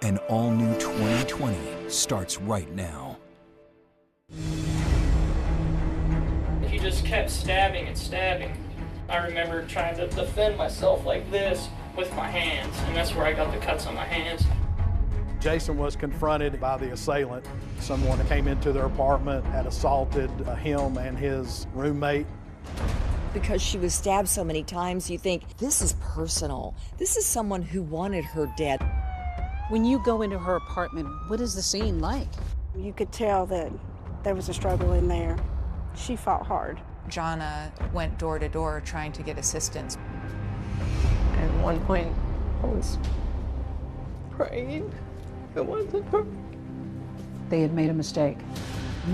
An all-new 2020 starts right now. He just kept stabbing and stabbing. I remember trying to defend myself like this with my hands, and that's where I got the cuts on my hands. Jason was confronted by the assailant. Someone came into their apartment, had assaulted him and his roommate. Because she was stabbed so many times, you think, this is personal. This is someone who wanted her dead. When you go into her apartment, what is the scene like? You could tell that there was a struggle in there. She fought hard. Jonna went door to door trying to get assistance. At one point, I was praying. It wasn't her. They had made a mistake.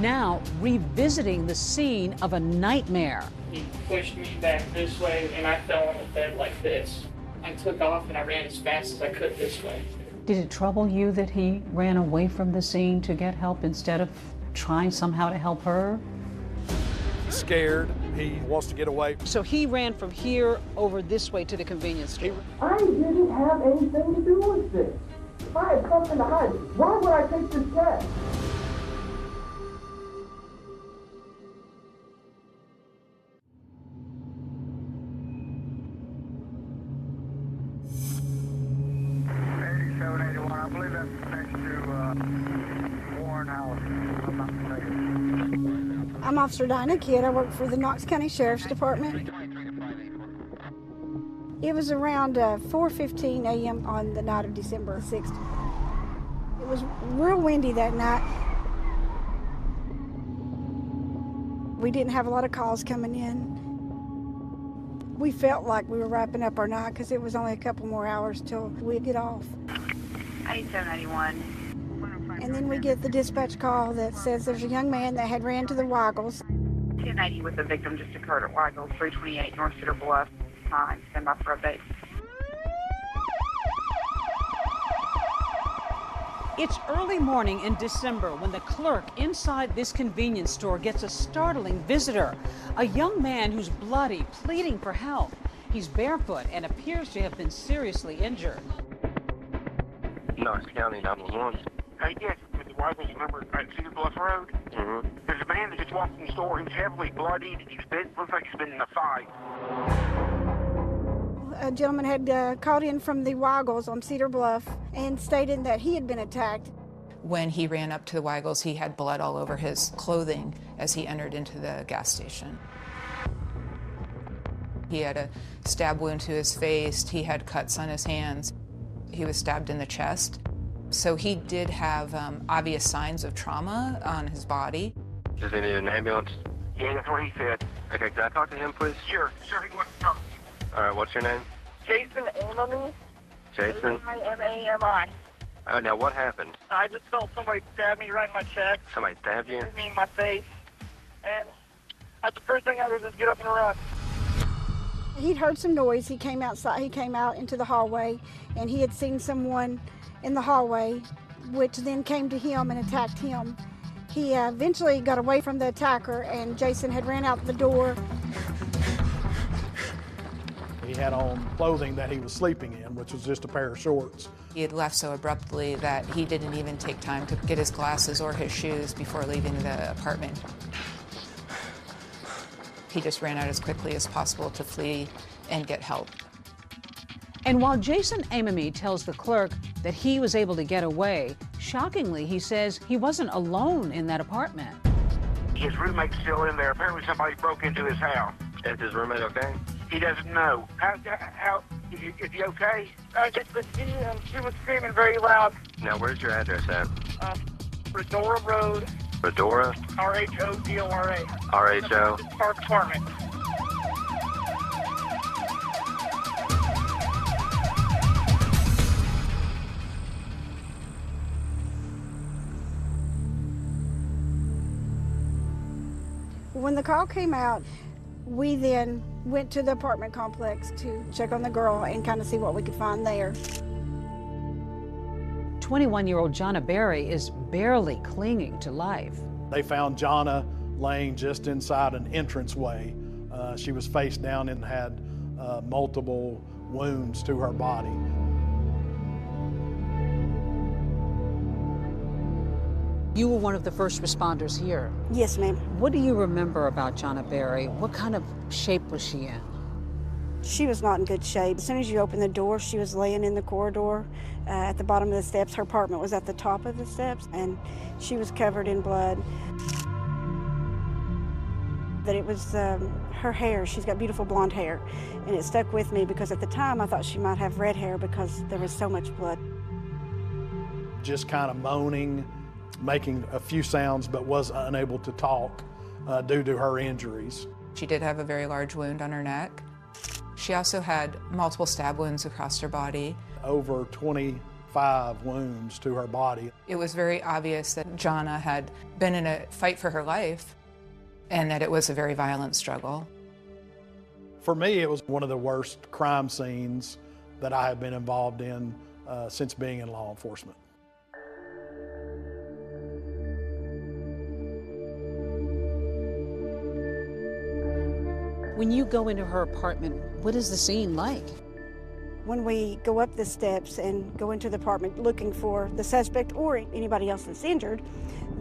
Now, revisiting the scene of a nightmare. He pushed me back this way, and I fell on the bed like this. I took off, and I ran as fast as I could this way. Did it trouble you that he ran away from the scene to get help instead of trying somehow to help her? Scared, he wants to get away. So he ran from here over this way to the convenience store. I didn't have anything to do with this. I had something to hide. Why would I take this test? I believe that's next to Warren House, if I'm not mistaken. I'm Officer Dinah Kidd. I work for the Knox County Sheriff's Department. It was around 4:15 a.m. on the night of December 6th. It was real windy that night. We didn't have a lot of calls coming in. We felt like we were wrapping up our night because it was only a couple more hours till we'd get off. 8791. And then we get the dispatch call that says there's a young man that had ran to the Weigels. 1080 with the victim just occurred at Weigels, 328 North Cedar Bluff. Time, stand by for update. It's early morning in December when the clerk inside this convenience store gets a startling visitor. A young man who's bloody, pleading for help. He's barefoot and appears to have been seriously injured. Knox County 911. Yes, Mr. Weigels, remember at Cedar Bluff Road? Mm-hmm. There's a man that just walked in the store. He's heavily bloodied. Looks like he's been in a fight. A gentleman had called in from the Weigels on Cedar Bluff and stated that he had been attacked. When he ran up to the Weigels, he had blood all over his clothing as he entered into the gas station. He had a stab wound to his face. He had cuts on his hands. He was stabbed in the chest. So he did have obvious signs of trauma on his body. Does he need an ambulance? Yeah, that's what he said. Okay, can I talk to him, please? Sure, he wants to talk. All right, what's your name? Jason Amami. Jason? Amami. Oh, now what happened? I just felt somebody stab me right in my chest. Somebody stabbed you? Me in my face. And that's the first thing I did was get up and run. He'd heard some noise. He came outside. He came out into the hallway, and he had seen someone in the hallway, which then came to him and attacked him. He eventually got away from the attacker, and Jason had ran out the door. He had on clothing that he was sleeping in, which was just a pair of shorts. He had left so abruptly that he didn't even take time to get his glasses or his shoes before leaving the apartment. He just ran out as quickly as possible to flee and get help. And while Jason Amami tells the clerk that he was able to get away, shockingly, he says he wasn't alone in that apartment. His roommate's still in there. Apparently somebody broke into his house. Is his roommate okay? He doesn't know. Is he okay? She was screaming very loud. Now, where's your address at? Redora Road. Redora? R-H-O-D-O-R-A. R-H-O? Park Apartment. When the call came out, we then went to the apartment complex to check on the girl and kind of see what we could find there. 21-year-old Jonna Berry is barely clinging to life. They found Jonna laying just inside an entranceway. She was face down and had multiple wounds to her body. You were one of the first responders here. Yes, ma'am. What do you remember about Jonna Berry? What kind of shape was she in? She was not in good shape. As soon as you opened the door, she was laying in the corridor at the bottom of the steps. Her apartment was at the top of the steps, and she was covered in blood. That it was her hair. She's got beautiful blonde hair, and it stuck with me because at the time I thought she might have red hair because there was so much blood. Just kind of moaning, making a few sounds, but was unable to talk due to her injuries. She did have a very large wound on her neck. She also had multiple stab wounds across her body. Over 25 wounds to her body. It was very obvious that Jonna had been in a fight for her life and that it was a very violent struggle. For me, it was one of the worst crime scenes that I have been involved in since being in law enforcement. When you go into her apartment, what is the scene like? When we go up the steps and go into the apartment looking for the suspect or anybody else that's injured,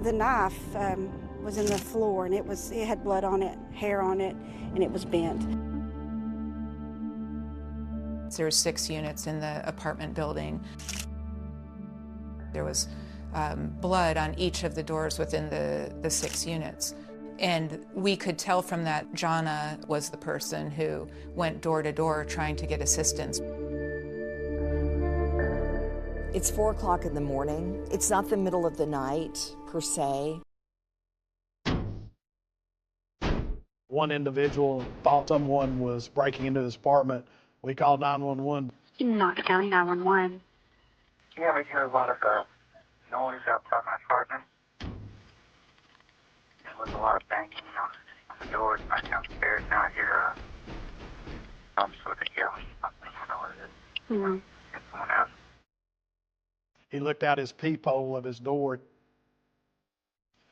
the knife was in the floor, and it had blood on it, hair on it, and it was bent. There were 6 units in the apartment building. There was blood on each of the doors within the 6 units. And we could tell from that Jonna was the person who went door to door trying to get assistance. It's 4 o'clock in the morning. It's not the middle of the night, per se. One individual thought someone was breaking into his apartment. We called 911. Knox County 911. Yeah, we hear a lot of noise outside my apartment. There was a lot of banging on the doors right downstairs. Now I hear some sort of yelling. I don't know what it is. Mm-hmm. It's someone else. He looked out his peephole of his door.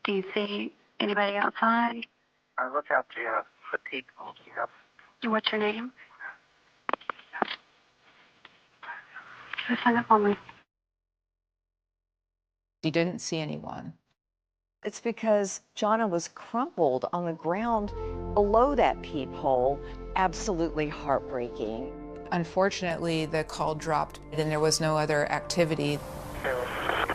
Do you see anybody outside? I look out the peephole. What's your name? Just hang up on me. She didn't see anyone. It's because Jonna was crumpled on the ground below that peephole. Absolutely heartbreaking. Unfortunately, the call dropped and there was no other activity.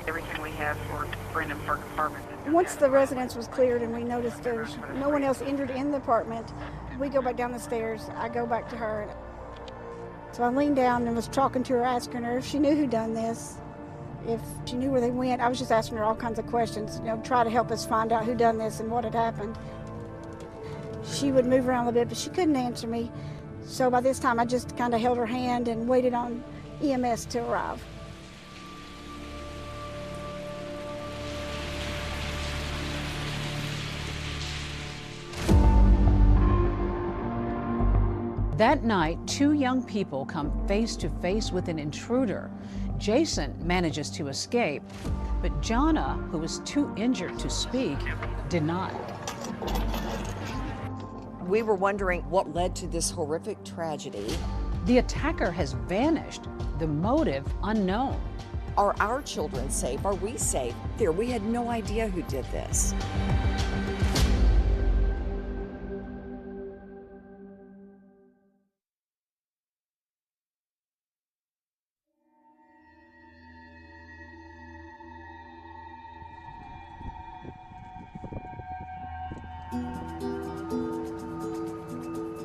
Everything we have for Brandon Park Apartment. Once the residence was cleared and we noticed there's no one else injured in the apartment, we go back down the stairs. I go back to her. So I leaned down and was talking to her, asking her if she knew who done this, if she knew where they went. I was just asking her all kinds of questions, try to help us find out who done this and what had happened. She would move around a little bit, but she couldn't answer me. So by this time, I just kind of held her hand and waited on EMS to arrive. That night, 2 young people come face to face with an intruder. Jason manages to escape, but Jonna, who was too injured to speak, did not. We were wondering what led to this horrific tragedy. The attacker has vanished, the motive unknown. Are our children safe? Are we safe? We had no idea who did this.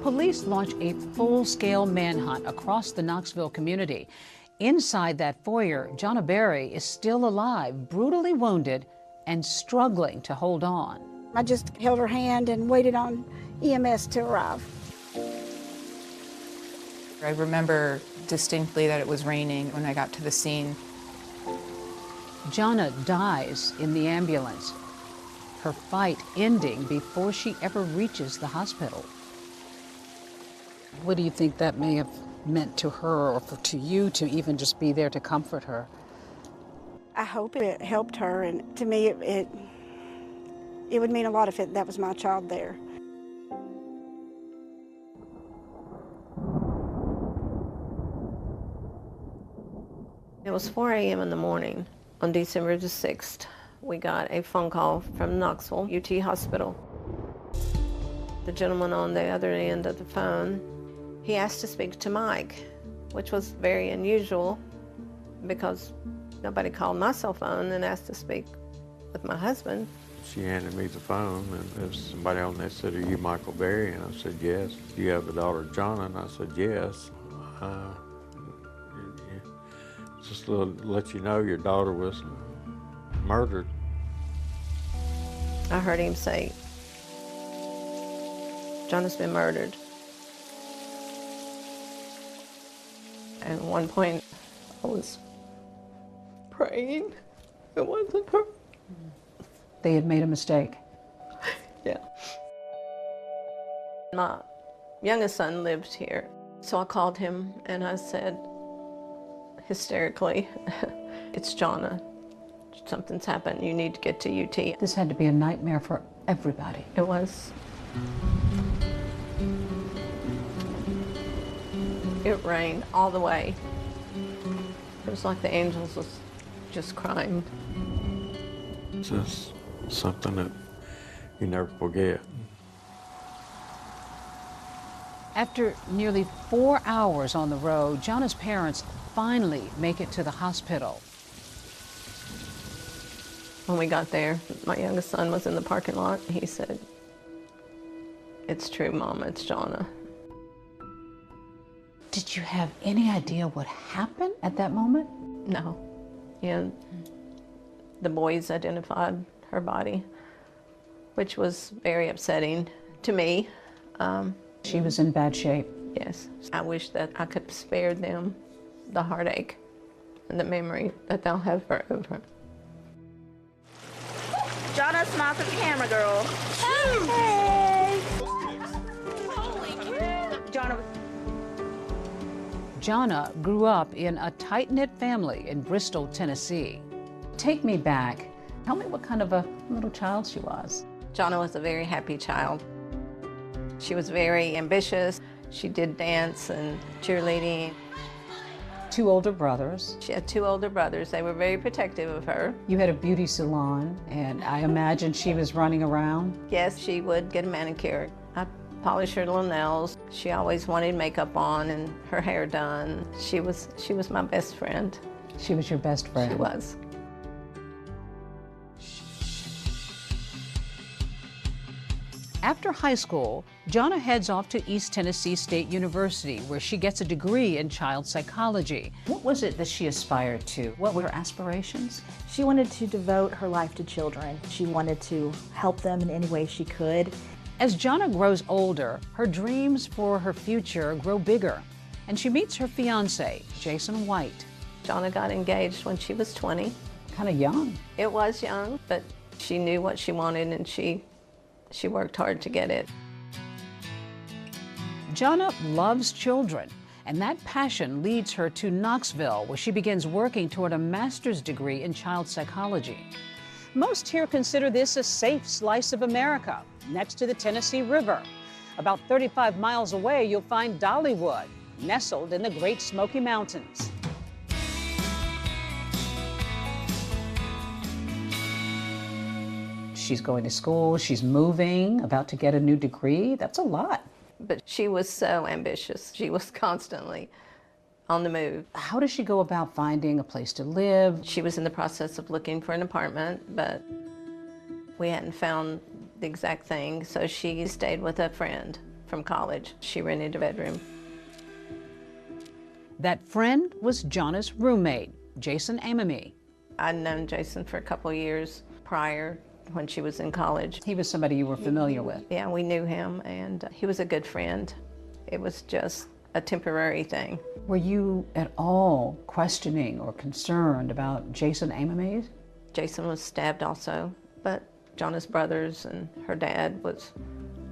Police launch a full-scale manhunt across the Knoxville community. Inside that foyer, Jonna Berry is still alive, brutally wounded, and struggling to hold on. I just held her hand and waited on EMS to arrive. I remember distinctly that it was raining when I got to the scene. Jonna dies in the ambulance, her fight ending before she ever reaches the hospital. What do you think that may have meant to her or to you to even just be there to comfort her? I hope it helped her, and to me it would mean a lot if that was my child there. It was 4 a.m. in the morning on December the 6th we got a phone call from Knoxville UT Hospital. The gentleman on the other end of the phone, he asked to speak to Mike, which was very unusual because nobody called my cell phone and asked to speak with my husband. She handed me the phone, and there was somebody on there said, "Are you Michael Berry?" And I said, "Yes." "Do you have a daughter, Jonna?" And I said, "Yes." Just to let you know, your daughter was murdered. I heard him say, "Jonna's been murdered." And at one point, I was praying. It wasn't her. They had made a mistake. Yeah. My youngest son lived here, so I called him and I said, hysterically, "It's Jonna. Something's happened. You need to get to UT." This had to be a nightmare for everybody. It was. It rained all the way. It was like the angels was just crying. Just something that you never forget. After nearly 4 hours on the road, Jonna's parents finally make it to the hospital. When we got there, my youngest son was in the parking lot. He said, "It's true, Mama, it's Jonna." Did you have any idea what happened at that moment? No. And the boys identified her body, which was very upsetting to me. She was in bad shape. Yes. I wish that I could spare them the heartache and the memory that they'll have forever. Jonna, smile for the camera, girl. Hey! Jonna grew up in a tight-knit family in Bristol, Tennessee. Take me back. Tell me what kind of a little child she was. Jonna was a very happy child. She was very ambitious. She did dance and cheerleading. 2 older brothers. She had 2 older brothers. They were very protective of her. You had a beauty salon, and I imagine she was running around. Yes, she would get a manicure. I polished her little nails. She always wanted makeup on and her hair done. She was my best friend. She was your best friend? She was. After high school, Jonna heads off to East Tennessee State University, where she gets a degree in child psychology. What was it that she aspired to? What were her aspirations? She wanted to devote her life to children. She wanted to help them in any way she could. As Jonna grows older, her dreams for her future grow bigger, and she meets her fiancé, Jason White. Jonna got engaged when she was 20. Kind of young. It was young, but she knew what she wanted and she worked hard to get it. Jonna loves children, and that passion leads her to Knoxville, where she begins working toward a master's degree in child psychology. Most here consider this a safe slice of America, next to the Tennessee River. About 35 miles away, you'll find Dollywood, nestled in the Great Smoky Mountains. She's going to school, she's moving, about to get a new degree. That's a lot. But she was so ambitious. She was constantly on the move. How does she go about finding a place to live? She was in the process of looking for an apartment, but we hadn't found the exact thing, so she stayed with a friend from college. She rented a bedroom. That friend was Jonna's roommate, Jason Amamy. I'd known Jason for a couple years prior, when she was in college. He was somebody you were familiar with? Yeah, we knew him, and he was a good friend. It was just a temporary thing. Were you at all questioning or concerned about Jason Amamy? Jason was stabbed also, but Jonna's brothers and her dad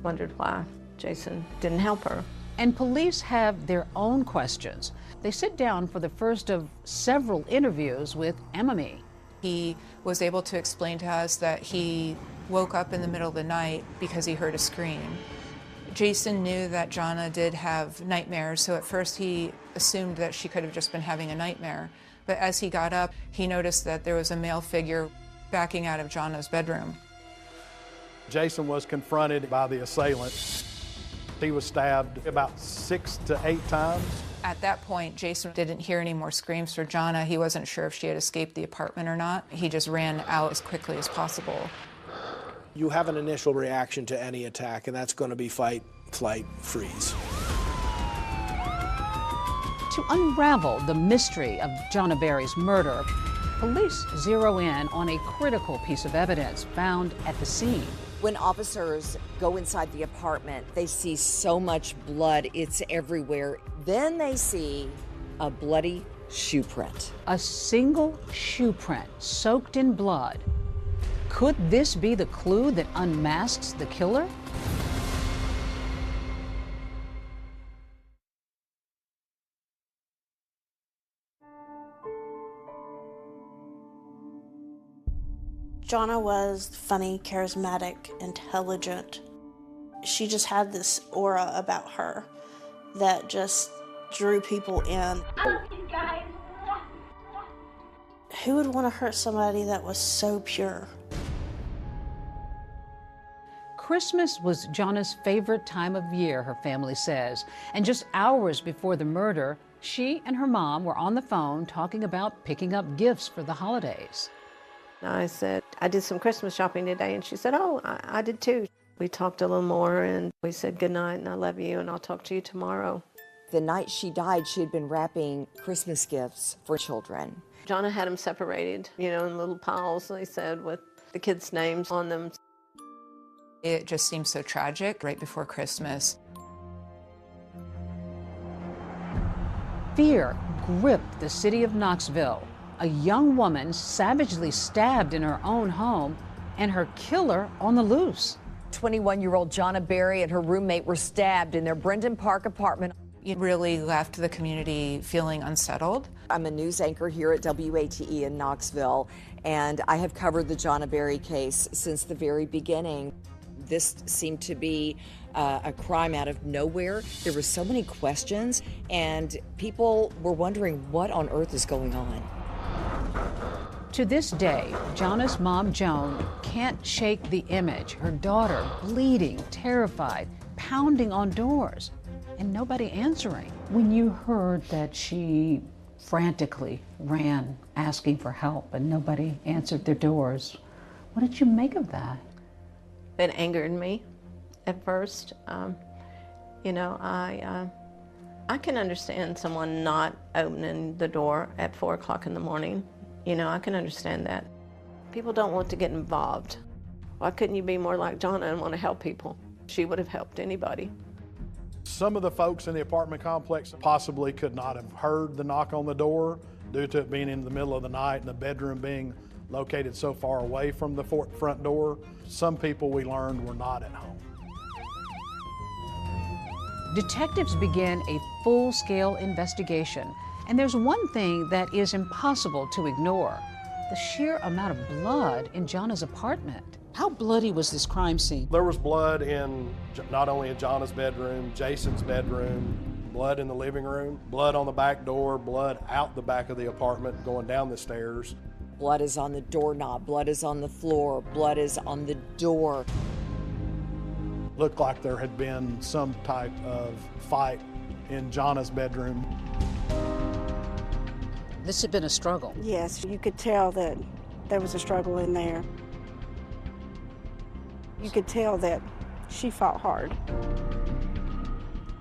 wondered why Jason didn't help her. And police have their own questions. They sit down for the first of several interviews with Amamy. He was able to explain to us that he woke up in the middle of the night because he heard a scream. Jason knew that Jonna did have nightmares, so at first he assumed that she could have just been having a nightmare. But as he got up, he noticed that there was a male figure backing out of Jana's bedroom. Jason was confronted by the assailant. He was stabbed about 6 to 8 times. At that point, Jason didn't hear any more screams for Jana. He wasn't sure if she had escaped the apartment or not. He just ran out as quickly as possible. You have an initial reaction to any attack, and that's going to be fight, flight, freeze. To unravel the mystery of Jana Berry's murder, police zero in on a critical piece of evidence found at the scene. When officers go inside the apartment, they see so much blood, it's everywhere. Then they see a bloody shoe print. A single shoe print soaked in blood. Could this be the clue that unmasks the killer? Jana was funny, charismatic, intelligent. She just had this aura about her that just drew people in. Who would want to hurt somebody that was so pure? Christmas was Jana's favorite time of year, her family says. And just hours before the murder, she and her mom were on the phone talking about picking up gifts for the holidays. I said, I did some Christmas shopping today, and she said, oh, I did too. We talked a little more, and we said good night, and I love you, and I'll talk to you tomorrow. The night she died, she had been wrapping Christmas gifts for children. Jana had them separated, you know, in little piles, they said, with the kids' names on them. It just seemed so tragic right before Christmas. Fear gripped the city of Knoxville. A young woman savagely stabbed in her own home, and her killer on the loose. 21-year-old Jana Berry and her roommate were stabbed in their Brendan Park apartment. It really left the community feeling unsettled. I'm a news anchor here at WATE in Knoxville, and I have covered the Jana Berry case since the very beginning. This seemed to be a crime out of nowhere. There were so many questions, and people were wondering what on earth is going on. To this day, Jana's mom, Joan, can't shake the image. Her daughter bleeding, terrified, pounding on doors, and nobody answering. When you heard that she frantically ran asking for help and nobody answered their doors, what did you make of that? It angered me at first. You know, I can understand someone not opening the door at 4 o'clock in the morning. You know, I can understand that. People don't want to get involved. Why couldn't you be more like Jana and want to help people? She would have helped anybody. Some of the folks in the apartment complex possibly could not have heard the knock on the door due to it being in the middle of the night and the bedroom being located so far away from the front door. Some people, we learned, were not at home. Detectives begin a full-scale investigation. And there's one thing that is impossible to ignore: the sheer amount of blood in Jana's apartment. How bloody was this crime scene? There was blood in not only in Jana's bedroom, Jason's bedroom, blood in the living room, blood on the back door, blood out the back of the apartment going down the stairs. Blood is on the doorknob, blood is on the floor, blood is on the door. Looked like there had been some type of fight in Jana's bedroom. This had been a struggle. Yes, you could tell that there was a struggle in there. You could tell that she fought hard.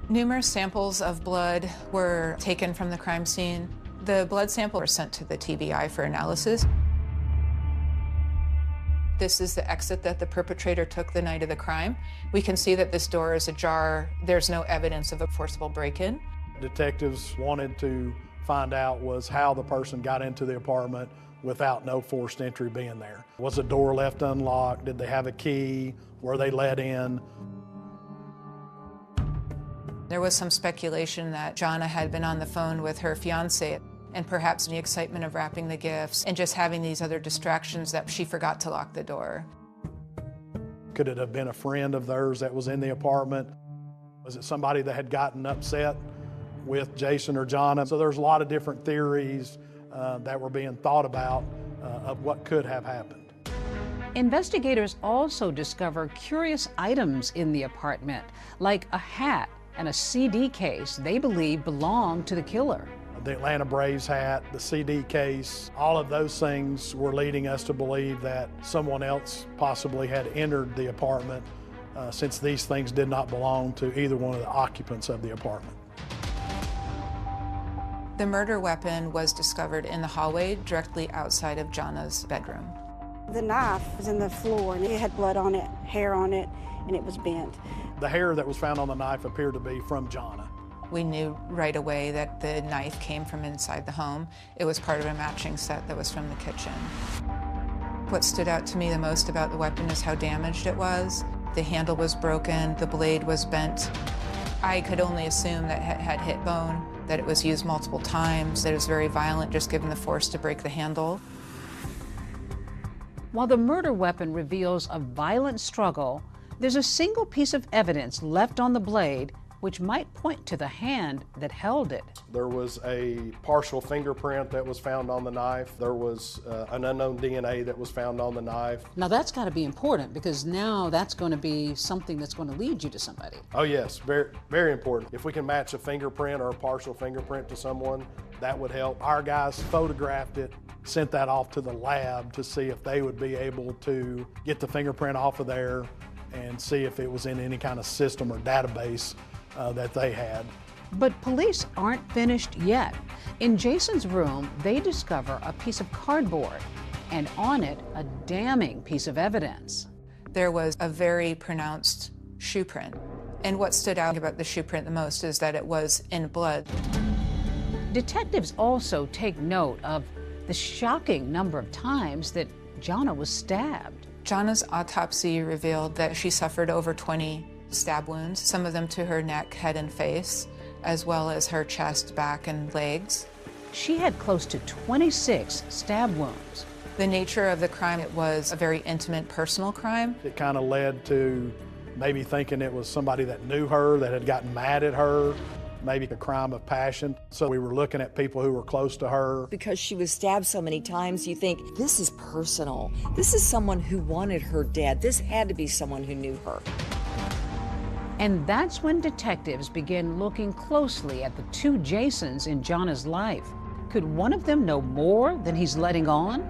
Numerous samples of blood were taken from the crime scene. The blood sample were sent to the TBI for analysis. This is the exit that the perpetrator took the night of the crime. We can see that this door is ajar. There's no evidence of a forcible break-in. Detectives wanted to find out was how the person got into the apartment without no forced entry being there. Was the door left unlocked? Did they have a key? Were they let in? There was some speculation that Jana had been on the phone with her fiancé, and perhaps in the excitement of wrapping the gifts and just having these other distractions that she forgot to lock the door. Could it have been a friend of theirs that was in the apartment? Was it somebody that had gotten upset with Jason or Jana? So there's a lot of different theories that were being thought about of what could have happened. Investigators also discover curious items in the apartment, like a hat and a CD case they believe belonged to the killer. The Atlanta Braves hat, the CD case, all of those things were leading us to believe that someone else possibly had entered the apartment since these things did not belong to either one of the occupants of the apartment. The murder weapon was discovered in the hallway directly outside of Jana's bedroom. The knife was in the floor and it had blood on it, hair on it, and it was bent. The hair that was found on the knife appeared to be from Jana. We knew right away that the knife came from inside the home. It was part of a matching set that was from the kitchen. What stood out to me the most about the weapon is how damaged it was. The handle was broken, the blade was bent. I could only assume that it had hit bone, that it was used multiple times, that it was very violent just given the force to break the handle. While the murder weapon reveals a violent struggle, there's a single piece of evidence left on the blade which might point to the hand that held it. There was a partial fingerprint that was found on the knife. There was an unknown DNA that was found on the knife. Now that's got to be important because now that's going to be something that's going to lead you to somebody. Oh yes, very, very important. If we can match a fingerprint or a partial fingerprint to someone, that would help. Our guys photographed it, sent that off to the lab to see if they would be able to get the fingerprint off of there and see if it was in any kind of system or database that they had. But police aren't finished yet. In Jason's room, they discover a piece of cardboard, and on it, a damning piece of evidence. There was a very pronounced shoe print. And what stood out about the shoe print the most is that it was in blood. Detectives also take note of the shocking number of times that Jana was stabbed. Jana's autopsy revealed that she suffered over 20 stab wounds, some of them to her neck, head, and face, as well as her chest, back, and legs. She had close to 26 stab wounds. The nature of the crime, it was a very intimate, personal crime. It kind of led to maybe thinking it was somebody that knew her, that had gotten mad at her, maybe a crime of passion. So we were looking at people who were close to her. Because she was stabbed so many times, you think, this is personal. This is someone who wanted her dead. This had to be someone who knew her. And that's when detectives begin looking closely at the two Jasons in Jana's life. Could one of them know more than he's letting on?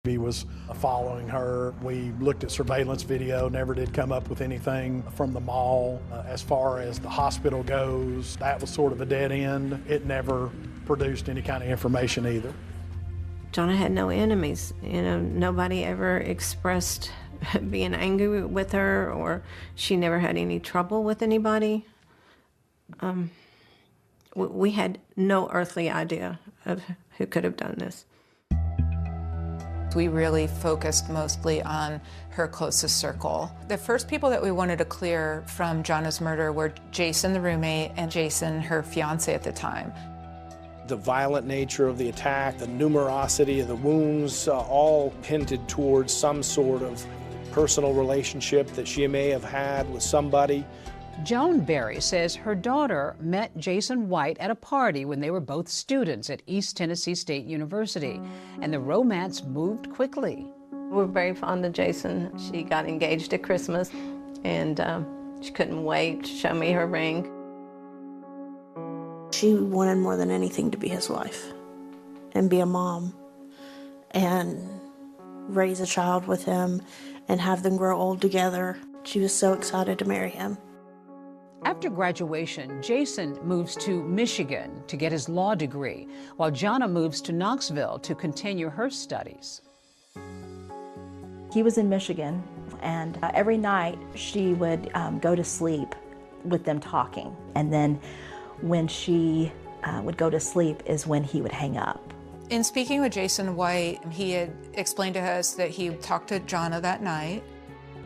He was following her. We looked at surveillance video, never did come up with anything from the mall. As far as the hospital goes, that was sort of a dead end. It never produced any kind of information either. Jana had no enemies. You know, nobody ever expressed being angry with her, or she never had any trouble with anybody. We had no earthly idea of who could have done this. We really focused mostly on her closest circle. The first people that we wanted to clear from Jana's murder were Jason, the roommate, and Jason, her fiance at the time. The violent nature of the attack, the numerosity of the wounds, all hinted towards some sort of personal relationship that she may have had with somebody Joan Berry says her daughter met Jason White at a party when they were both students at East Tennessee State University, and the romance moved quickly. We're very fond of Jason. She got engaged at Christmas, and she couldn't wait to show me her ring. She wanted more than anything to be his wife and be a mom and raise a child with him and have them grow old together. She was so excited to marry him. After graduation, Jason moves to Michigan to get his law degree, while Jonna moves to Knoxville to continue her studies. He was in Michigan, and every night she would go to sleep with them talking. And then when she would go to sleep is when he would hang up. In speaking with Jason White, he had explained to us that he talked to Jonna that night.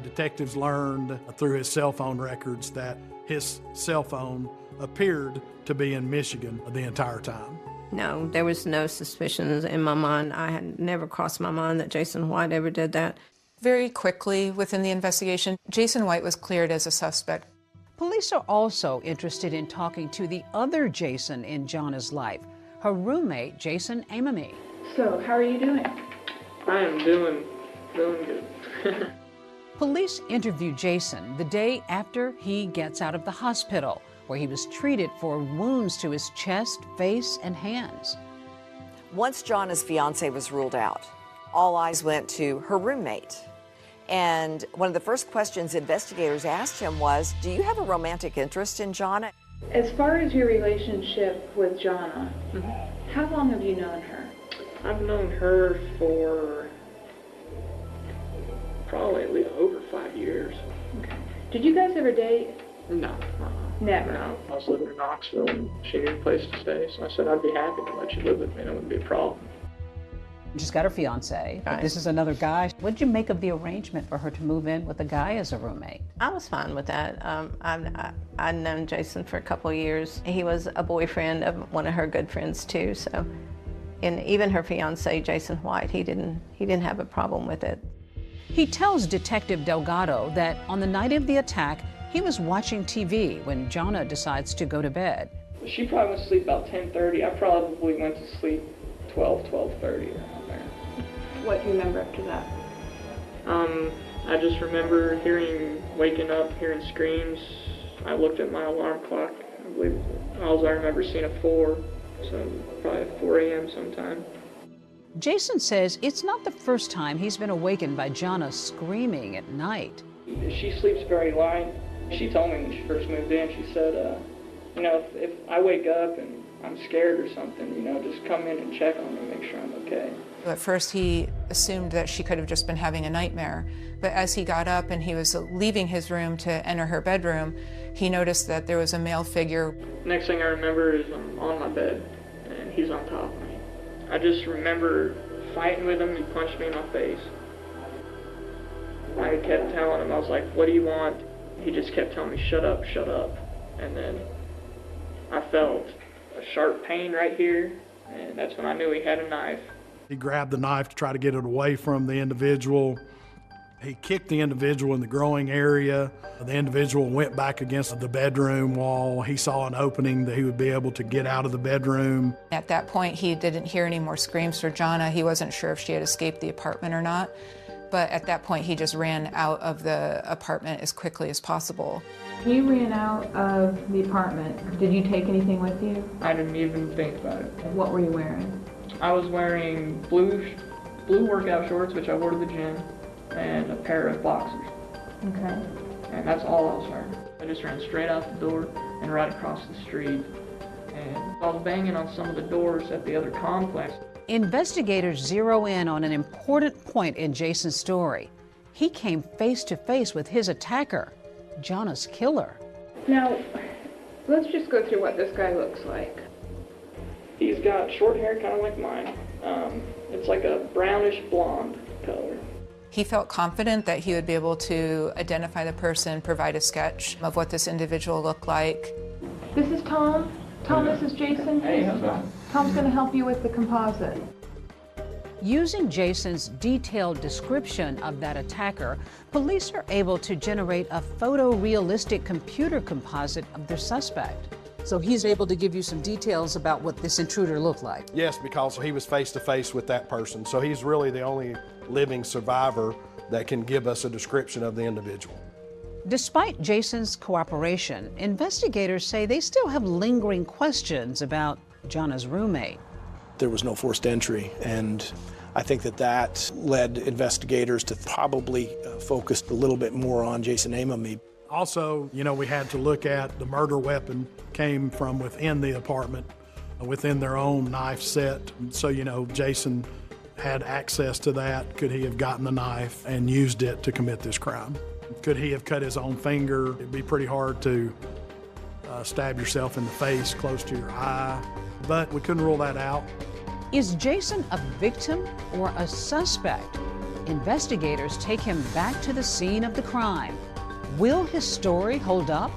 Detectives learned through his cell phone records that his cell phone appeared to be in Michigan the entire time. No, there was no suspicions in my mind. I had never crossed my mind that Jason White ever did that. Very quickly within the investigation, Jason White was cleared as a suspect. Police are also interested in talking to the other Jason in Jonna's life, her roommate, Jason Amami. So, how are you doing? I am doing good. Police interview Jason the day after he gets out of the hospital, where he was treated for wounds to his chest, face, and hands. Once Jonna's fiance was ruled out, all eyes went to her roommate. And one of the first questions investigators asked him was, do you have a romantic interest in Jonna? As far as your relationship with Jonna, how long have you known her? I've known her for probably at least over 5 years. Okay. Did you guys ever date? No. Never? No. I was living in Knoxville and she needed a place to stay, so I said I'd be happy to let you live with me, and it wouldn't be a problem. She's got her fiance. Right. This is another guy. What did you make of the arrangement for her to move in with a guy as a roommate? I was fine with that. I'd known Jason for a couple of years. He was a boyfriend of one of her good friends too, so, and even her fiance, Jason White, he didn't have a problem with it. He tells Detective Delgado that on the night of the attack, he was watching TV when Jonna decides to go to bed. She probably went to sleep about 10:30. I probably went to sleep 12:30 around there. What do you remember after that? I just remember waking up, hearing screams. I looked at my alarm clock. I believe I remember seeing a 4, so probably at 4 a.m. sometime. Jason says it's not the first time he's been awakened by Jonna screaming at night. She sleeps very light. She told me when she first moved in, she said, if I wake up and I'm scared or something, just come in and check on me, make sure I'm okay. At first he assumed that she could have just been having a nightmare, but as he got up and he was leaving his room to enter her bedroom, he noticed that there was a male figure. Next thing I remember is I'm on my bed and he's on top of me. I just remember fighting with him. He punched me in my face. I kept telling him, I was like, what do you want? He just kept telling me, shut up, shut up. And then I felt a sharp pain right here, and that's when I knew he had a knife. He grabbed the knife to try to get it away from the individual. He kicked the individual in the groin area. The individual went back against the bedroom wall. He saw an opening that he would be able to get out of the bedroom. At that point, he didn't hear any more screams for Jonna. He wasn't sure if she had escaped the apartment or not. But at that point, he just ran out of the apartment as quickly as possible. You ran out of the apartment. Did you take anything with you? I didn't even think about it. What were you wearing? I was wearing blue workout shorts, which I wore to the gym, and a pair of boxers. Okay. And that's all I was wearing. I just ran straight out the door and right across the street. And I was banging on some of the doors at the other complex. Investigators zero in on an important point in Jason's story. He came face to face with his attacker, Jonna's killer. Now, let's just go through what this guy looks like. He's got short hair, kind of like mine. It's like a brownish blonde color. He felt confident that he would be able to identify the person, provide a sketch of what this individual looked like. This is Tom. Tom, this is Jason. Hey, how's it going? Tom's going to help you with the composite. Using Jason's detailed description of that attacker, police are able to generate a photorealistic computer composite of their suspect. So he's able to give you some details about what this intruder looked like? Yes, because he was face to face with that person. So he's really the only living survivor that can give us a description of the individual. Despite Jason's cooperation, investigators say they still have lingering questions about Jana's roommate. There was no forced entry, and I think that led investigators to probably focus a little bit more on Jason Amami. Also, we had to look at the murder weapon came from within the apartment, within their own knife set. So, Jason had access to that. Could he have gotten the knife and used it to commit this crime? Could he have cut his own finger? It'd be pretty hard to stab yourself in the face close to your eye, but we couldn't rule that out. Is Jason a victim or a suspect? Investigators take him back to the scene of the crime. Will his story hold up?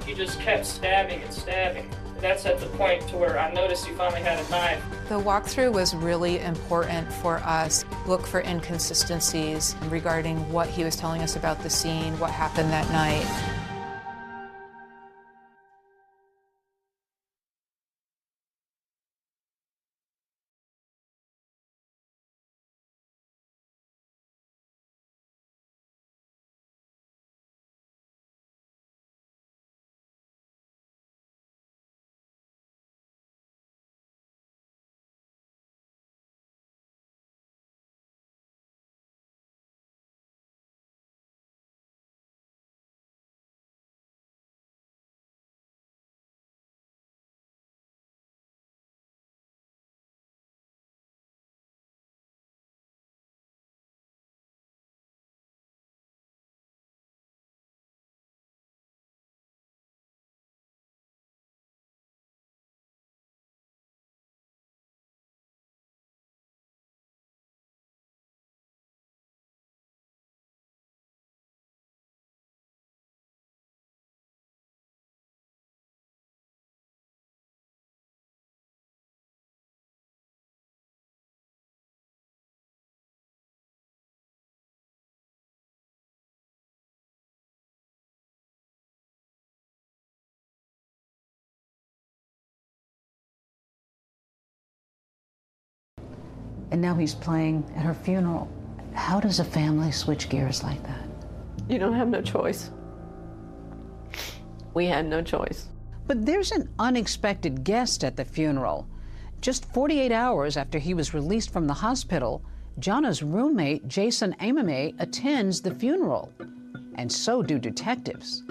He just kept stabbing and stabbing. That's at the point to where I noticed he finally had a knife. The walkthrough was really important for us. Look for inconsistencies regarding what he was telling us about the scene, what happened that night. And now he's playing at her funeral. How does a family switch gears like that? You don't have no choice. We had no choice. But there's an unexpected guest at the funeral. Just 48 hours after he was released from the hospital, Jana's roommate, Jason Amami, attends the funeral. And so do detectives.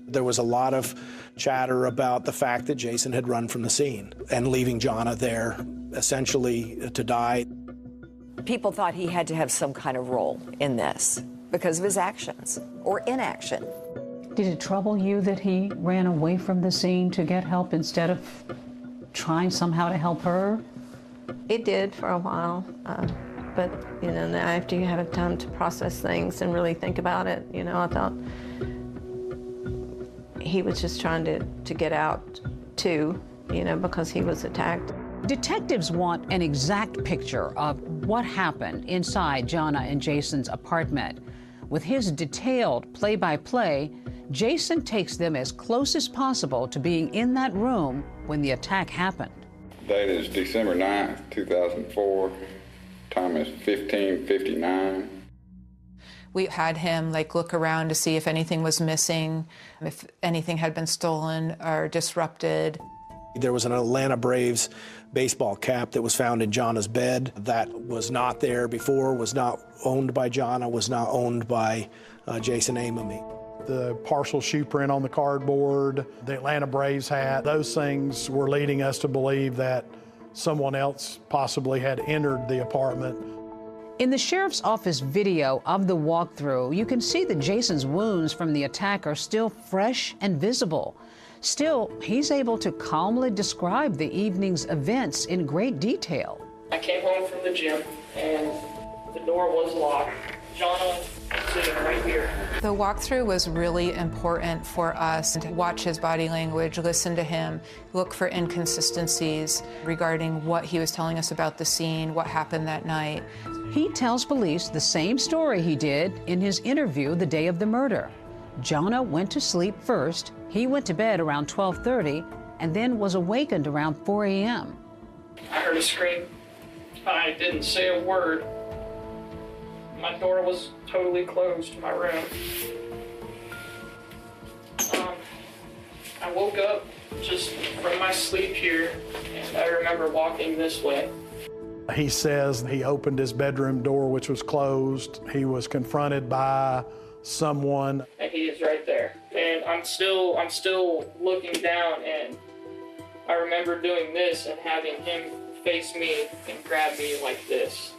There was a lot of chatter about the fact that Jason had run from the scene and leaving Jana there essentially to die. People thought he had to have some kind of role in this because of his actions or inaction. Did it trouble you that he ran away from the scene to get help instead of trying somehow to help her? It did for a while, but now after you have time to process things and really think about it, I thought he was just trying to get out too, because he was attacked. Detectives want an exact picture of what happened inside Jana and Jason's apartment. With his detailed play-by-play, Jason takes them as close as possible to being in that room when the attack happened. Date is December 9th, 2004. Time is 15:59. We had him look around to see if anything was missing, if anything had been stolen or disrupted. There was an Atlanta Braves baseball cap that was found in Jana's bed. That was not there before, was not owned by Jana, was not owned by Jason Amami. The partial shoe print on the cardboard, the Atlanta Braves hat, those things were leading us to believe that someone else possibly had entered the apartment. In the sheriff's office video of the walkthrough, you can see that Jason's wounds from the attack are still fresh and visible. Still, he's able to calmly describe the evening's events in great detail. I came home from the gym and the door was locked. Jana was sitting right here. The walkthrough was really important for us to watch his body language, listen to him, look for inconsistencies regarding what he was telling us about the scene, what happened that night. He tells police the same story he did in his interview the day of the murder. Jonna went to sleep first. He went to bed around 12:30 and then was awakened around 4 a.m. I heard a scream. I didn't say a word. My door was totally closed to my room. I woke up just from my sleep here, and I remember walking this way. He says he opened his bedroom door, which was closed. He was confronted by someone. And he is right there. And I'm still looking down, and I remember doing this and having him face me and grab me like this.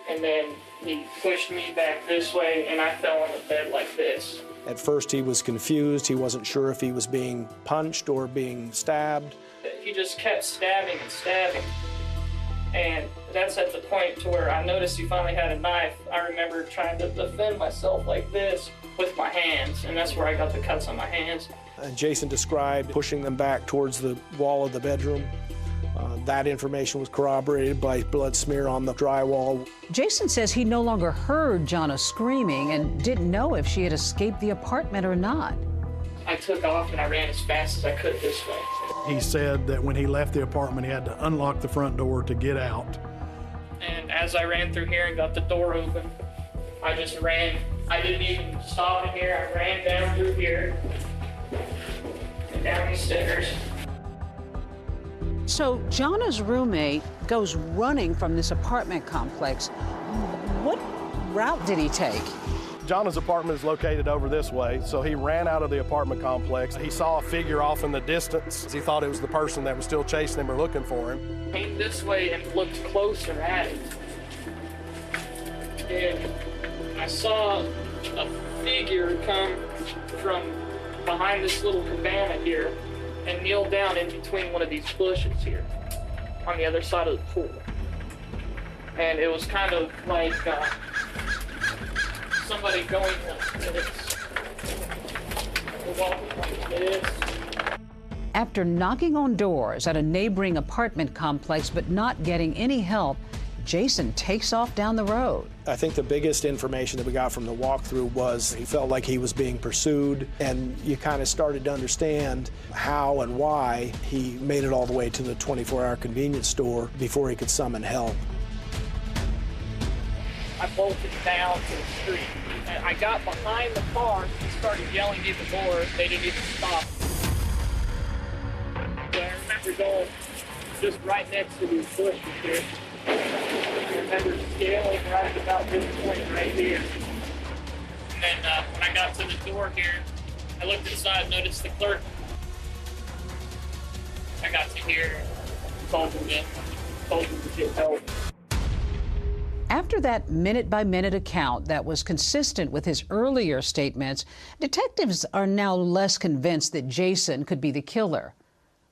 And then he pushed me back this way, and I fell on the bed like this. At first he was confused. He wasn't sure if he was being punched or being stabbed. He just kept stabbing and stabbing. And that's at the point to where I noticed he finally had a knife. I remember trying to defend myself like this with my hands, and that's where I got the cuts on my hands. And Jason described pushing them back towards the wall of the bedroom. That information was corroborated by blood smear on the drywall. Jason says he no longer heard Jonna screaming and didn't know if she had escaped the apartment or not. I took off and I ran as fast as I could this way. He said that when he left the apartment, he had to unlock the front door to get out. And as I ran through here and got the door open, I just ran. I didn't even stop in here. I ran down through here and down these stairs. So Jonna's roommate goes running from this apartment complex. What route did he take? Jonna's apartment is located over this way, so he ran out of the apartment complex. He saw a figure off in the distance. He thought it was the person that was still chasing him or looking for him. Came this way and looked closer at it. And I saw a figure come from behind this little cabana here and kneel down in between one of these bushes here on the other side of the pool. And it was kind of like somebody going like this. Walking like this. After knocking on doors at a neighboring apartment complex but not getting any help, Jason takes off down the road. I think the biggest information that we got from the walkthrough was he felt like he was being pursued, and you kind of started to understand how and why he made it all the way to the 24-hour convenience store before he could summon help. I bolted down to the street. And I got behind the car and started yelling at the door. They didn't even stop. So I remember going just right next to these bushes here. I remember scaling right about this point right here. And then when I got to the door here, I looked inside, noticed the clerk. I got to here, told him to get help. After that minute-by-minute account that was consistent with his earlier statements, detectives are now less convinced that Jason could be the killer.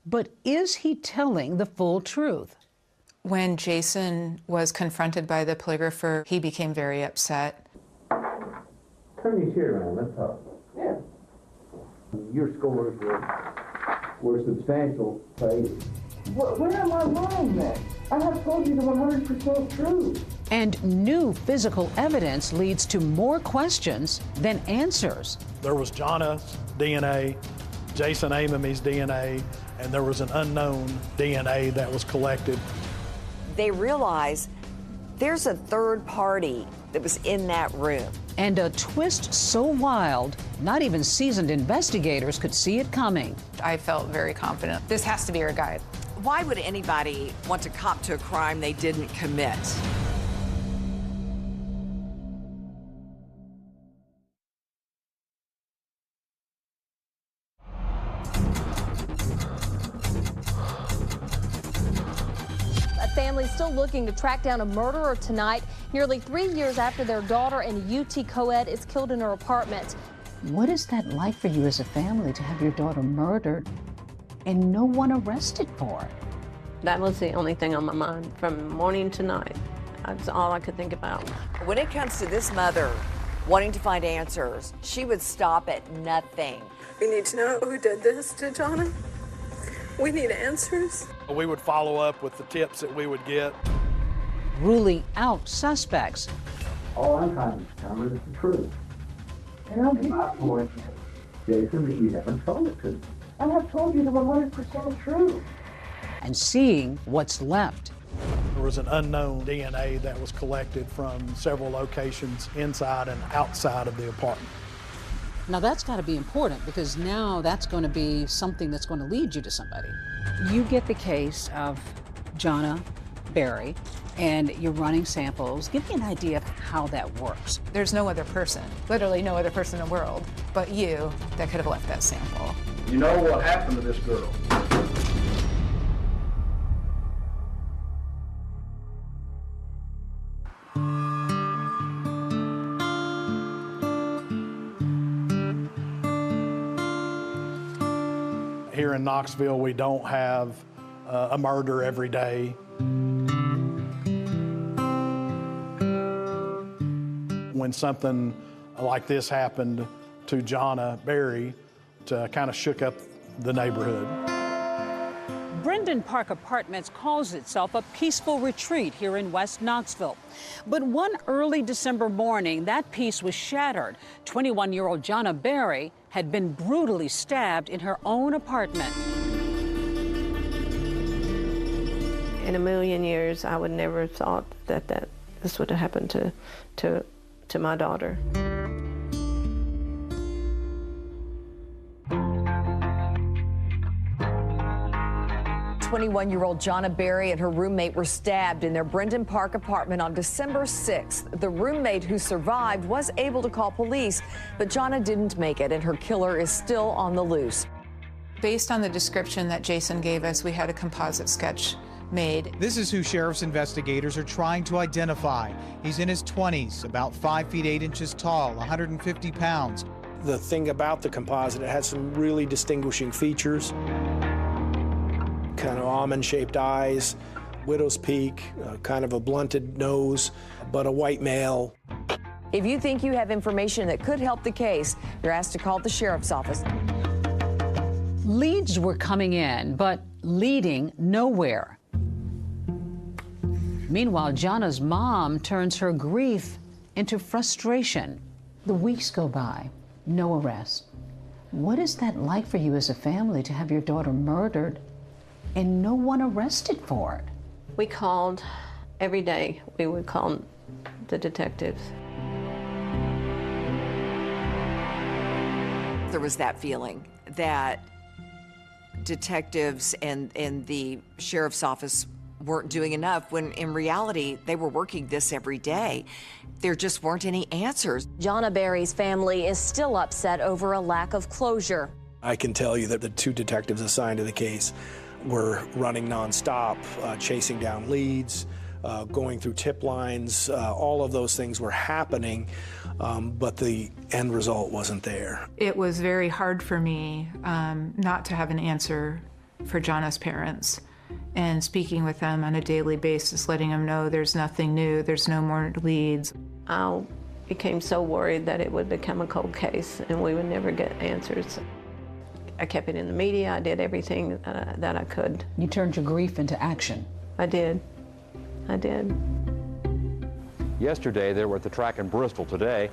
But is he telling the full truth? When Jason was confronted by the polygrapher, he became very upset. Turn your chair around, let's talk. Yeah. Your scores were substantial, Faith. Where am I wrong then? I have told you the 100% truth. And new physical evidence leads to more questions than answers. There was Jonna's DNA, Jason Amamy's DNA, and there was an unknown DNA that was collected. They realize there's a third party that was in that room. And a twist so wild, not even seasoned investigators could see it coming. I felt very confident. This has to be our guy. Why would anybody want to cop to a crime they didn't commit? Family still looking to track down a murderer tonight, nearly 3 years after their daughter in UT co-ed is killed in her apartment. What is that like for you as a family to have your daughter murdered and no one arrested for it? That was the only thing on my mind from morning to night. That's all I could think about. When it comes to this mother, Wanting to find answers, she would stop at nothing. We need to know who did this to Jonna. We need answers. We would follow up with the tips that we would get. Ruling out suspects. All I'm trying to determine is the truth. And I'll give my point, Jason, that you haven't told it to me. I have told you the 100% truth. And seeing what's left. There was an unknown DNA that was collected from several locations inside and outside of the apartment. Now that's got to be important because now that's going to be something that's going to lead you to somebody. You get the case of Jonna Berry and you're running samples. Give me an idea of how that works. There's no other person, literally no other person in the world, but you that could have left that sample. You know what happened to this girl? Here in Knoxville, we don't have a murder every day. When something like this happened to Jonna Berry, it kind of shook up the neighborhood. Brendan Park Apartments calls itself a peaceful retreat here in West Knoxville. But one early December morning, that peace was shattered. 21-year-old Jonna Berry had been brutally stabbed in her own apartment. In a million years, I would never have thought that this would have happened to my daughter. 21-year-old Jonna Berry and her roommate were stabbed in their Brendan Park apartment on December 6th. The roommate who survived was able to call police, but Jonna didn't make it, and her killer is still on the loose. Based on the description that Jason gave us, we had a composite sketch made. This is who sheriff's investigators are trying to identify. He's in his 20s, about 5 feet 8 inches tall, 150 pounds. The thing about the composite, it has some really distinguishing features. Kind of almond-shaped eyes, widow's peak, kind of a blunted nose, but a white male. If you think you have information that could help the case, you're asked to call the sheriff's office. Leads were coming in, but leading nowhere. Meanwhile, Jonna's mom turns her grief into frustration. The weeks go by, no arrest. What is that like for you as a family to have your daughter murdered and no one arrested for it? We called every day. We would call the detectives. There was that feeling that detectives and the sheriff's office weren't doing enough, when in reality, they were working this every day. There just weren't any answers. Jonna Berry's family is still upset over a lack of closure. I can tell you that the 2 detectives assigned to the case were running nonstop, chasing down leads, going through tip lines. All of those things were happening, but the end result wasn't there. It was very hard for me not to have an answer for Jonna's parents, and speaking with them on a daily basis, letting them know there's nothing new, there's no more leads. I became so worried that it would become a cold case and we would never get answers. I kept it in the media. I did everything that I could. You turned your grief into action. I did. I did. Yesterday, they were at the track in Bristol. Today,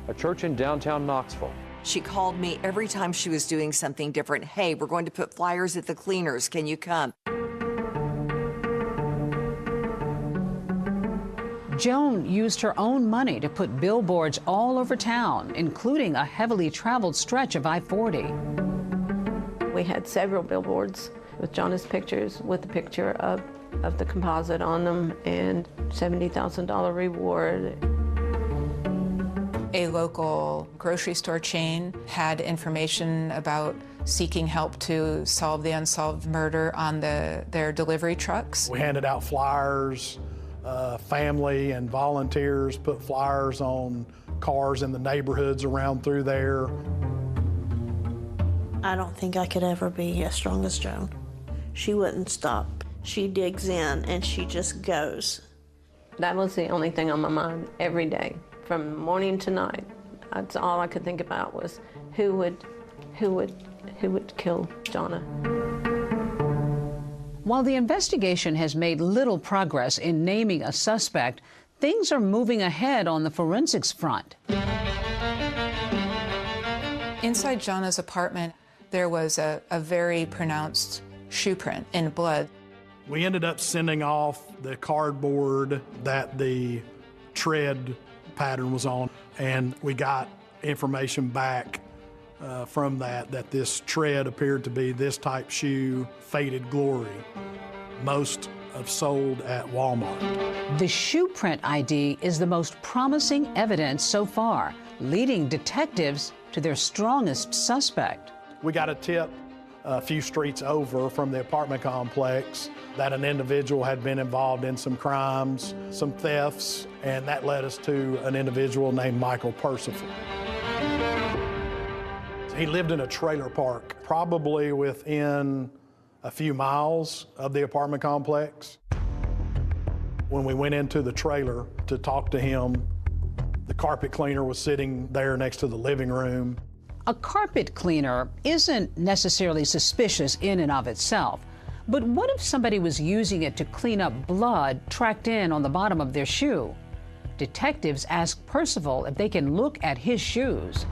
a church in downtown Knoxville. She called me every time she was doing something different. Hey, we're going to put flyers at the cleaners. Can you come? Joan used her own money to put billboards all over town, including a heavily traveled stretch of I-40. We had several billboards with Jonna's pictures, with the picture of the composite on them, and $70,000 reward. A local grocery store chain had information about seeking help to solve the unsolved murder on their delivery trucks. We handed out flyers. Family and volunteers put flyers on cars in the neighborhoods around through there. I don't think I could ever be as strong as Joan. She wouldn't stop. She digs in and she just goes. That was the only thing on my mind every day from morning to night. That's all I could think about was who would kill Jonna. While the investigation has made little progress in naming a suspect, things are moving ahead on the forensics front. Inside Jonna's apartment, there was a very pronounced shoe print in blood. We ended up sending off the cardboard that the tread pattern was on, and we got information back from that this tread appeared to be this type shoe, Faded Glory. Most have sold at Walmart. The shoe print ID is the most promising evidence so far, leading detectives to their strongest suspect. We got a tip a few streets over from the apartment complex that an individual had been involved in some crimes, some thefts, and that led us to an individual named Michael Percival. He lived in a trailer park, probably within a few miles of the apartment complex. When we went into the trailer to talk to him, the carpet cleaner was sitting there next to the living room. A carpet cleaner isn't necessarily suspicious in and of itself, but what if somebody was using it to clean up blood tracked in on the bottom of their shoe? Detectives ask Percival if they can look at his shoes.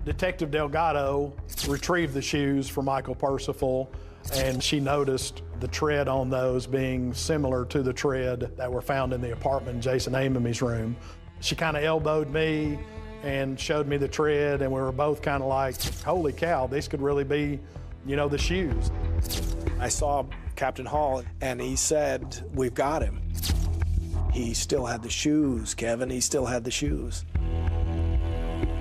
Detective Delgado retrieved the shoes for Michael Percival, and she noticed the tread on those being similar to the tread that were found in the apartment in Jason Amamy's room. She kind of elbowed me and showed me the tread, and we were both kind of like, holy cow, this could really be, you know, the shoes. I saw Captain Hall, and he said, we've got him. He still had the shoes, Kevin. He still had the shoes.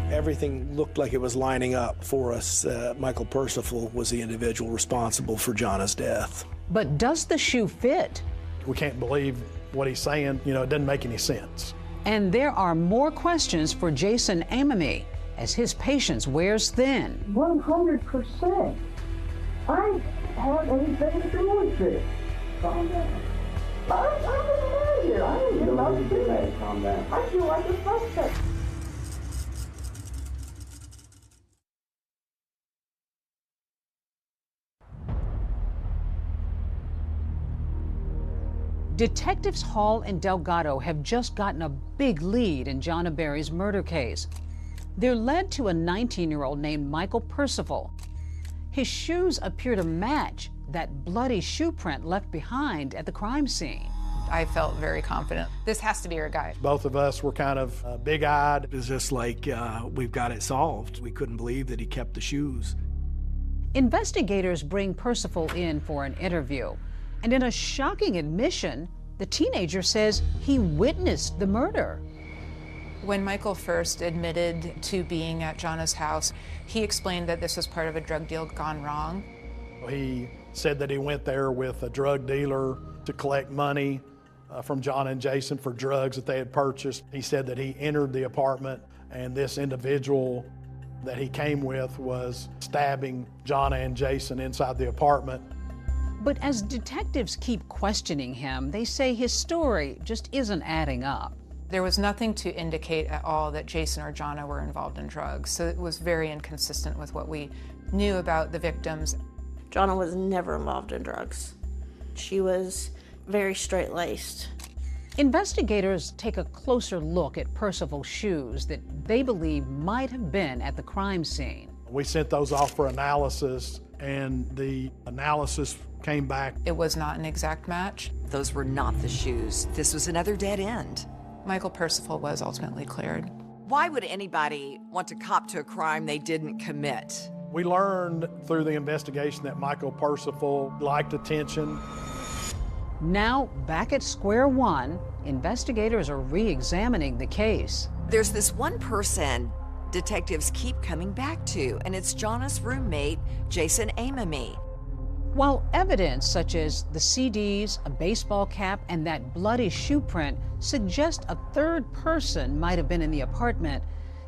Everything looked like it was lining up for us. Michael Percival was the individual responsible for Jonna's death. But does the shoe fit? We can't believe what he's saying. You know, it doesn't make any sense. And there are more questions for Jason Amamy as his patience wears thin. 100%. I have anything to do with this. Calm down. I'm mad here. I ain't getting out of bed. Calm down. I feel like a suspect. Detectives Hall and Delgado have just gotten a big lead in Jonna Berry's murder case. They're led to a 19-year-old named Michael Percival. His shoes appear to match that bloody shoe print left behind at the crime scene. I felt very confident. This has to be our guy. Both of us were kind of big-eyed. It was just like, we've got it solved. We couldn't believe that he kept the shoes. Investigators bring Percival in for an interview. And in a shocking admission, the teenager says he witnessed the murder. When Michael first admitted to being at Jonna's house, he explained that this was part of a drug deal gone wrong. He said that he went there with a drug dealer to collect money from Jonna and Jason for drugs that they had purchased. He said that he entered the apartment and this individual that he came with was stabbing Jonna and Jason inside the apartment. But as detectives keep questioning him, they say his story just isn't adding up. There was nothing to indicate at all that Jason or Jonna were involved in drugs, so it was very inconsistent with what we knew about the victims. Jonna was never involved in drugs. She was very straight-laced. Investigators take a closer look at Percival's shoes that they believe might have been at the crime scene. We sent those off for analysis, and the analysis came back. It was not an exact match. Those were not the shoes. This was another dead end. Michael Percival was ultimately cleared. Why would anybody want to cop to a crime they didn't commit? We learned through the investigation that Michael Percival liked attention. Now, back at square one, investigators are re-examining the case. There's this one person detectives keep coming back to, and it's Jonna's roommate, Jason Amamy. While evidence such as the CDs, a baseball cap, and that bloody shoe print suggest a third person might have been in the apartment,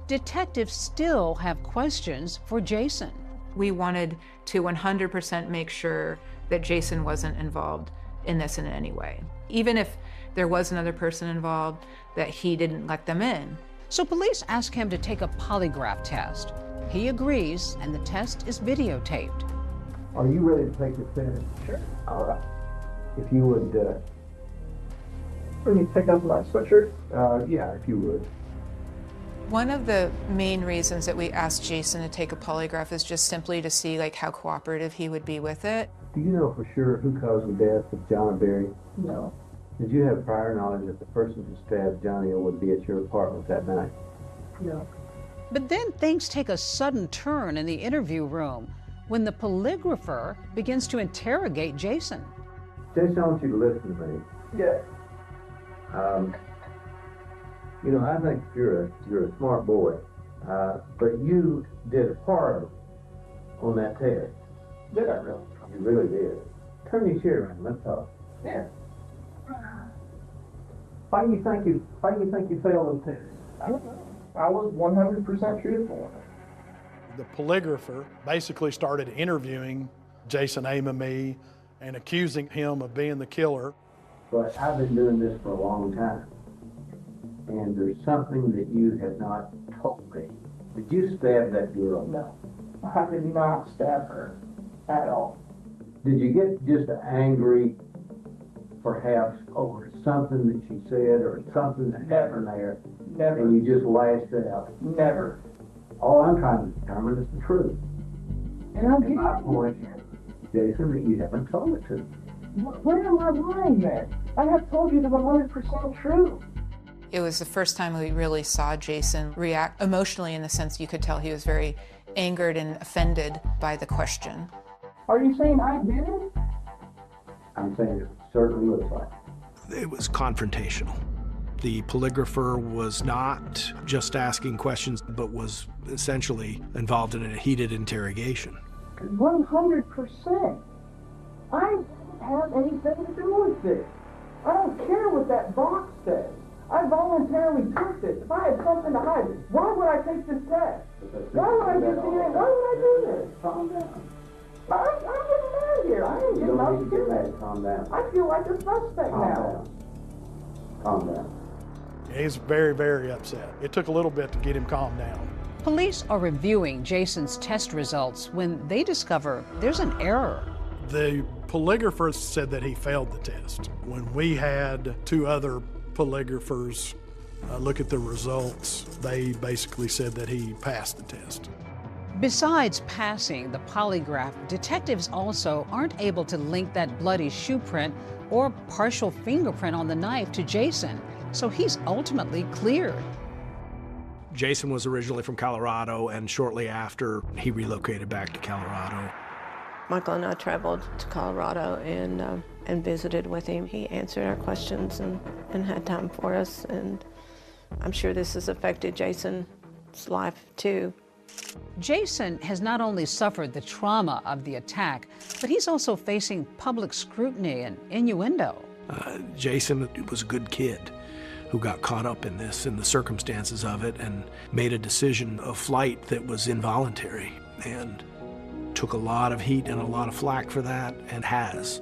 detectives still have questions for Jason. We wanted to 100% make sure that Jason wasn't involved. in this in any way. Even if there was another person involved, that he didn't let them in. So police ask him to take a polygraph test. He agrees, and the test is videotaped. Are you ready to take this test? Sure. All right. If you would, Let me pick up my sweatshirt. yeah, if you would. One of the main reasons that we asked Jason to take a polygraph is just simply to see like how cooperative he would be with it. Do you know for sure who caused the death of John Berry? No. Did you have prior knowledge that the person who stabbed Johnny would be at your apartment that night? No. But then things take a sudden turn in the interview room when the polygrapher begins to interrogate Jason. Jason, I want you to listen to me. Yeah. You know, I think you're a smart boy, but you did a part on that test. Did I really? You really did. Turn your chair around. Let's talk. Yeah. Why do you think you failed the test? I don't know. I was 100% truthful. The polygrapher basically started interviewing Jason Amemy and accusing him of being the killer. But I've been doing this for a long time, and there's something that you have not told me. Did you stab that girl? No. I did not stab her at all. Did you get just angry, perhaps, over something that she said or something that happened there? Never. And you just lashed out? Never. All I'm trying to determine is the truth. And I'll give And my you point is, Jason, that you haven't told it to me. Where am I lying then? I have told you the 100% true. It was the first time we really saw Jason react emotionally, in the sense you could tell he was very angered and offended by the question. Are you saying I did it? I'm saying it certainly looks like it. It was confrontational. The polygrapher was not just asking questions, but was essentially involved in a heated interrogation. 100%. I don't have anything to do with this. I don't care what that box says. I voluntarily took this. If I had something to hide, why would I take this test? Why would I do DNA? Why would I do this? Calm down. I'm getting mad here. I ain't You getting don't need to get upset. mad. Calm down. I feel like a suspect Calm now. down. Calm down. He's very, very upset. It took a little bit to get him calmed down. Police are reviewing Jason's test results when they discover there's an error. The polygrapher said that he failed the test. When we had two other polygraphers look at the results, they basically said that he passed the test. Besides passing the polygraph, detectives also aren't able to link that bloody shoe print or partial fingerprint on the knife to Jason, so he's ultimately cleared. Jason was originally from Colorado, and shortly after, he relocated back to Colorado. Michael and I traveled to Colorado and visited with him. He answered our questions and had time for us, and I'm sure this has affected Jason's life too. Jason has not only suffered the trauma of the attack, but he's also facing public scrutiny and innuendo. Jason was a good kid who got caught up in this and the circumstances of it, and made a decision of flight that was involuntary, and took a lot of heat and a lot of flack for that, and has.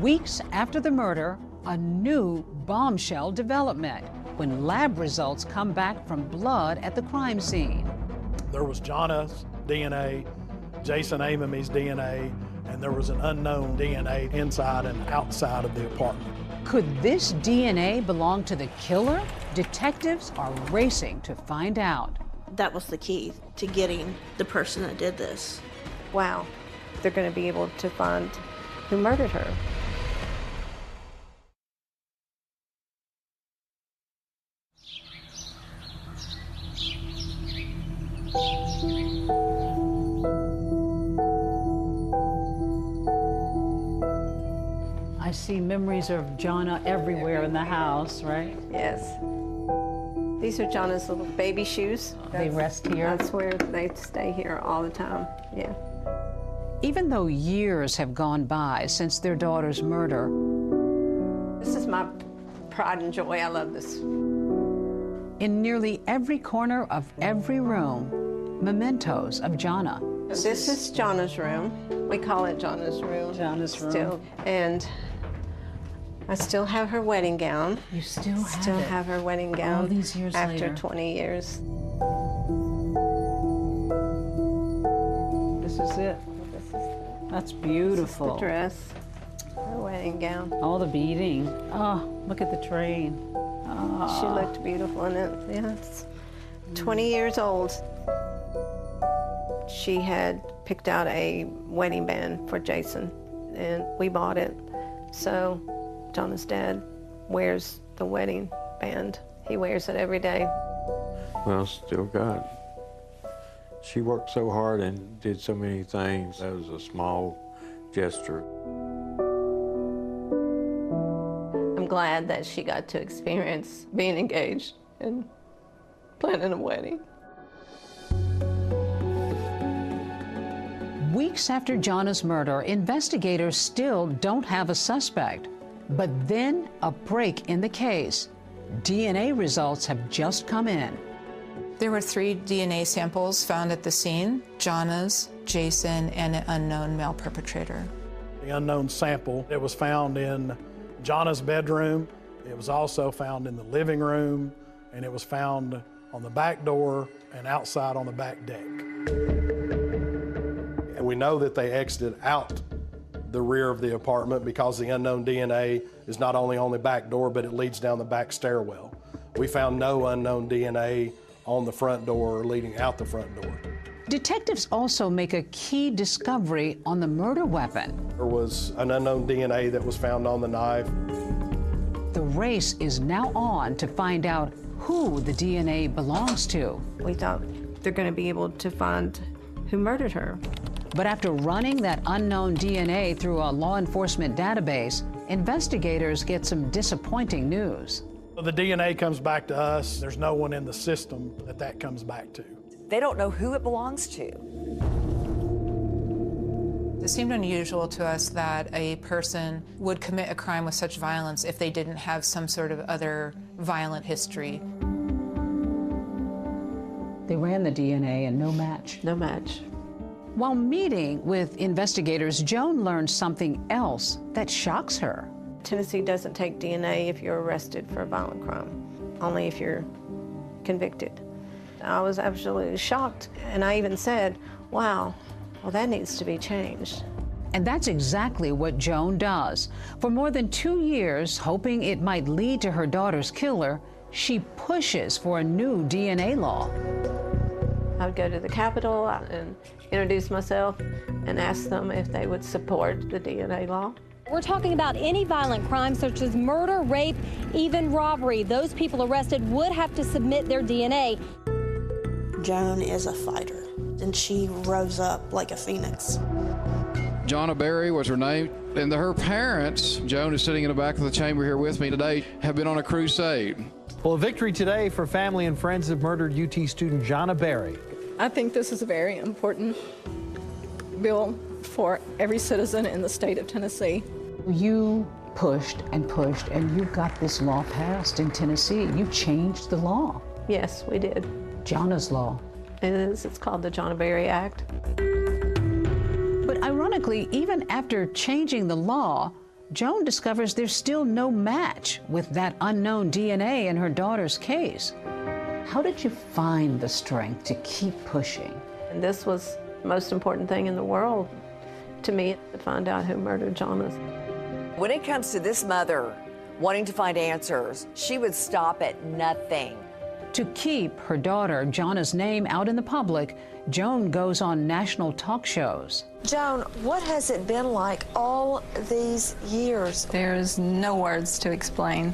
Weeks after the murder, a new bombshell development when lab results come back from blood at the crime scene. There was Jonna's DNA, Jason Amemy's DNA, and there was an unknown DNA inside and outside of the apartment. Could this DNA belong to the killer? Detectives are racing to find out. That was the key to getting the person that did this. Wow, they're going to be able to find who murdered her. I see memories of Jonna everywhere in the house, right? Yes. These are Jonna's little baby shoes. They rest here? That's where they stay here all the time, yeah. Even though years have gone by since their daughter's murder, this is my pride and joy. I love this. In nearly every corner of every room, mementos of Jonna. This is Jonna's room. We call it Jonna's room. Jonna's room. Still. And I still have her wedding gown. You still have Still it? have her wedding gown. All these years after later. 20 years. This is it. That's beautiful. This is the dress. Her wedding gown. All the beading. Oh, look at the train. Oh. She looked beautiful in it. Yeah, it's 20 years old. She had picked out a wedding band for Jason, and we bought it. So Jonna's dad wears the wedding band. He wears it every day. Well, still got it. She worked so hard and did so many things. That was a small gesture. I'm glad that she got to experience being engaged and planning a wedding. Weeks after Jonna's murder, investigators still don't have a suspect. But then a break in the case. DNA results have just come in. There were 3 DNA samples found at the scene: Jonna's, Jason, and an unknown male perpetrator. The unknown sample, it was found in Jonna's bedroom. It was also found in the living room, and it was found on the back door and outside on the back deck. And we know that they exited out the rear of the apartment because the unknown DNA is not only on the back door, but it leads down the back stairwell. We found no unknown DNA on the front door or leading out the front door. Detectives also make a key discovery on the murder weapon. There was an unknown DNA that was found on the knife. The race is now on to find out who the DNA belongs to. We thought they're going to be able to find who murdered her. But after running that unknown DNA through a law enforcement database, investigators get some disappointing news. The DNA comes back to us. There's no one in the system that comes back to. They don't know who it belongs to. It seemed unusual to us that a person would commit a crime with such violence if they didn't have some sort of other violent history. They ran the DNA and no match. No match. While meeting with investigators, Joan learned something else that shocks her. Tennessee doesn't take DNA if you're arrested for a violent crime, only if you're convicted. I was absolutely shocked, and I even said, wow, well, that needs to be changed. And that's exactly what Joan does. For more than 2 years, hoping it might lead to her daughter's killer, she pushes for a new DNA law. I would go to the Capitol and introduce myself and ask them if they would support the DNA law. We're talking about any violent crime such as murder, rape, even robbery. Those people arrested would have to submit their DNA. Joan is a fighter, and she rose up like a phoenix. Jonna Berry was her name, and her parents, Joan is sitting in the back of the chamber here with me today, have been on a crusade. Well, a victory today for family and friends of murdered UT student Jonna Berry. I think this is a very important bill for every citizen in the state of Tennessee. You pushed and pushed, and you got this law passed in Tennessee. You changed the law. Yes, we did. Jonna's law. It is. It's called the Jonna Berry Act. But ironically, even after changing the law, Joan discovers there's still no match with that unknown DNA in her daughter's case. How did you find the strength to keep pushing? And this was the most important thing in the world to me, to find out who murdered Jonna. When it comes to this mother wanting to find answers, she would stop at nothing. To keep her daughter Jonna's name out in the public, Joan goes on national talk shows. Joan, what has it been like all these years? There's no words to explain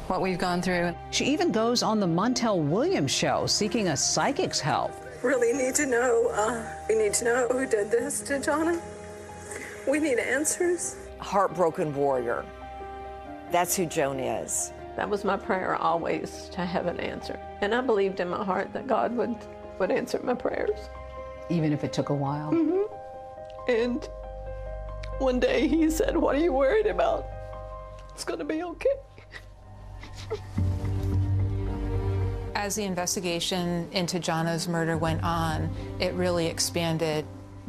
what we've gone through. She even goes on the Montel Williams show seeking a psychic's help. Really need to know, we need to know who did this to Jonna. We need answers. Heartbroken warrior. That's who Joan is. That was my prayer always, to have an answer. And I believed in my heart that God would answer my prayers. Even if it took a while? Mm-hmm. And one day he said, "What are you worried about? It's gonna be okay." As the investigation into Jona's murder went on, it really expanded.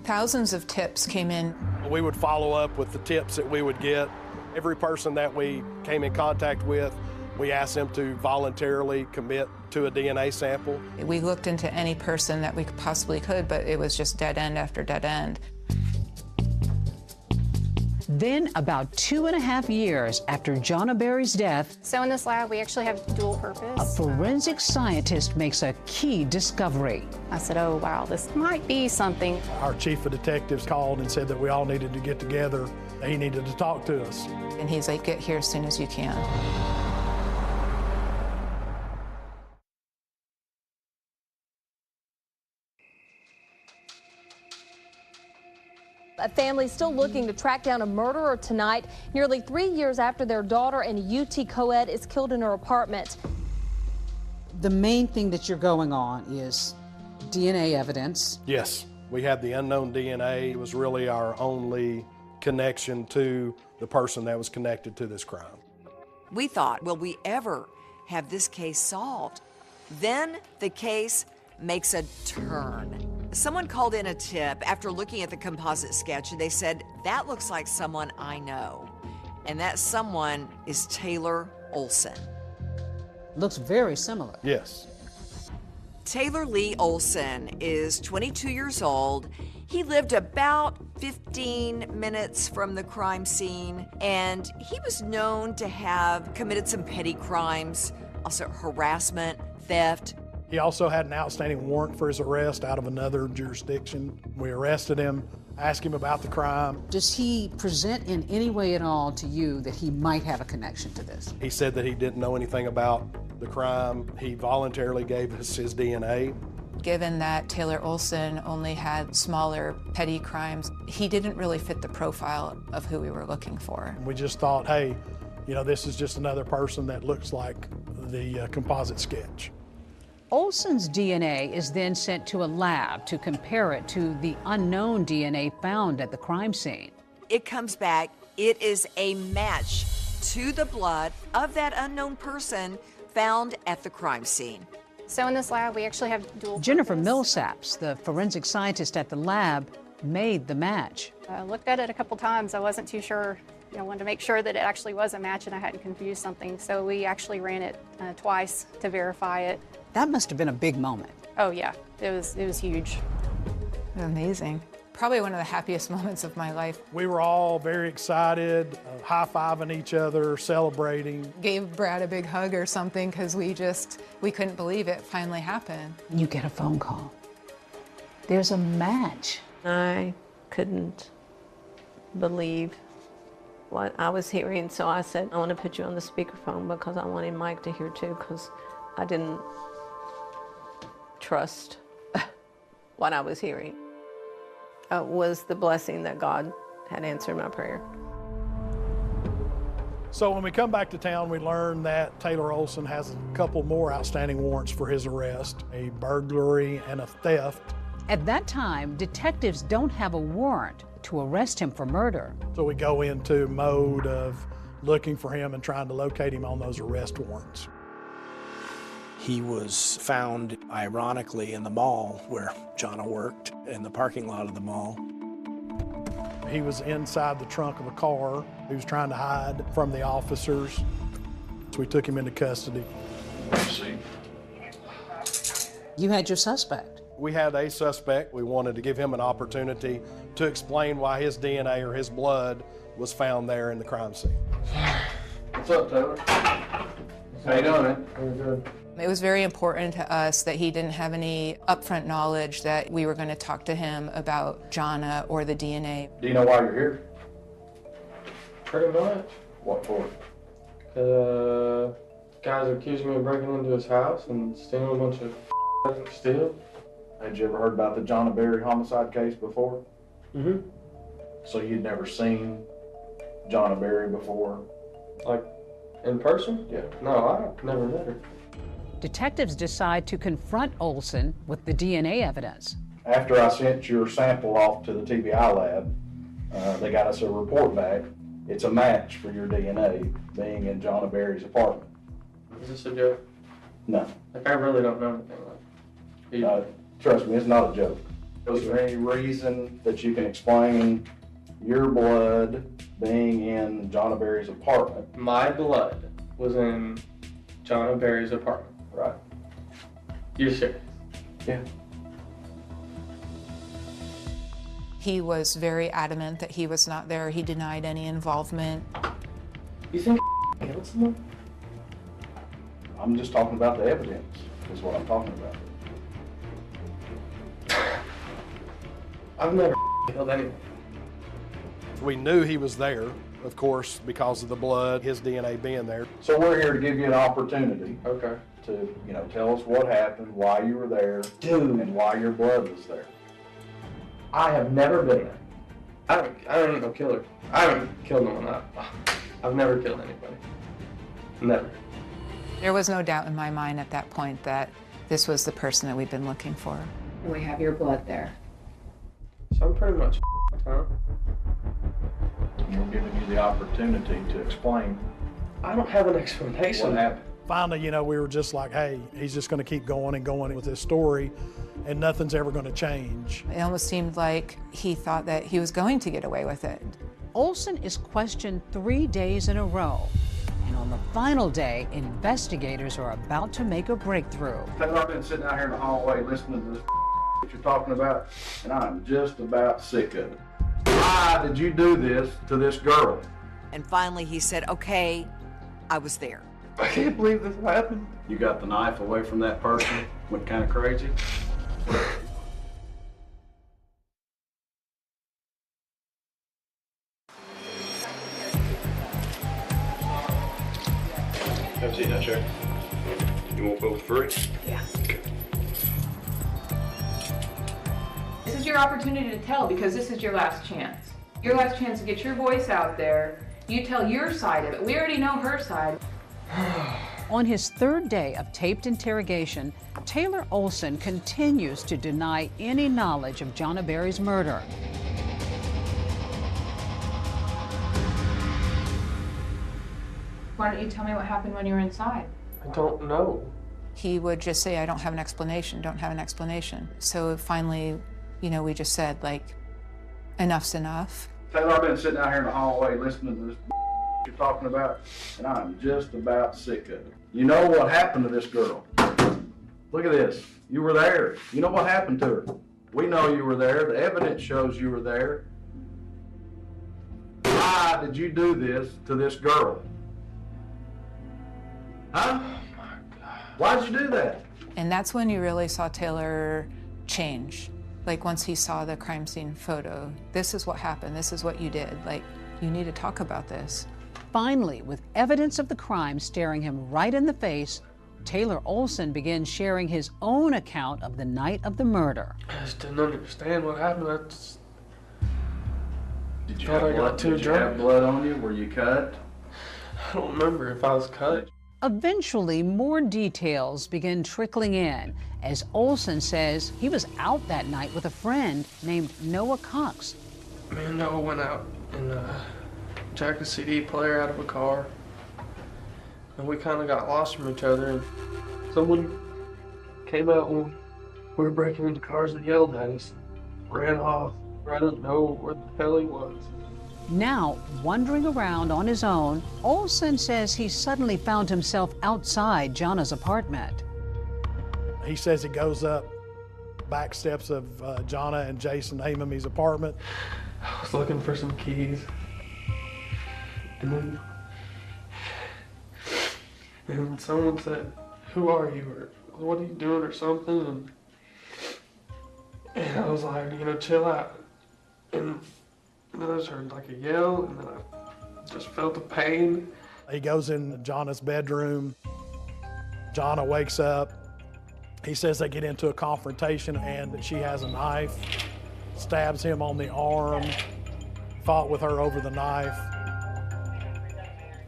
Thousands of tips came in. We would follow up with the tips that we would get. Every person that we came in contact with, we asked them to voluntarily commit to a DNA sample. We looked into any person that we possibly could, but it was just dead end after dead end. Then, about 2.5 years after Jonna Berry's death, So in this lab, we actually have dual a purpose. forensic scientist makes a key discovery. I said, oh, wow, this might be something. Our chief of detectives called and said that we all needed to get together. He needed to talk to us. And he's like, get here as soon as you can. A family still looking to track down a murderer tonight, nearly 3 years after their daughter and a UT co-ed is killed in her apartment. The main thing that you're going on is DNA evidence. Yes, we had the unknown DNA. It was really our only connection to the person that was connected to this crime. We thought, will we ever have this case solved? Then the case makes a turn. Someone called in a tip after looking at the composite sketch, and they said, that looks like someone I know. And that someone is Taylor Olson. Looks very similar. Yes. Taylor Lee Olson is 22 years old. He lived about 15 minutes from the crime scene, and he was known to have committed some petty crimes, also harassment, theft. He also had an outstanding warrant for his arrest out of another jurisdiction. We arrested him, asked him about the crime. Does he present in any way at all to you that he might have a connection to this? He said that he didn't know anything about the crime. He voluntarily gave us his DNA. Given that Taylor Olson only had smaller petty crimes, he didn't really fit the profile of who we were looking for. We just thought, hey, you know, this is just another person that looks like the composite sketch. Olson's DNA is then sent to a lab to compare it to the unknown DNA found at the crime scene. It comes back, it is a match to the blood of that unknown person found at the crime scene. So in this lab, we actually have dual Jennifer purpose. Millsaps, the forensic scientist at the lab, made the match. I looked at it a couple times. I wasn't too sure. I wanted to make sure that it actually was a match and I hadn't confused something. So we actually ran it twice to verify it. That must have been a big moment. Oh yeah, it was huge. Amazing. Probably one of the happiest moments of my life. We were all very excited, high-fiving each other, celebrating. Gave Brad a big hug or something because we couldn't believe it finally happened. You get a phone call. There's a match. I couldn't believe what I was hearing, so I said, I want to put you on the speakerphone because I wanted Mike to hear too, because I didn't trust what I was hearing. It was the blessing that God had answered my prayer. So when we come back to town, we learn that Taylor Olson has a couple more outstanding warrants for his arrest, a burglary and a theft. At that time, detectives don't have a warrant to arrest him for murder. So we go into mode of looking for him and trying to locate him on those arrest warrants. He was found, ironically, in the mall where Jonna worked, in the parking lot of the mall. He was inside the trunk of a car. He was trying to hide from the officers. So we took him into custody. You had your suspect. We had a suspect. We wanted to give him an opportunity to explain why his DNA or his blood was found there in the crime scene. What's up, Taylor? How you doing, man? It was very important to us that he didn't have any upfront knowledge that we were going to talk to him about Jonna or the DNA. Do you know why you're here? Pretty much. What for? Guys accused me of breaking into his house and stealing a bunch of steel. Had you ever heard about the Jonna Berry homicide case before? Mm-hmm. So you'd never seen Jonna Berry before? Like, in person? Yeah. No, I never met her. Detectives decide to confront Olson with the DNA evidence. After I sent your sample off to the TBI lab, they got us a report back. It's a match for your DNA being in Jonna Berry's apartment. Is this a joke? No. Like, I really don't know anything like it. Trust me, it's not a joke. Is there any reason that you can explain your blood being in John Berry's apartment? My blood was in John Berry's apartment. Right. You serious? Yeah. He was very adamant that he was not there. He denied any involvement. You think killed someone? I'm just talking about the evidence, is what I'm talking about. I've never killed anyone. We knew he was there, of course, because of the blood, his DNA being there. So we're here to give you an opportunity. Okay. To, tell us what happened, why you were there, and why your blood was there. I have never been there. I don't even know killer. I haven't killed no one. I've never killed anybody. Never. There was no doubt in my mind at that point that this was the person that we've been looking for. We have your blood there. So I'm pretty much huh? We're giving you the opportunity to explain. I don't have an explanation. What happened? Finally, we were just like, hey, he's just going to keep going and going with his story, and nothing's ever going to change. It almost seemed like he thought that he was going to get away with it. Olson is questioned 3 days in a row. And on the final day, investigators are about to make a breakthrough. I've been sitting out here in the hallway listening to this that you're talking about, and I'm just about sick of it. Why did you do this to this girl? And finally he said, okay, I was there. I can't believe this happened. You got the knife away from that person, went kind of crazy. Have a seat now, Sherry. You want both free? Yeah. Okay. This is your opportunity to tell because this is your last chance. Your last chance to get your voice out there. You tell your side of it. We already know her side. On his third day of taped interrogation, Taylor Olson continues to deny any knowledge of Jonna Berry's murder. Why don't you tell me what happened when you were inside? I don't know. He would just say, I don't have an explanation, don't have an explanation. So finally, we just said, like, enough's enough. Taylor, I've been sitting out here in the hallway listening to this you're talking about, and I'm just about sick of it. You know what happened to this girl? Look at this. You were there. You know what happened to her? We know you were there. The evidence shows you were there. Why did you do this to this girl? Huh? Why'd you do that? And that's when you really saw Taylor change. Like once he saw the crime scene photo, this is what happened, this is what you did. Like, you need to talk about this. Finally, with evidence of the crime staring him right in the face, Taylor Olson begins sharing his own account of the night of the murder. I just didn't understand what happened. I just Did you thought I got too Did you drunk. have blood on you? Were you cut? I don't remember if I was cut. Eventually, more details begin trickling in as Olson says he was out that night with a friend named Noah Cox. Me and Noah went out and jacked a CD player out of a car. And we kind of got lost from each other. And someone came out when we were breaking into cars and yelled at us. Ran off. I don't know where the hell he was. Now, wandering around on his own, Olson says he suddenly found himself outside Jonna's apartment. He says he goes up back steps of Jonna and Jason Amamy's apartment. I was looking for some keys. And then someone said, "Who are you?" or "What are you doing?" or something. And I was like, chill out. And then I just heard like a yell, and then I just felt the pain. He goes in Jonna's bedroom. Jonna wakes up. He says they get into a confrontation and she has a knife, stabs him on the arm, fought with her over the knife.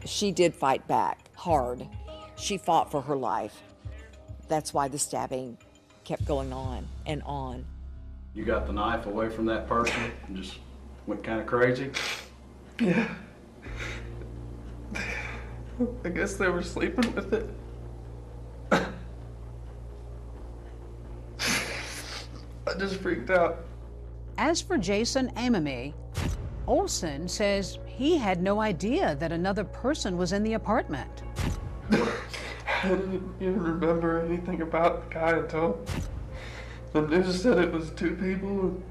She did fight back hard. She fought for her life. That's why the stabbing kept going on and on. You got the knife away from that person and just went kind of crazy? Yeah. I guess they were sleeping with it. just freaked out. As for Jason Amami, Olson says he had no idea that another person was in the apartment. I didn't even remember anything about the guy until the news said it was 2 people.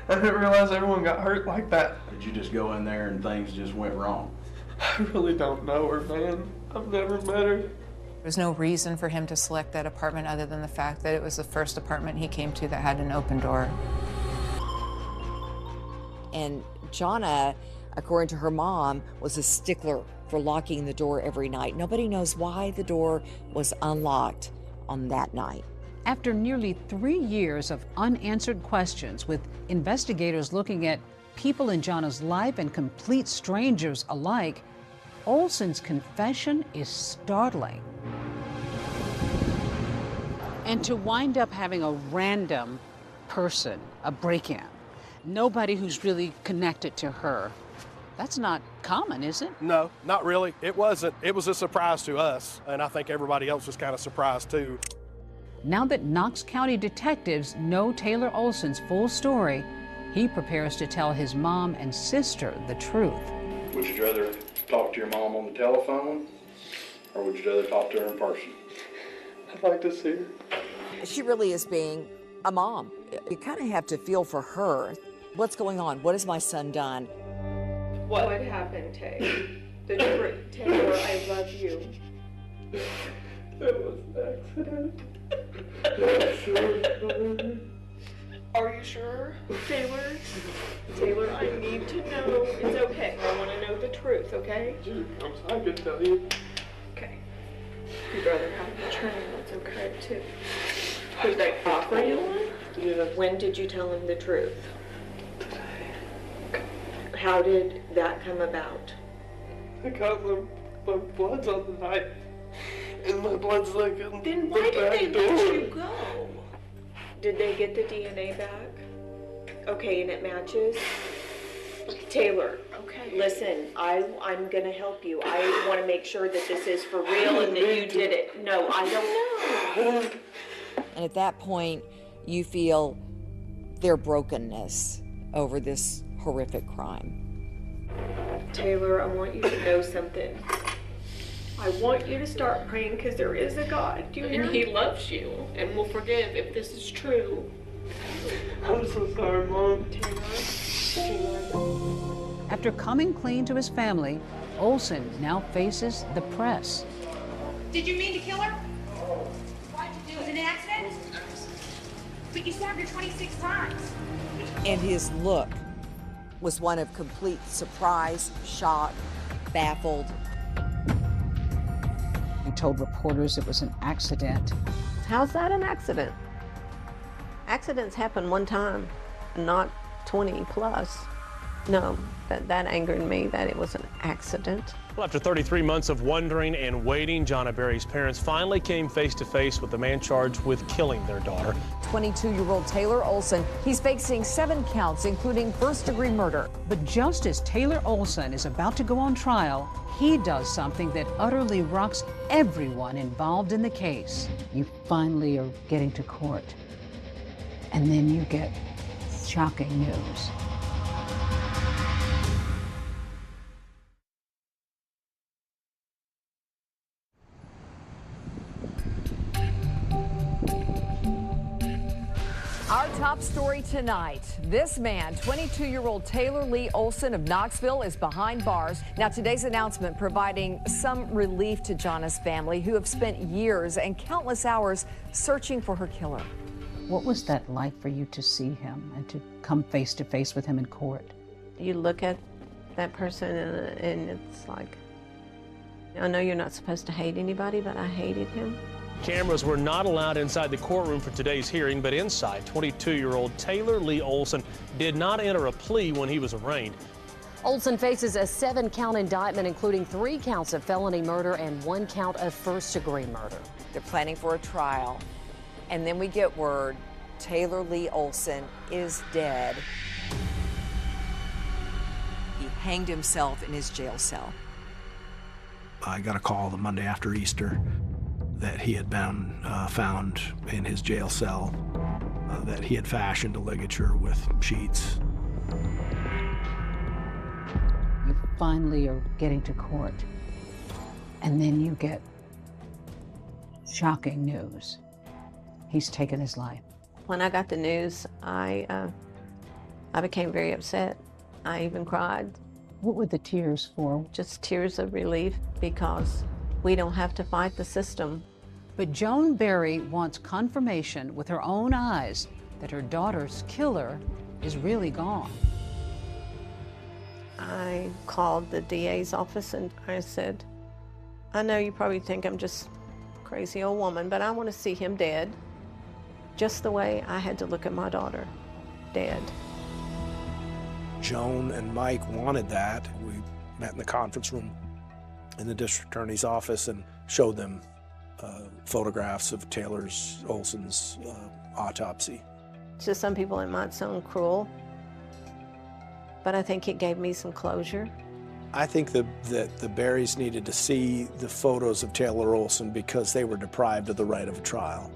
I didn't realize everyone got hurt like that. Did you just go in there and things just went wrong? I really don't know her, man. I've never met her. There's no reason for him to select that apartment other than the fact that it was the first apartment he came to that had an open door. And Jonna, according to her mom, was a stickler for locking the door every night. Nobody knows why the door was unlocked on that night. After nearly 3 years of unanswered questions, with investigators looking at people in Jonna's life and complete strangers alike, Olson's confession is startling. And to wind up having a random person, a break-in, nobody who's really connected to her, that's not common, is it? No, not really. It wasn't. It was a surprise to us, and I think everybody else was kind of surprised too. Now that Knox County detectives know Taylor Olson's full story, he prepares to tell his mom and sister the truth. Would you rather talk to your mom on the telephone, or would you rather talk to her in person? I'd like to see her. She really is being a mom. You kind of have to feel for her. What's going on? What has my son done? What happened, Tay? Taylor, I love you. It was an accident. Are you sure, Taylor? Taylor, I need to know. It's okay. I want to know the truth, okay? I can tell you. Okay. You'd rather have the train. That's okay, too. Did they offer you one? Yeah. When did you tell him the truth? How did that come about? I got my bloods on the night, and my blood's like in Then the why back did they door. let you go? Did they get the DNA back? Okay, and it matches? Taylor, okay. Listen, I'm gonna help you. I want to make sure that this is for real and that you did it. No, I don't know. And at that point, you feel their brokenness over this horrific crime. Taylor, I want you to know something. I want you to start praying because there is a God. Do you hear? And He loves you and will forgive if this is true. I'm so sorry, Mom. After coming clean to his family, Olson now faces the press. Did you mean to kill her? Why'd you do it? Was it an accident? But you stabbed her 26 times. And his look was one of complete surprise, shock, baffled. He told reporters it was an accident. How's that an accident? Accidents happen one time, not 20 plus. No, that angered me that it was an accident. Well, after 33 months of wondering and waiting, Jonna Berry's parents finally came face to face with the man charged with killing their daughter. 22-year-old Taylor Olson, he's facing 7 counts, including first-degree murder. But just as Taylor Olson is about to go on trial, he does something that utterly rocks everyone involved in the case. You finally are getting to court, and then you get shocking news. Our top story tonight. This man, 22-year-old Taylor Lee Olson of Knoxville, is behind bars. Now, today's announcement providing some relief to Jonna's family, who have spent years and countless hours searching for her killer. What was that like for you to see him and to come face to face with him in court? You look at that person and it's like, I know you're not supposed to hate anybody, but I hated him. Cameras were not allowed inside the courtroom for today's hearing, but inside, 22-year-old Taylor Lee Olson did not enter a plea when he was arraigned. Olson faces a 7-count indictment, including 3 counts of felony murder and 1 count of first-degree murder. They're planning for a trial, and then we get word Taylor Lee Olson is dead. He hanged himself in his jail cell. I got a call the Monday after Easter that he had been found in his jail cell that he had fashioned a ligature with sheets. You finally are getting to court, and then you get shocking news. He's taken his life. When I got the news, I became very upset. I even cried. What were the tears for? Just tears of relief, because we don't have to fight the system. But Joan Berry wants confirmation with her own eyes that her daughter's killer is really gone. I called the DA's office and I said, I know you probably think I'm just a crazy old woman, but I want to see him dead, just the way I had to look at my daughter, dead. Joan and Mike wanted that. We met in the conference room in the district attorney's office and showed them photographs of Taylor Olson's autopsy. To some people it might sound cruel, but I think it gave me some closure. I think that the Berrys needed to see the photos of Taylor Olson because they were deprived of the right of a trial.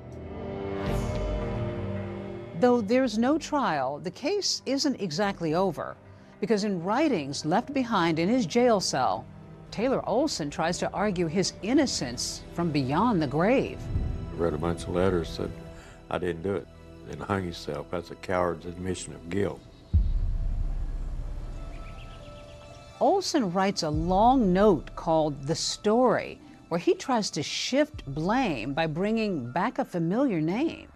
Though there's no trial, the case isn't exactly over, because in writings left behind in his jail cell, Taylor Olson tries to argue his innocence from beyond the grave. I read a bunch of letters that said, I didn't do it, and hung himself. That's a coward's admission of guilt. Olson writes a long note called The Story, where he tries to shift blame by bringing back a familiar name.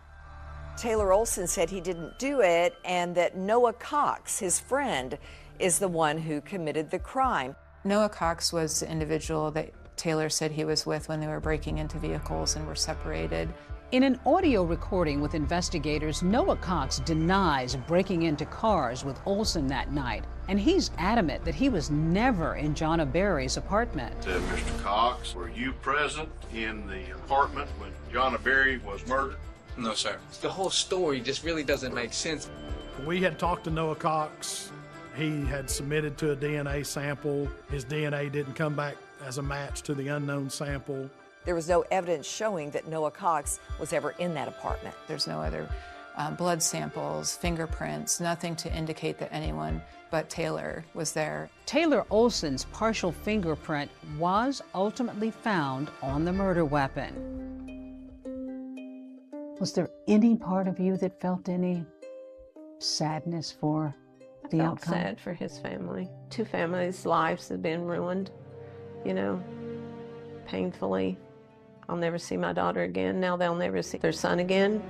Taylor Olson said he didn't do it and that Noah Cox, his friend, is the one who committed the crime. Noah Cox was the individual that Taylor said he was with when they were breaking into vehicles and were separated. In an audio recording with investigators, Noah Cox denies breaking into cars with Olson that night, and he's adamant that he was never in Jonna Berry's apartment. Mr. Cox, were you present in the apartment when Jonna Berry was murdered? No, sir. The whole story just really doesn't make sense. We had talked to Noah Cox. He had submitted to a DNA sample. His DNA didn't come back as a match to the unknown sample. There was no evidence showing that Noah Cox was ever in that apartment. There's no other blood samples, fingerprints, nothing to indicate that anyone but Taylor was there. Taylor Olson's partial fingerprint was ultimately found on the murder weapon. Was there any part of you that felt any sadness for the outcome? I felt sad for his family. Two families' lives have been ruined, you know, painfully. I'll never see my daughter again. Now they'll never see their son again.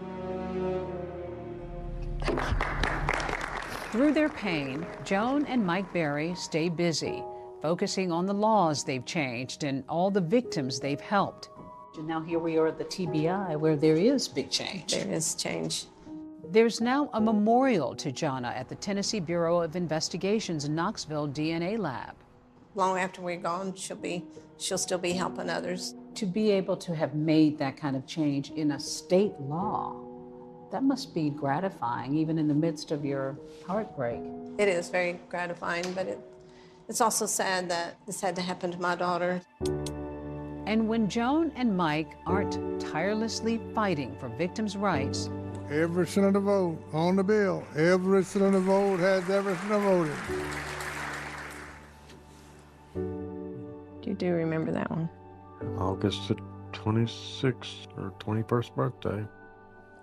Through their pain, Joan and Mike Berry stay busy, focusing on the laws they've changed and all the victims they've helped. And now here we are at the TBI, where there is big change. There is change. There's now a memorial to Jonna at the Tennessee Bureau of Investigation's Knoxville DNA lab. Long after we're gone, she'll still be helping others. To be able to have made that kind of change in a state law, that must be gratifying, even in the midst of your heartbreak. It is very gratifying, but it's also sad that this had to happen to my daughter. And when Joan and Mike aren't tirelessly fighting for victims' rights, every senator vote on the bill. Every senator vote has every senator voted. You do remember that one? August the 26th or 21st birthday.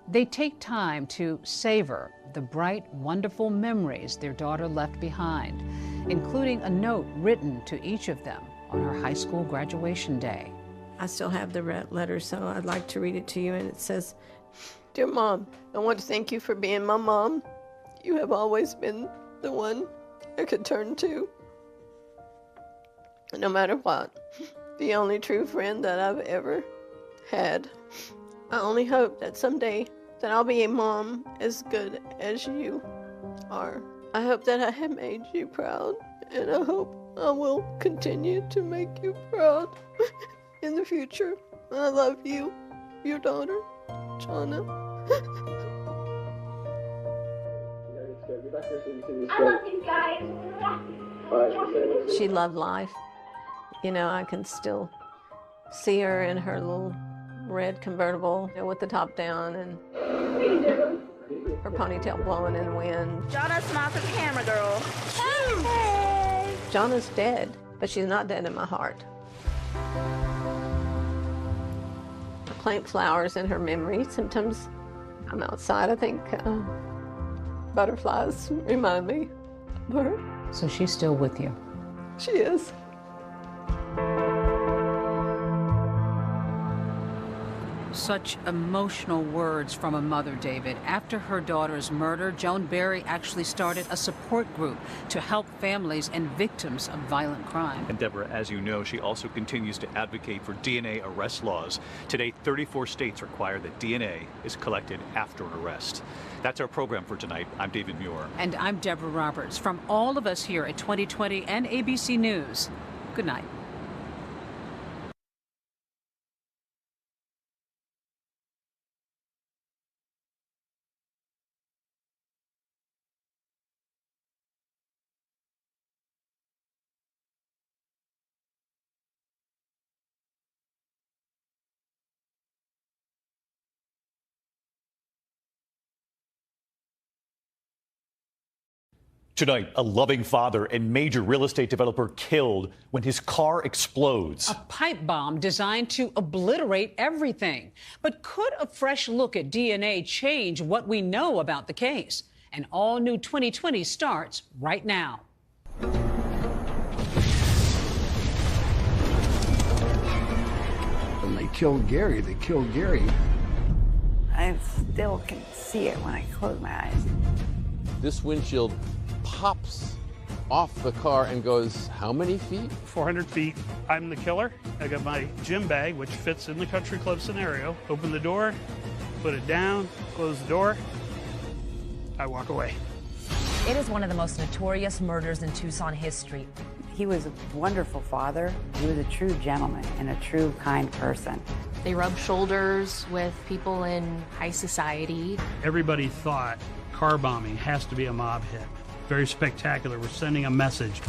they take time to savor the bright, wonderful memories their daughter left behind, including a note written to each of them on her high school graduation day. I still have the letter, so I'd like to read it to you, and it says, "Dear Mom, I want to thank you for being my mom. You have always been the one I could turn to, no matter what. The only true friend that I've ever had. I only hope that someday that I'll be a mom as good as you are. I hope that I have made you proud, and I hope I will continue to make you proud in the future. I love you, your daughter, Jonna." I love you guys. She loved life. You know, I can still see her in her little red convertible with the top down, and her ponytail blowing in the wind. Jonna, smile for the camera, girl. Hey! Jonna's dead, but she's not dead in my heart. I plant flowers in her memory. Sometimes I'm outside, I think butterflies remind me of her. So she's still with you? She is. Such emotional words from a mother, David. After her daughter's murder, Joan Berry actually started a support group to help families and victims of violent crime. And Deborah, as you know, she also continues to advocate for DNA arrest laws. Today, 34 states require that DNA is collected after an arrest. That's our program for tonight. I'm David Muir. And I'm Deborah Roberts. From all of us here at 2020 and ABC News, good night. Tonight, a loving father and major real estate developer killed when his car explodes. A pipe bomb designed to obliterate everything. But could a fresh look at DNA change what we know about the case? An all-new 2020 starts right now. When they killed Gary, they killed Gary. I still can see it when I close my eyes. This windshield pops off the car and goes how many feet? 400 feet. I'm the killer. I got my gym bag, which fits in the country club scenario. Open the door, put it down, close the door. I walk away. It is one of the most notorious murders in Tucson history. He was a wonderful father. He was a true gentleman and a true kind person. They rubbed shoulders with people in high society. Everybody thought car bombing has to be a mob hit. Very spectacular. We're sending a message.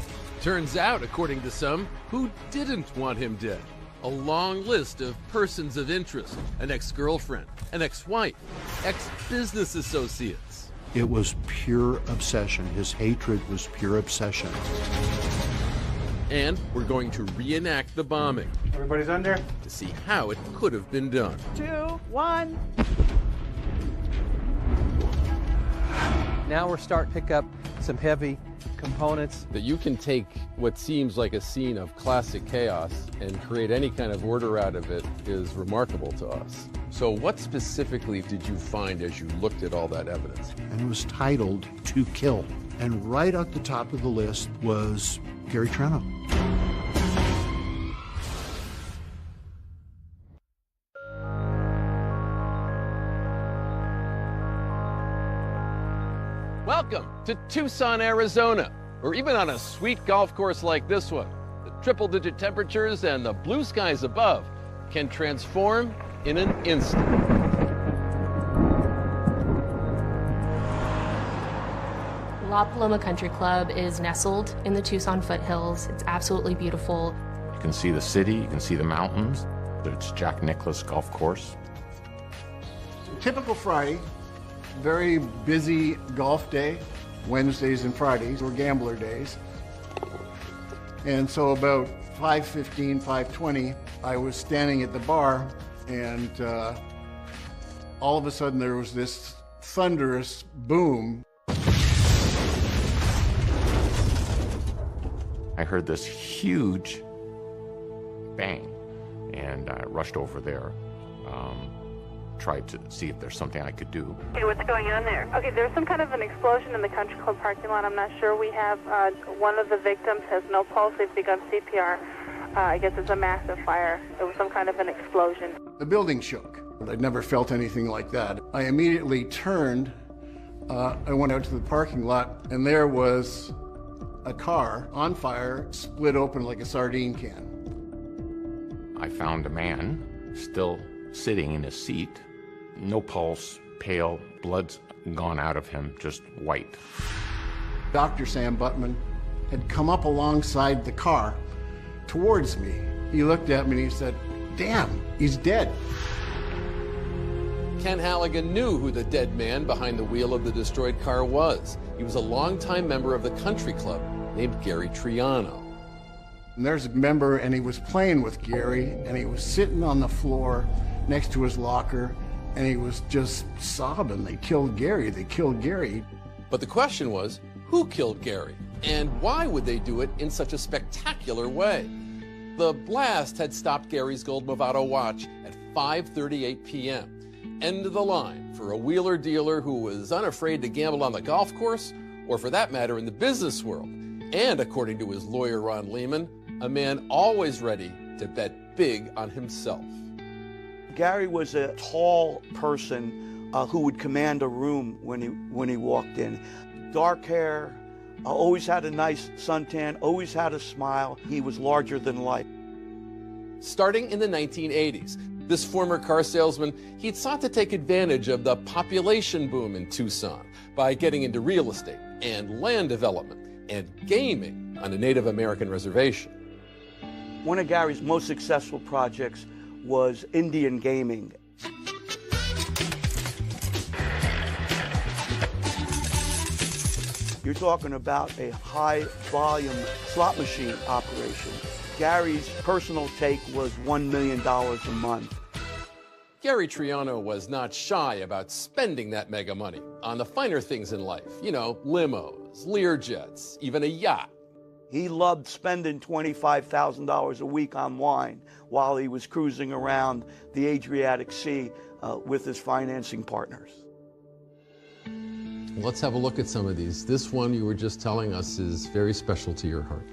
Turns out, according to some, who didn't want him dead? A long list of persons of interest, an ex-girlfriend, an ex-wife, ex-business associates. It was pure obsession. His hatred was pure obsession. And we're going to reenact the bombing. Everybody's under? To see how it could have been done. 2, 1. Now we're starting to pick up some heavy components. That you can take what seems like a scene of classic chaos and create any kind of order out of it is remarkable to us. So what specifically did you find as you looked at all that evidence? And it was titled To Kill. And right at the top of the list was Gary Treno. Welcome to Tucson, Arizona, or even on a sweet golf course like this one. The triple-digit temperatures and the blue skies above can transform in an instant. La Paloma Country Club is nestled in the Tucson foothills. It's absolutely beautiful. You can see the city, you can see the mountains. It's Jack Nicklaus Golf Course. Typical Friday, very busy golf day. Wednesdays and Fridays were gambler days. And so about 5:15, 5:20, I was standing at the bar, and all of a sudden there was this thunderous boom. I heard this huge bang, and I rushed over there, tried to see if there's something I could do. Okay, what's going on there? Okay, there's some kind of an explosion in the country club parking lot. I'm not sure. We have one of the victims has no pulse. They've begun CPR. I guess it's a massive fire. It was some kind of an explosion. The building shook. I'd never felt anything like that. I immediately turned. I went out to the parking lot, and there was a car on fire, split open like a sardine can. I found a man still sitting in his seat, no pulse, pale, blood's gone out of him, just white. Dr. Sam Buttman had come up alongside the car towards me. He looked at me and he said, "Damn, he's dead." Ken Halligan knew who the dead man behind the wheel of the destroyed car was. He was a longtime member of the country club named Gary Triano. And there's a member, and he was playing with Gary, and he was sitting on the floor next to his locker, and he was just sobbing. They killed Gary. They killed Gary. But the question was, who killed Gary? And why would they do it in such a spectacular way? The blast had stopped Gary's gold Movado watch at 5:38 p.m. End of the line for a wheeler dealer who was unafraid to gamble on the golf course, or for that matter in the business world. And according to his lawyer, Ron Lehman, a man always ready to bet big on himself. Gary was a tall person who would command a room when he walked in. Dark hair, always had a nice suntan, always had a smile. He was larger than life. Starting in the 1980s, this former car salesman, he'd sought to take advantage of the population boom in Tucson by getting into real estate and land development and gaming on a Native American reservation. One of Gary's most successful projects was Indian gaming. You're talking about a high-volume slot machine operation. Gary's personal take was $1 million a month. Gary Triano was not shy about spending that mega money on the finer things in life. You know, limos, Learjets, even a yacht. He loved spending $25,000 a week on wine while he was cruising around the Adriatic Sea with his financing partners. Let's have a look at some of these. This one you were just telling us is very special to your heart.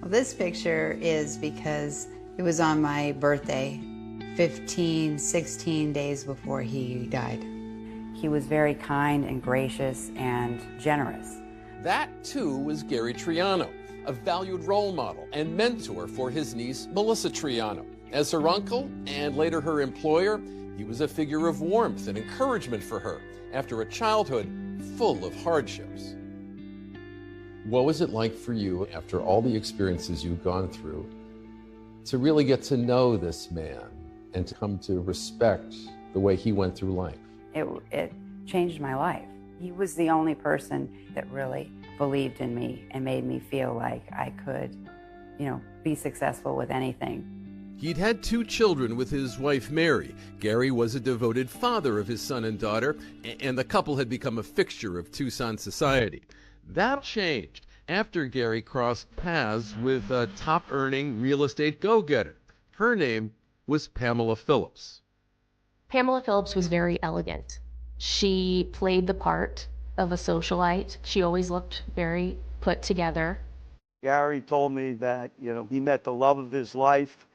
Well, this picture is because it was on my birthday, 16 days before he died. He was very kind and gracious and generous. That, too, was Gary Triano, a valued role model and mentor for his niece, Melissa Triano. As her uncle and later her employer, he was a figure of warmth and encouragement for her after a childhood full of hardships. What was it like for you, after all the experiences you've gone through, to really get to know this man and to come to respect the way he went through life? It changed my life. He was the only person that really believed in me and made me feel like I could, be successful with anything. He'd had 2 children with his wife, Mary. Gary was a devoted father of his son and daughter, and the couple had become a fixture of Tucson society. That changed after Gary crossed paths with a top-earning real estate go-getter. Her name was Pamela Phillips. Pamela Phillips was very elegant. She played the part of a socialite. She always looked very put together. Gary told me that, he met the love of his life,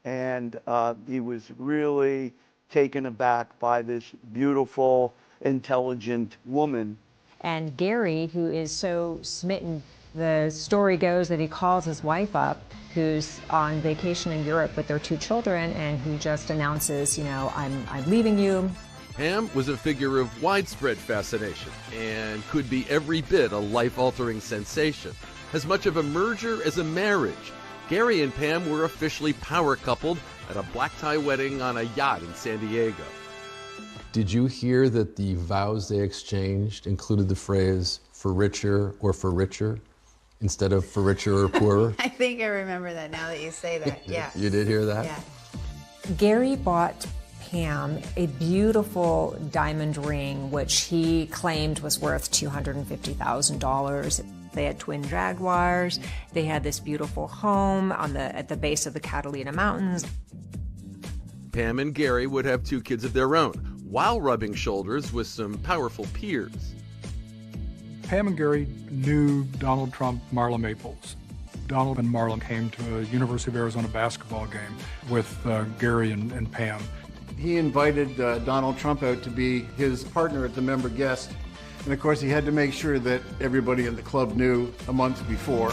and he was really taken aback by this beautiful, intelligent woman. And Gary, who is so smitten, the story goes that he calls his wife up, who's on vacation in Europe with their 2 children, and he just announces, I'm leaving you. Pam was a figure of widespread fascination and could be every bit a life-altering sensation. As much of a merger as a marriage, Gary and Pam were officially power-coupled at a black-tie wedding on a yacht in San Diego. Did you hear that the vows they exchanged included the phrase, for richer or for richer, instead of for richer or poorer? I think I remember that now that you say that, yeah. You did hear that? Yeah. Gary bought Pam a beautiful diamond ring, which he claimed was worth $250,000. They had twin Jaguars. They had this beautiful home at the base of the Catalina Mountains. Pam and Gary would have 2 kids of their own, while rubbing shoulders with some powerful peers. Pam and Gary knew Donald Trump, Marla Maples. Donald and Marla came to a University of Arizona basketball game with Gary and Pam. He invited Donald Trump out to be his partner at the member guest. And of course, he had to make sure that everybody in the club knew a month before.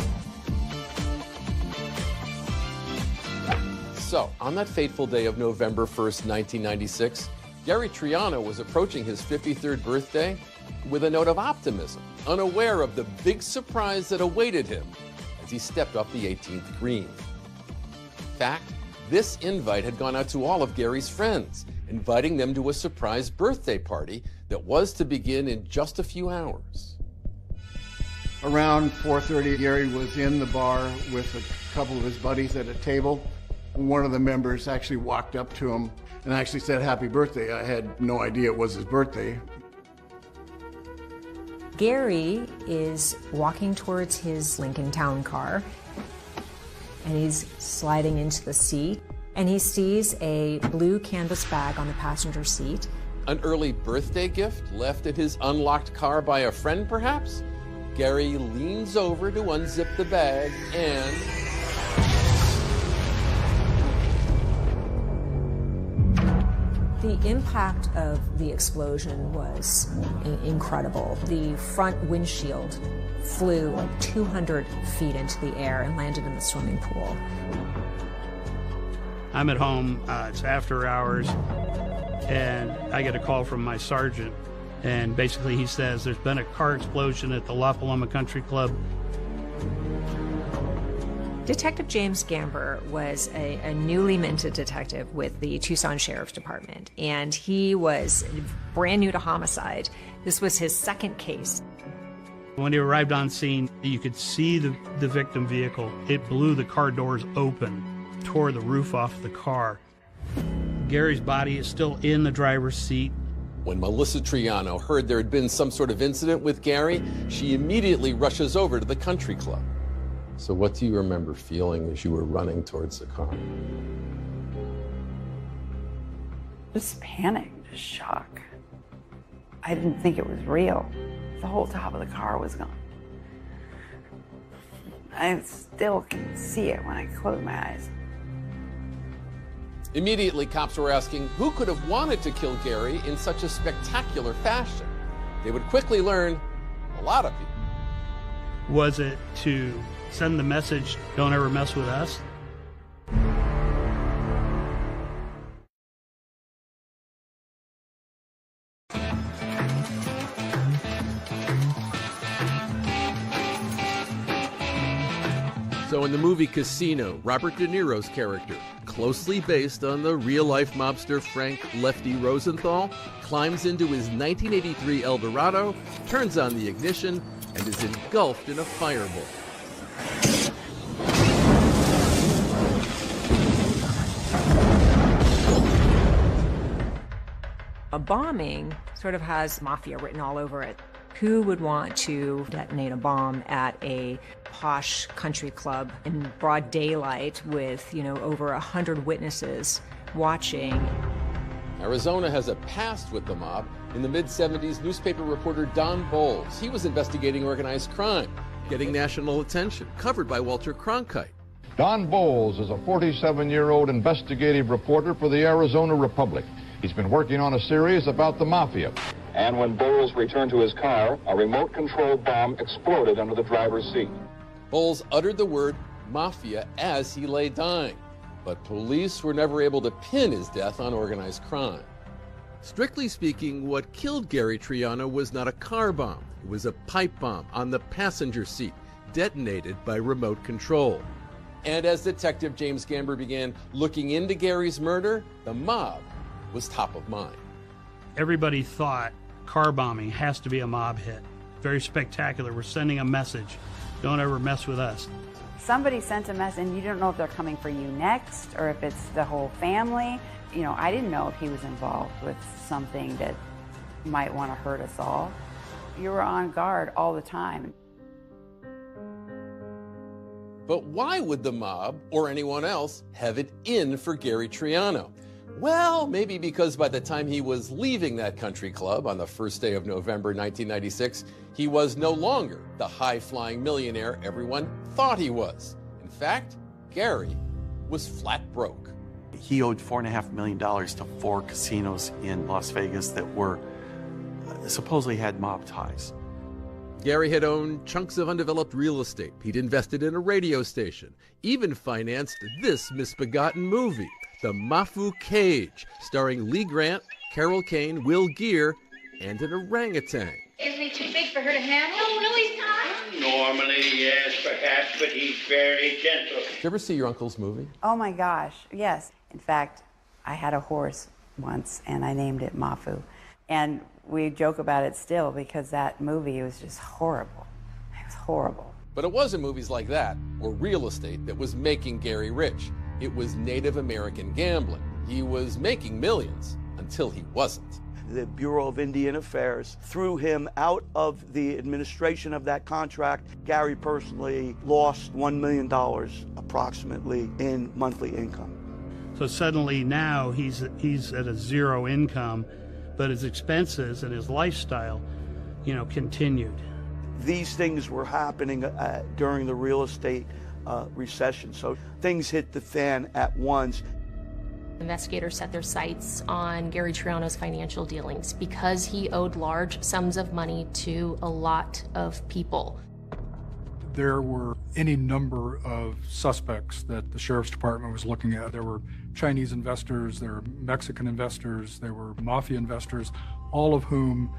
So, on that fateful day of November 1st, 1996, Gary Triano was approaching his 53rd birthday with a note of optimism, unaware of the big surprise that awaited him as he stepped off the 18th green. In fact, this invite had gone out to all of Gary's friends, inviting them to a surprise birthday party that was to begin in just a few hours. Around 4:30, Gary was in the bar with a couple of his buddies at a table. One of the members actually walked up to him and actually said, "Happy birthday." I had no idea it was his birthday. Gary is walking towards his Lincoln Town car, and he's sliding into the seat, and he sees a blue canvas bag on the passenger seat. An early birthday gift left in his unlocked car by a friend, perhaps? Gary leans over to unzip the bag and... The impact of the explosion was incredible. The front windshield flew like 200 feet into the air and landed in the swimming pool. I'm at home, it's after hours, and I get a call from my sergeant, and basically he says there's been a car explosion at the La Paloma Country Club. Detective James Gamber was a newly minted detective with the Tucson Sheriff's Department, and he was brand new to homicide. This was his second case. When he arrived on scene, you could see the victim vehicle. It blew the car doors open, tore the roof off the car. Gary's body is still in the driver's seat. When Melissa Triano heard there had been some sort of incident with Gary, she immediately rushes over to the country club. So what do you remember feeling as you were running towards the car? Just panic, just shock. I didn't think it was real. The whole top of the car was gone. I still can see it when I close my eyes. Immediately, cops were asking who could have wanted to kill Gary in such a spectacular fashion. They would quickly learn a lot of people. Was it to send the message, don't ever mess with us? So in the movie Casino, Robert De Niro's character, closely based on the real-life mobster Frank Lefty Rosenthal, climbs into his 1983 Eldorado, turns on the ignition, and is engulfed in a fireball. A bombing sort of has mafia written all over it. Who would want to detonate a bomb at a posh country club in broad daylight with, over 100 witnesses watching? Arizona has a past with the mob. In the mid-70s, newspaper reporter Don Bowles, he was investigating organized crime, getting national attention, covered by Walter Cronkite. Don Bowles is a 47-year-old investigative reporter for the Arizona Republic. He's been working on a series about the mafia. And when Bowles returned to his car, a remote-controlled bomb exploded under the driver's seat. Bowles uttered the word mafia as he lay dying, but police were never able to pin his death on organized crime. Strictly speaking, what killed Gary Triano was not a car bomb. It was a pipe bomb on the passenger seat, detonated by remote control. And as Detective James Gamber began looking into Gary's murder, the mob was top of mind. Everybody thought car bombing has to be a mob hit. Very spectacular. We're sending a message. Don't ever mess with us. Somebody sent a message, and you don't know if they're coming for you next or if it's the whole family. I didn't know if he was involved with something that might want to hurt us all. You were on guard all the time. But why would the mob or anyone else have it in for Gary Triano? Well, maybe because by the time he was leaving that country club on the first day of November 1996, he was no longer the high-flying millionaire everyone thought he was. In fact, Gary was flat broke. He owed $4.5 million to 4 casinos in Las Vegas that were supposedly had mob ties. Gary had owned chunks of undeveloped real estate. He'd invested in a radio station, even financed this misbegotten movie, The Mafu Cage, starring Lee Grant, Carol Kane, Will Geer, and an orangutan. Isn't he too big for her to handle? No, he's not. Normally, yes, perhaps, but he's very gentle. Did you ever see your uncle's movie? Oh my gosh, yes. In fact, I had a horse once, and I named it Mafu. And we joke about it still because that movie was just horrible. It was horrible. But it wasn't movies like that or real estate that was making Gary rich. It was Native American gambling. He was making millions until he wasn't. The Bureau of Indian Affairs threw him out of the administration of that contract. Gary personally lost $1 million approximately in monthly income. So suddenly now he's at a zero income, but his expenses and his lifestyle, continued. These things were happening during the real estate recession, so things hit the fan at once. Investigators set their sights on Gary Triano's financial dealings because he owed large sums of money to a lot of people. There were any number of suspects that the Sheriff's Department was looking at. There were Chinese investors, there were Mexican investors, there were mafia investors, all of whom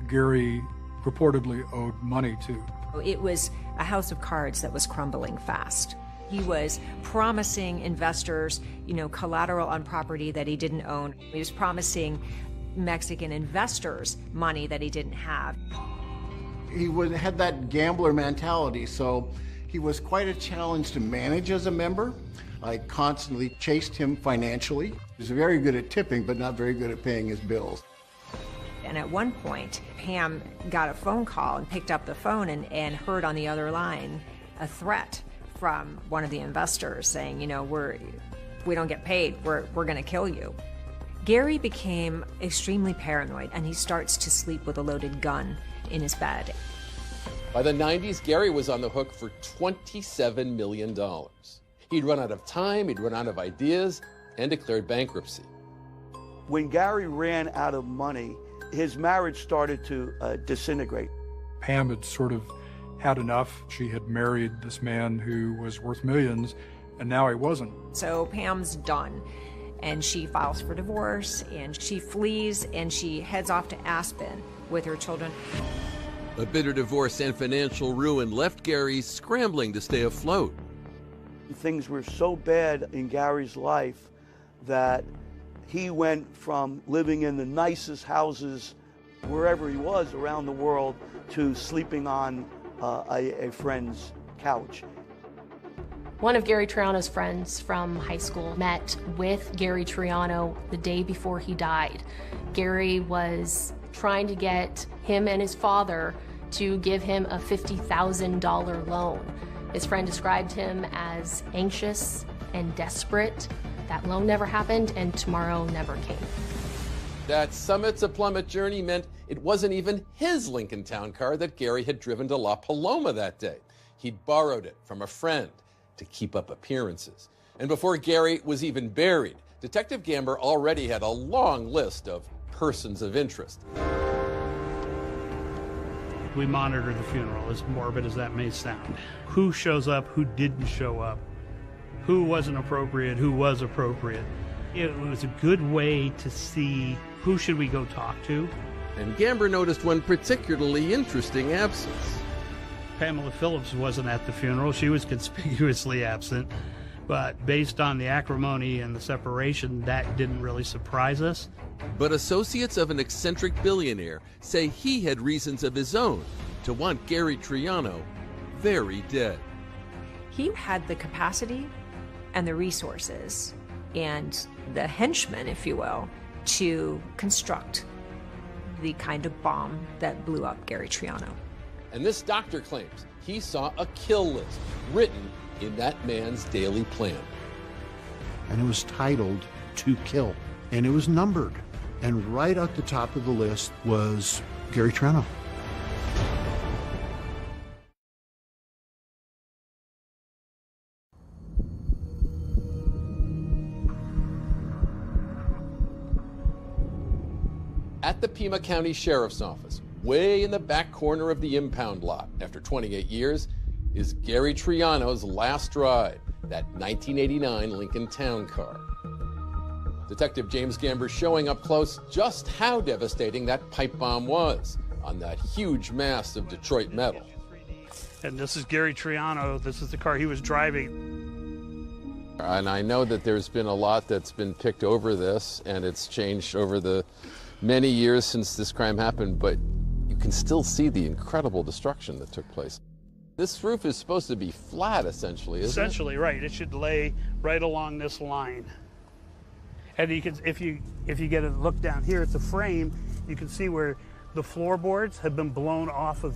Gary reportedly owed money to. It was a house of cards that was crumbling fast. He was promising investors, collateral on property that he didn't own. He was promising Mexican investors money that he didn't have. He had that gambler mentality, so he was quite a challenge to manage as a member. I constantly chased him financially. He was very good at tipping, but not very good at paying his bills. And at one point, Pam got a phone call and picked up the phone and heard on the other line a threat from one of the investors saying, we don't get paid, we're gonna kill you. Gary became extremely paranoid, and he starts to sleep with a loaded gun in his bed. By the 90s, Gary was on the hook for $27 million. He'd run out of time, he'd run out of ideas, and declared bankruptcy. When Gary ran out of money, his marriage started to disintegrate. Pam had sort of had enough. She had married this man who was worth millions, and now he wasn't. So Pam's done, and she files for divorce, and she flees, and she heads off to Aspen with her children. A bitter divorce and financial ruin left Gary scrambling to stay afloat. Things were so bad in Gary's life that he went from living in the nicest houses wherever he was around the world to sleeping on a friend's couch. One of Gary Triano's friends from high school met with Gary Triano the day before he died. Gary was trying to get him and his father to give him a $50,000 loan. His friend described him as anxious and desperate. That loan never happened, and tomorrow never came. That summit to plummet journey meant it wasn't even his Lincoln Town car that Gary had driven to La Paloma that day. He'd borrowed it from a friend to keep up appearances. And before Gary was even buried, Detective Gamber already had a long list of persons of interest. We monitor the funeral, as morbid as that may sound. Who shows up, who didn't show up, who wasn't appropriate, who was appropriate. It was a good way to see who should we go talk to. And Gamber noticed one particularly interesting absence. Pamela Phillips wasn't at the funeral. She was conspicuously absent. But based on the acrimony and the separation, that didn't really surprise us. But associates of an eccentric billionaire say he had reasons of his own to want Gary Triano very dead. He had the capacity and the resources and the henchmen, if you will, to construct the kind of bomb that blew up Gary Triano. And this doctor claims he saw a kill list written in that man's daily plan. And it was titled "To Kill," and it was numbered. And right at the top of the list was Gary Triano. At the Pima County Sheriff's Office, way in the back corner of the impound lot, after 28 years, is Gary Triano's last ride, that 1989 Lincoln Town car. Detective James Gamber showing up close just how devastating that pipe bomb was on that huge mass of Detroit metal. And this is Gary Triano. This is the car he was driving. And I know that there's been a lot that's been picked over this, and it's changed over the many years since this crime happened, but you can still see the incredible destruction that took place. This roof is supposed to be flat, essentially, isn't it? Essentially, right. It should lay right along this line. And you can, if you get a look down here at the frame, you can see where the floorboards have been blown off of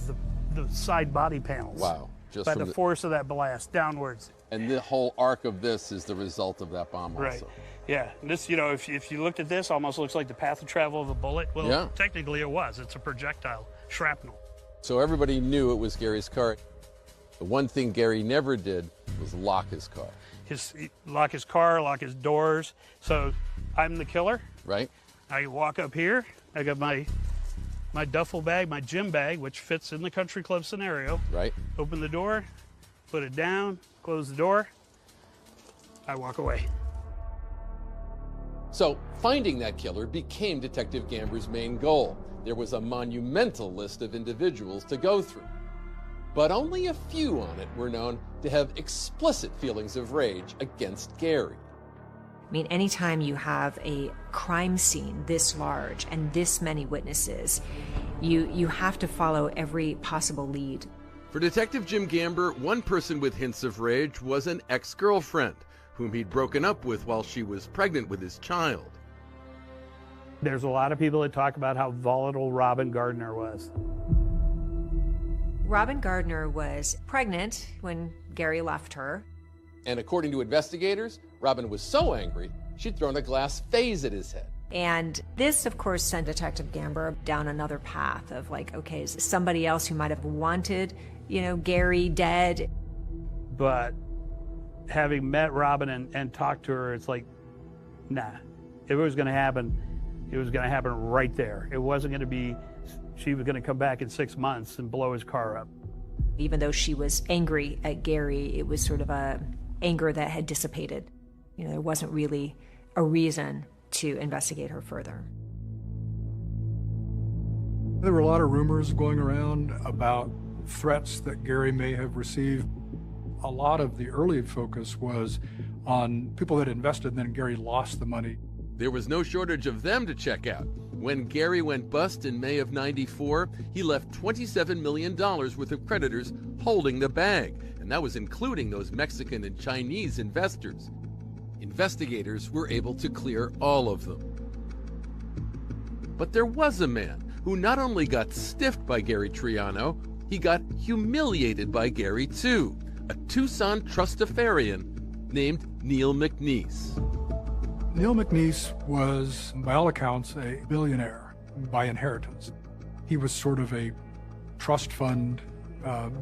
the side body panels. Wow. Just by the force of that blast downwards. And the whole arc of this is the result of that bomb also. Right. Yeah. This, you know, if you looked at this, almost looks like the path of travel of a bullet. Well, yeah. Technically it was. It's a projectile, shrapnel. So everybody knew it was Gary's car. The one thing Gary never did was lock his car. Lock his car, lock his doors. So I'm the killer. Right. I walk up here. I got my duffel bag, my gym bag, which fits in the country club scenario. Right. Open the door, put it down, close the door. I walk away. So finding that killer became Detective Gamber's main goal. There was a monumental list of individuals to go through. But only a few on it were known to have explicit feelings of rage against Gary. I mean, anytime you have a crime scene this large and this many witnesses, you have to follow every possible lead. For Detective Jim Gamber, one person with hints of rage was an ex-girlfriend whom he'd broken up with while she was pregnant with his child. There's a lot of people that talk about how volatile Robin Gardner was. Robin Gardner was pregnant when Gary left her. And according to investigators, Robin was so angry, she'd thrown a glass vase at his head. And this, of course, sent Detective Gamber down another path of like, okay, is somebody else who might have wanted, you know, Gary dead? But having met Robin and talked to her, it's like, nah. If it was going to happen, it was going to happen right there. It wasn't going to be, she was going to come back in 6 months and blow his car up. Even though she was angry at Gary, it was sort of a anger that had dissipated. You know, there wasn't really a reason to investigate her further. There were a lot of rumors going around about threats that Gary may have received. A lot of the early focus was on people that invested, and then Gary lost the money. There was no shortage of them to check out. When Gary went bust in May of '94, he left $27 million worth of creditors holding the bag, and that was including those Mexican and Chinese investors. Investigators were able to clear all of them. But there was a man who not only got stiffed by Gary Triano, he got humiliated by Gary too, a Tucson trustafarian named Neil McNeese. Neil McNeese was, by all accounts, a billionaire by inheritance. He was sort of a trust fund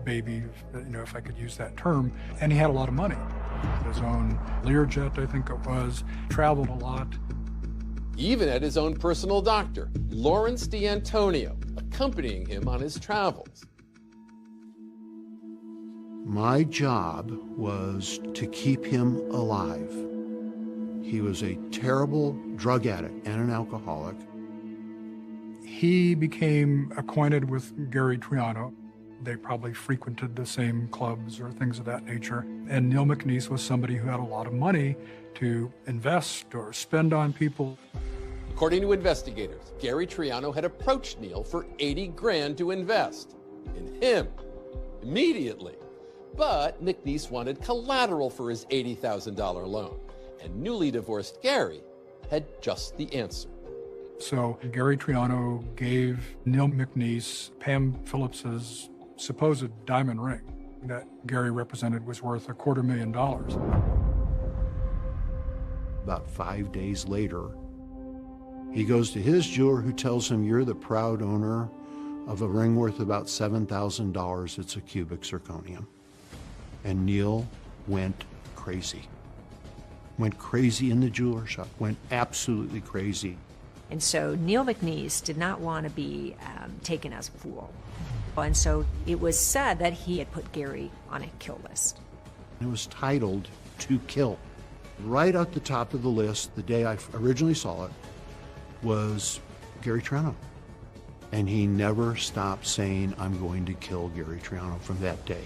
baby, you know, if I could use that term, and he had a lot of money. His own Learjet, I think it was, traveled a lot. He even had his own personal doctor, Lawrence D'Antonio, accompanying him on his travels. My job was to keep him alive. He was a terrible drug addict and an alcoholic. He became acquainted with Gary Triano. They probably frequented the same clubs or things of that nature. And Neil McNeese was somebody who had a lot of money to invest or spend on people. According to investigators, Gary Triano had approached Neil for $80 grand to invest in him immediately. But McNeese wanted collateral for his $80,000 loan, and newly divorced Gary had just the answer. So Gary Triano gave Neil McNeese Pam Phillips's supposed diamond ring that Gary represented was worth $250,000. About 5 days later, he goes to his jeweler who tells him, "You're the proud owner of a ring worth about $7,000. It's a cubic zirconium." And Neil went crazy. Went crazy in the jeweler shop, went absolutely crazy. And so Neil McNeese did not want to be taken as a fool. And so it was said that he had put Gary on a kill list. It was titled "To Kill." Right at the top of the list, the day I originally saw it, was Gary Triano. And he never stopped saying, "I'm going to kill Gary Triano," from that day.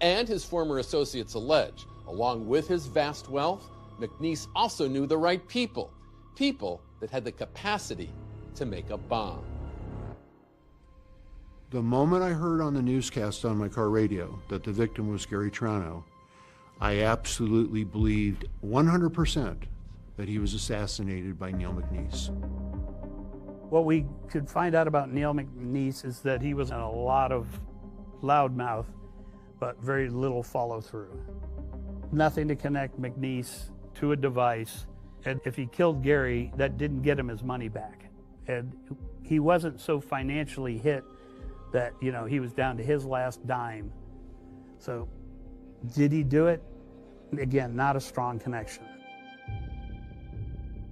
And his former associates allege, Along with his vast wealth, McNeese also knew the right people, people that had the capacity to make a bomb. The moment I heard on the newscast on my car radio that the victim was Gary Triano, I absolutely believed 100% that he was assassinated by Neil McNeese. What we could find out about Neil McNeese is that he was in a lot of loudmouth, but very little follow through. Nothing to connect McNeese to a device. And if he killed Gary, that didn't get him his money back. And he wasn't so financially hit that, you know, he was down to his last dime. So did he do it? Again, not a strong connection.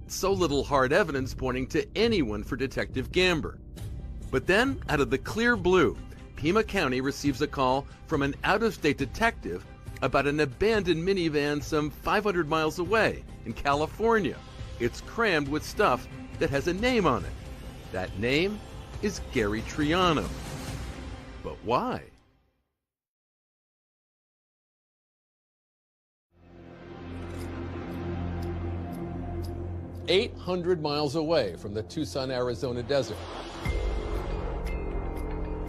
So little hard evidence pointing to anyone for Detective Gamber. But then, out of the clear blue, Pima County receives a call from an out-of-state detective about an abandoned minivan some 500 miles away in California. It's crammed with stuff that has a name on it. That name is Gary Triano. But why? "800 miles away from the Tucson, Arizona desert,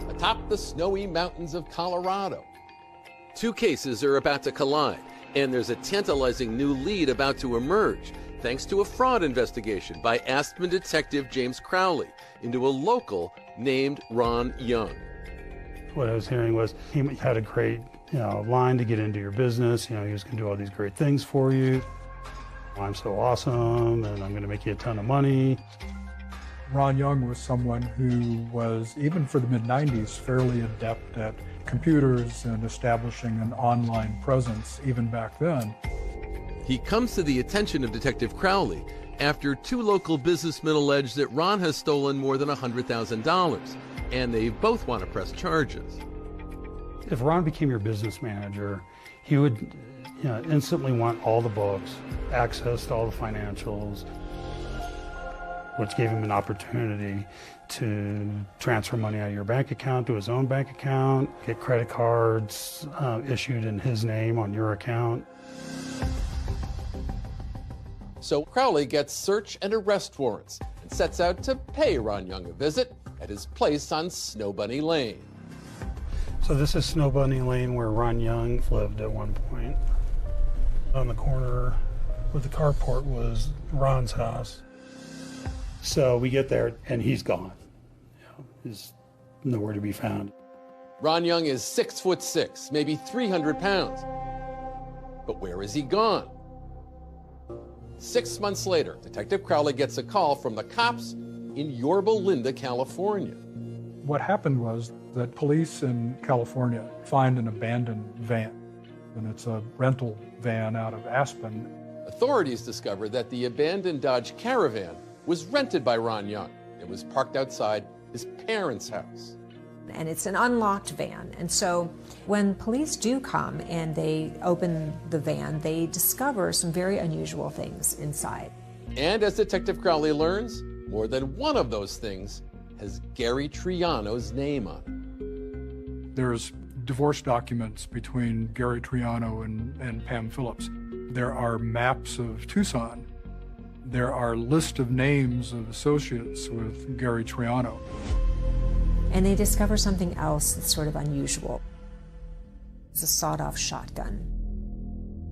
atop the snowy mountains of Colorado, two cases are about to collide, and there's a tantalizing new lead about to emerge thanks to a fraud investigation by Aspen detective James Crowley into a local named Ron Young. What I was hearing was he had a great, line to get into your business. He was going to do all these great things for you. I'm so awesome, and I'm going to make you a ton of money. Ron Young was someone who was, even for the mid-90s, fairly adept at computers and establishing an online presence even back then. He comes to the attention of Detective Crowley after two local businessmen allege that Ron has stolen more than $100,000, and they both want to press charges. If Ron became your business manager, he would instantly want all the books, access to all the financials, which gave him an opportunity to transfer money out of your bank account to his own bank account, get credit cards issued in his name on your account. So Crowley gets search and arrest warrants and sets out to pay Ron Young a visit at his place on Snow Bunny Lane. So this is Snow Bunny Lane, where Ron Young lived at one point. On the corner where the carport was Ron's house. So we get there and he's gone. He's nowhere to be found. Ron Young is 6'6", maybe 300 pounds. But where is he gone? 6 months later, Detective Crowley gets a call from the cops in Yorba Linda, California. What happened was that police in California find an abandoned van, and it's a rental van out of Aspen. Authorities discovered that the abandoned Dodge Caravan was rented by Ron Young. It was parked outside his parents' house. And it's an unlocked van. And so when police do come and they open the van, they discover some very unusual things inside. And as Detective Crowley learns, more than one of those things has Gary Triano's name on it. There's divorce documents between Gary Triano and Pam Phillips. There are maps of Tucson. There are lists of names of associates with Gary Triano. And they discover something else that's sort of unusual. It's a sawed-off shotgun.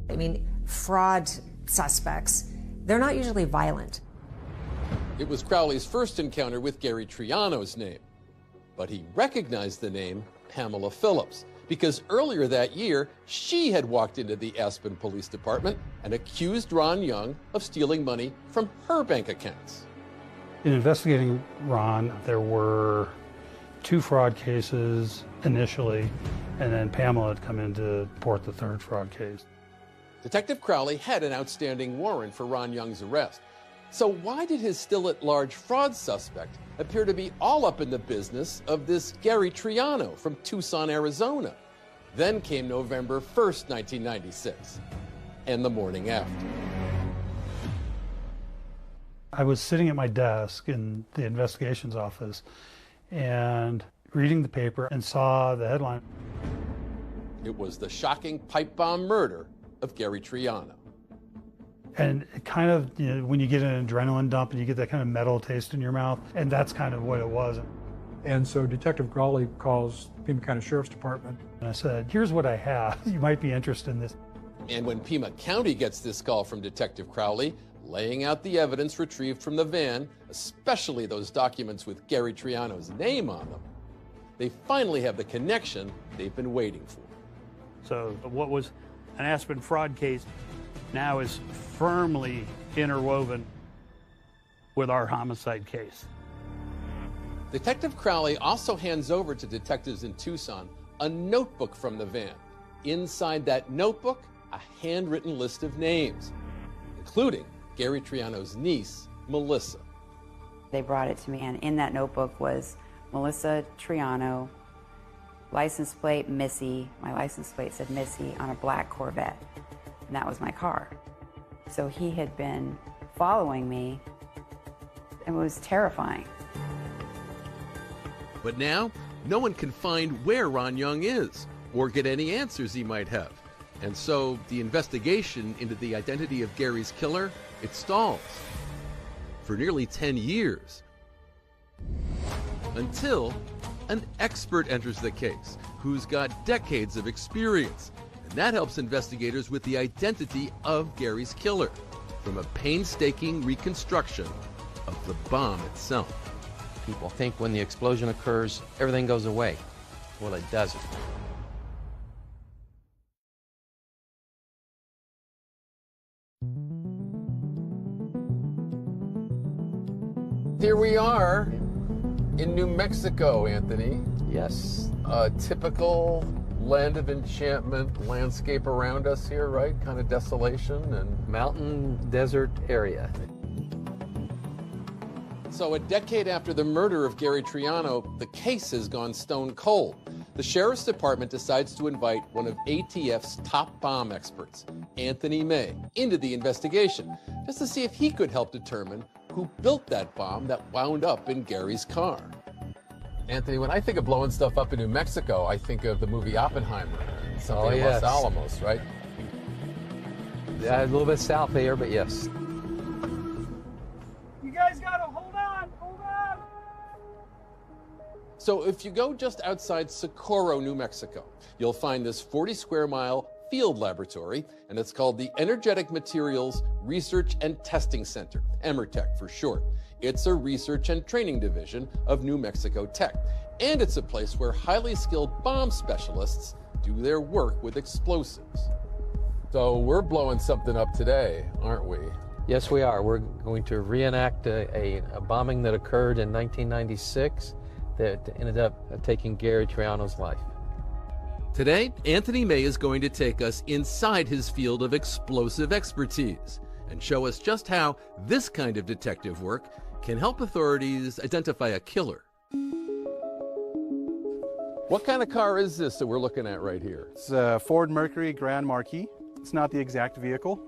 I mean, fraud suspects, they're not usually violent. It was Crowley's first encounter with Gary Triano's name, but he recognized the name Pamela Phillips because earlier that year, she had walked into the Aspen Police Department and accused Ron Young of stealing money from her bank accounts. In investigating Ron, there were 2 fraud cases initially, and then Pamela had come in to report the 3rd fraud case. Detective Crowley had an outstanding warrant for Ron Young's arrest. So why did his still-at-large fraud suspect appear to be all up in the business of this Gary Triano from Tucson, Arizona? Then came November 1st, 1996, and the morning after. I was sitting at my desk in the investigations office and reading the paper and saw the headline. It was the shocking pipe bomb murder of Gary Triano. And it kind of, when you get an adrenaline dump and you get that kind of metal taste in your mouth, and that's kind of what it was. And so Detective Crowley calls Pima County Sheriff's Department. And I said, here's what I have. You might be interested in this. And when Pima County gets this call from Detective Crowley, laying out the evidence retrieved from the van, especially those documents with Gary Triano's name on them, they finally have the connection they've been waiting for. So what was an Aspen fraud case now is firmly interwoven with our homicide case. Detective Crowley also hands over to detectives in Tucson a notebook from the van. Inside that notebook, a handwritten list of names, including Gary Triano's niece, Melissa. They brought it to me, and in that notebook was Melissa Triano, license plate Missy. My license plate said Missy on a black Corvette, and that was my car. So he had been following me, and it was terrifying. But now, no one can find where Ron Young is or get any answers he might have. And so the investigation into the identity of Gary's killer, it stalls for nearly 10 years. Until an expert enters the case who's got decades of experience. And that helps investigators with the identity of Gary's killer from a painstaking reconstruction of the bomb itself. People think when the explosion occurs, everything goes away. Well, it doesn't. Here we are in New Mexico, Anthony. Yes. A typical land of enchantment landscape around us here, right? Kind of desolation and mountain desert area. So a decade after the murder of Gary Triano, the case has gone stone cold. The Sheriff's Department decides to invite one of ATF's top bomb experts, Anthony May, into the investigation, just to see if he could help determine who built that bomb that wound up in Gary's car. Anthony, when I think of blowing stuff up in New Mexico, I think of the movie Oppenheimer, something in Los Alamos, right? Yeah, a little bit south there, but yes. You guys gotta hold on, hold on. So if you go just outside Socorro, New Mexico, you'll find this 40-square-mile field laboratory, and it's called the Energetic Materials Research and Testing Center, EMERTEC for short. It's a research and training division of New Mexico Tech, and it's a place where highly skilled bomb specialists do their work with explosives. So we're blowing something up today, aren't we? Yes, we are. We're going to reenact a bombing that occurred in 1996 that ended up taking Gary Triano's life. Today, Anthony May is going to take us inside his field of explosive expertise and show us just how this kind of detective work can help authorities identify a killer. What kind of car is this that we're looking at right here? It's a Ford Mercury Grand Marquis. It's not the exact vehicle,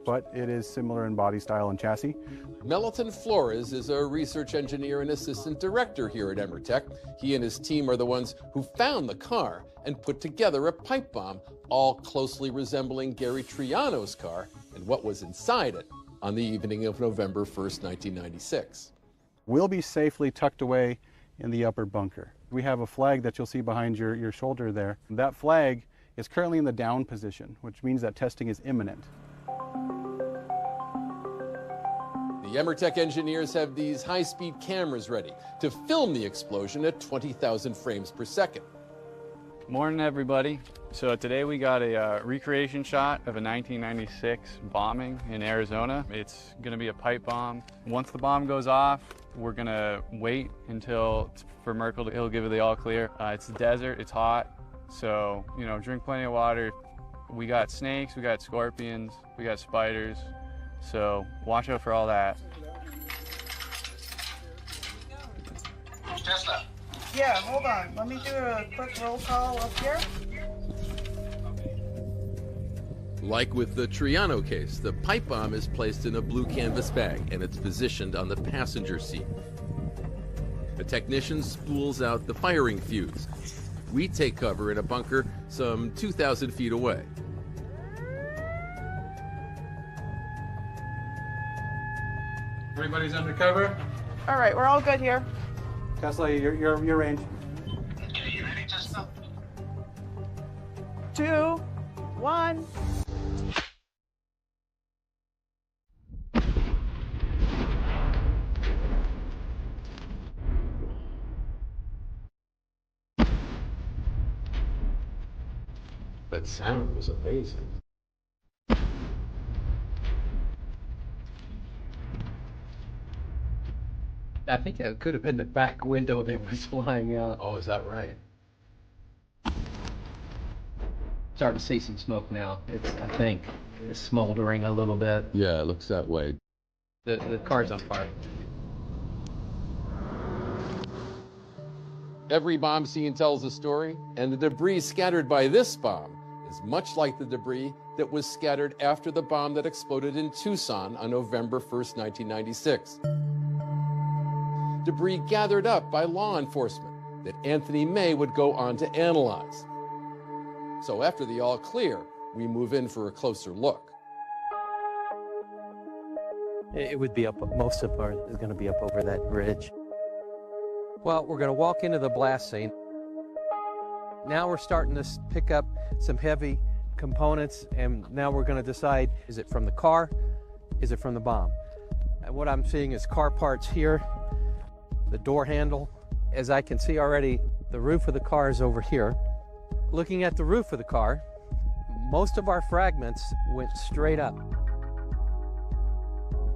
but it is similar in body style and chassis. Melton Flores is a research engineer and assistant director here at EMERTEC. He and his team are the ones who found the car and put together a pipe bomb, all closely resembling Gary Triano's car and what was inside it on the evening of November 1st, 1996. We'll be safely tucked away in the upper bunker. We have a flag that you'll see behind your shoulder there. That flag is currently in the down position, which means that testing is imminent. The EMERTEC engineers have these high-speed cameras ready to film the explosion at 20,000 frames per second. Morning, everybody. So today we got a recreation shot of a 1996 bombing in Arizona. It's going to be a pipe bomb. Once the bomb goes off, we're going to wait until for Merkel he'll give it the all clear. It's the desert, it's hot, so drink plenty of water. We got snakes, we got scorpions, we got spiders, so watch out for all that. Tesla. Yeah, hold on. Let me do a quick roll call up here. Like with the Triano case, the pipe bomb is placed in a blue canvas bag and it's positioned on the passenger seat. The technician spools out the firing fuse. We take cover in a bunker some 2,000 feet away. Everybody's undercover. All right, we're all good here. Tesla, your range. Okay, you ready, Jessica? 2, 1. That sound was amazing. I think it could have been the back window that was flying out. Oh, is that right? Starting to see some smoke now. I think, it's smoldering a little bit. Yeah, it looks that way. The car's on fire. Every bomb scene tells a story, and the debris scattered by this bomb is much like the debris that was scattered after the bomb that exploded in Tucson on November 1st, 1996. Debris gathered up by law enforcement that Anthony May would go on to analyze. So after the all clear, we move in for a closer look. It would be up, most of it is going to be up over that ridge. Well, we're going to walk into the blast scene. Now we're starting to pick up some heavy components, and now we're going to decide, is it from the car? Is it from the bomb? And what I'm seeing is car parts here, the door handle. As I can see already, the roof of the car is over here. Looking at the roof of the car, most of our fragments went straight up.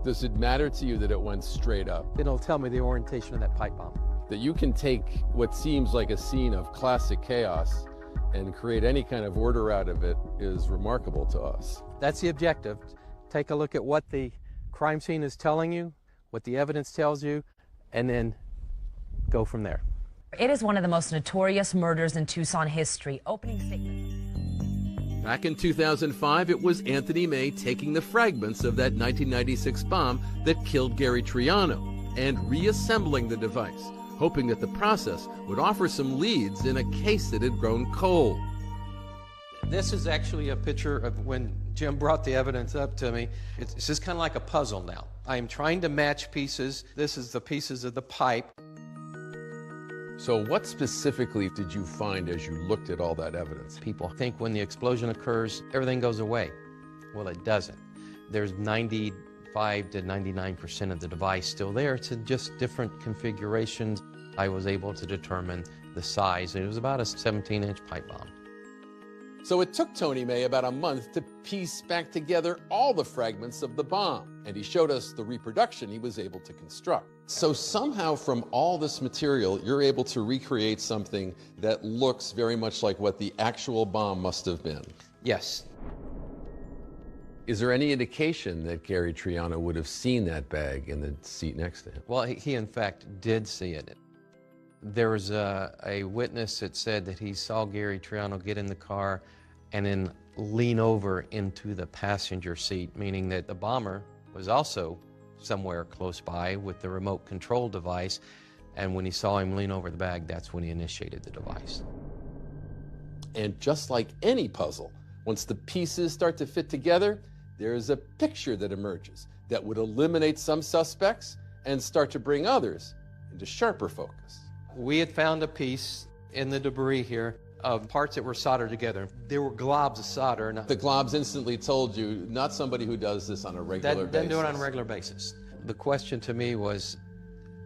Does it matter to you that it went straight up? It'll tell me the orientation of that pipe bomb. That you can take what seems like a scene of classic chaos and create any kind of order out of it is remarkable to us. That's the objective. Take a look at what the crime scene is telling you, what the evidence tells you, and then go from there. It is one of the most notorious murders in Tucson history. Opening statement. Back in 2005, it was Anthony May taking the fragments of that 1996 bomb that killed Gary Triano and reassembling the device, hoping that the process would offer some leads in a case that had grown cold. This is actually a picture of when Jim brought the evidence up to me. It's just kind of like a puzzle now. I am trying to match pieces. This is the pieces of the pipe. So what specifically did you find as you looked at all that evidence? People think when the explosion occurs, everything goes away. Well, it doesn't. There's 95 to 99% of the device still there. It's in just different configurations. I was able to determine the size. It was about a 17-inch pipe bomb. So it took Tony May about a month to piece back together all the fragments of the bomb, and he showed us the reproduction he was able to construct. So somehow from all this material, you're able to recreate something that looks very much like what the actual bomb must have been. Yes. Is there any indication that Gary Triano would have seen that bag in the seat next to him? Well, he in fact did see it. There was a witness that said that he saw Gary Triano get in the car and then lean over into the passenger seat, meaning that the bomber was also somewhere close by with the remote control device, and when he saw him lean over the bag, that's when he initiated the device. And just like any puzzle, once the pieces start to fit together, there is a picture that emerges that would eliminate some suspects and start to bring others into sharper focus. We had found a piece in the debris here of parts that were soldered together. There were globs of solder. The globs instantly told you, not somebody who does this on a regular basis. Doesn't do it on a regular basis. The question to me was,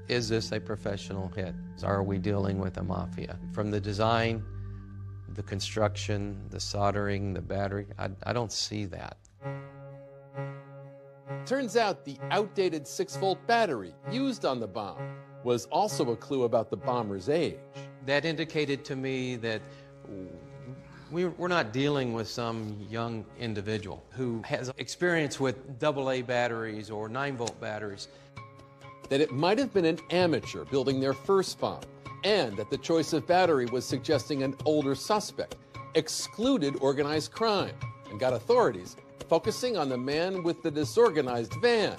is this a professional hit? Are we dealing with a mafia? From the design, the construction, the soldering, the battery, I don't see that. Turns out the outdated 6-volt battery used on the bomb was also a clue about the bomber's age. That indicated to me that we're not dealing with some young individual who has experience with AA batteries or 9-volt batteries. That it might have been an amateur building their first bomb, and that the choice of battery was suggesting an older suspect, excluded organized crime, and got authorities focusing on the man with the disorganized van,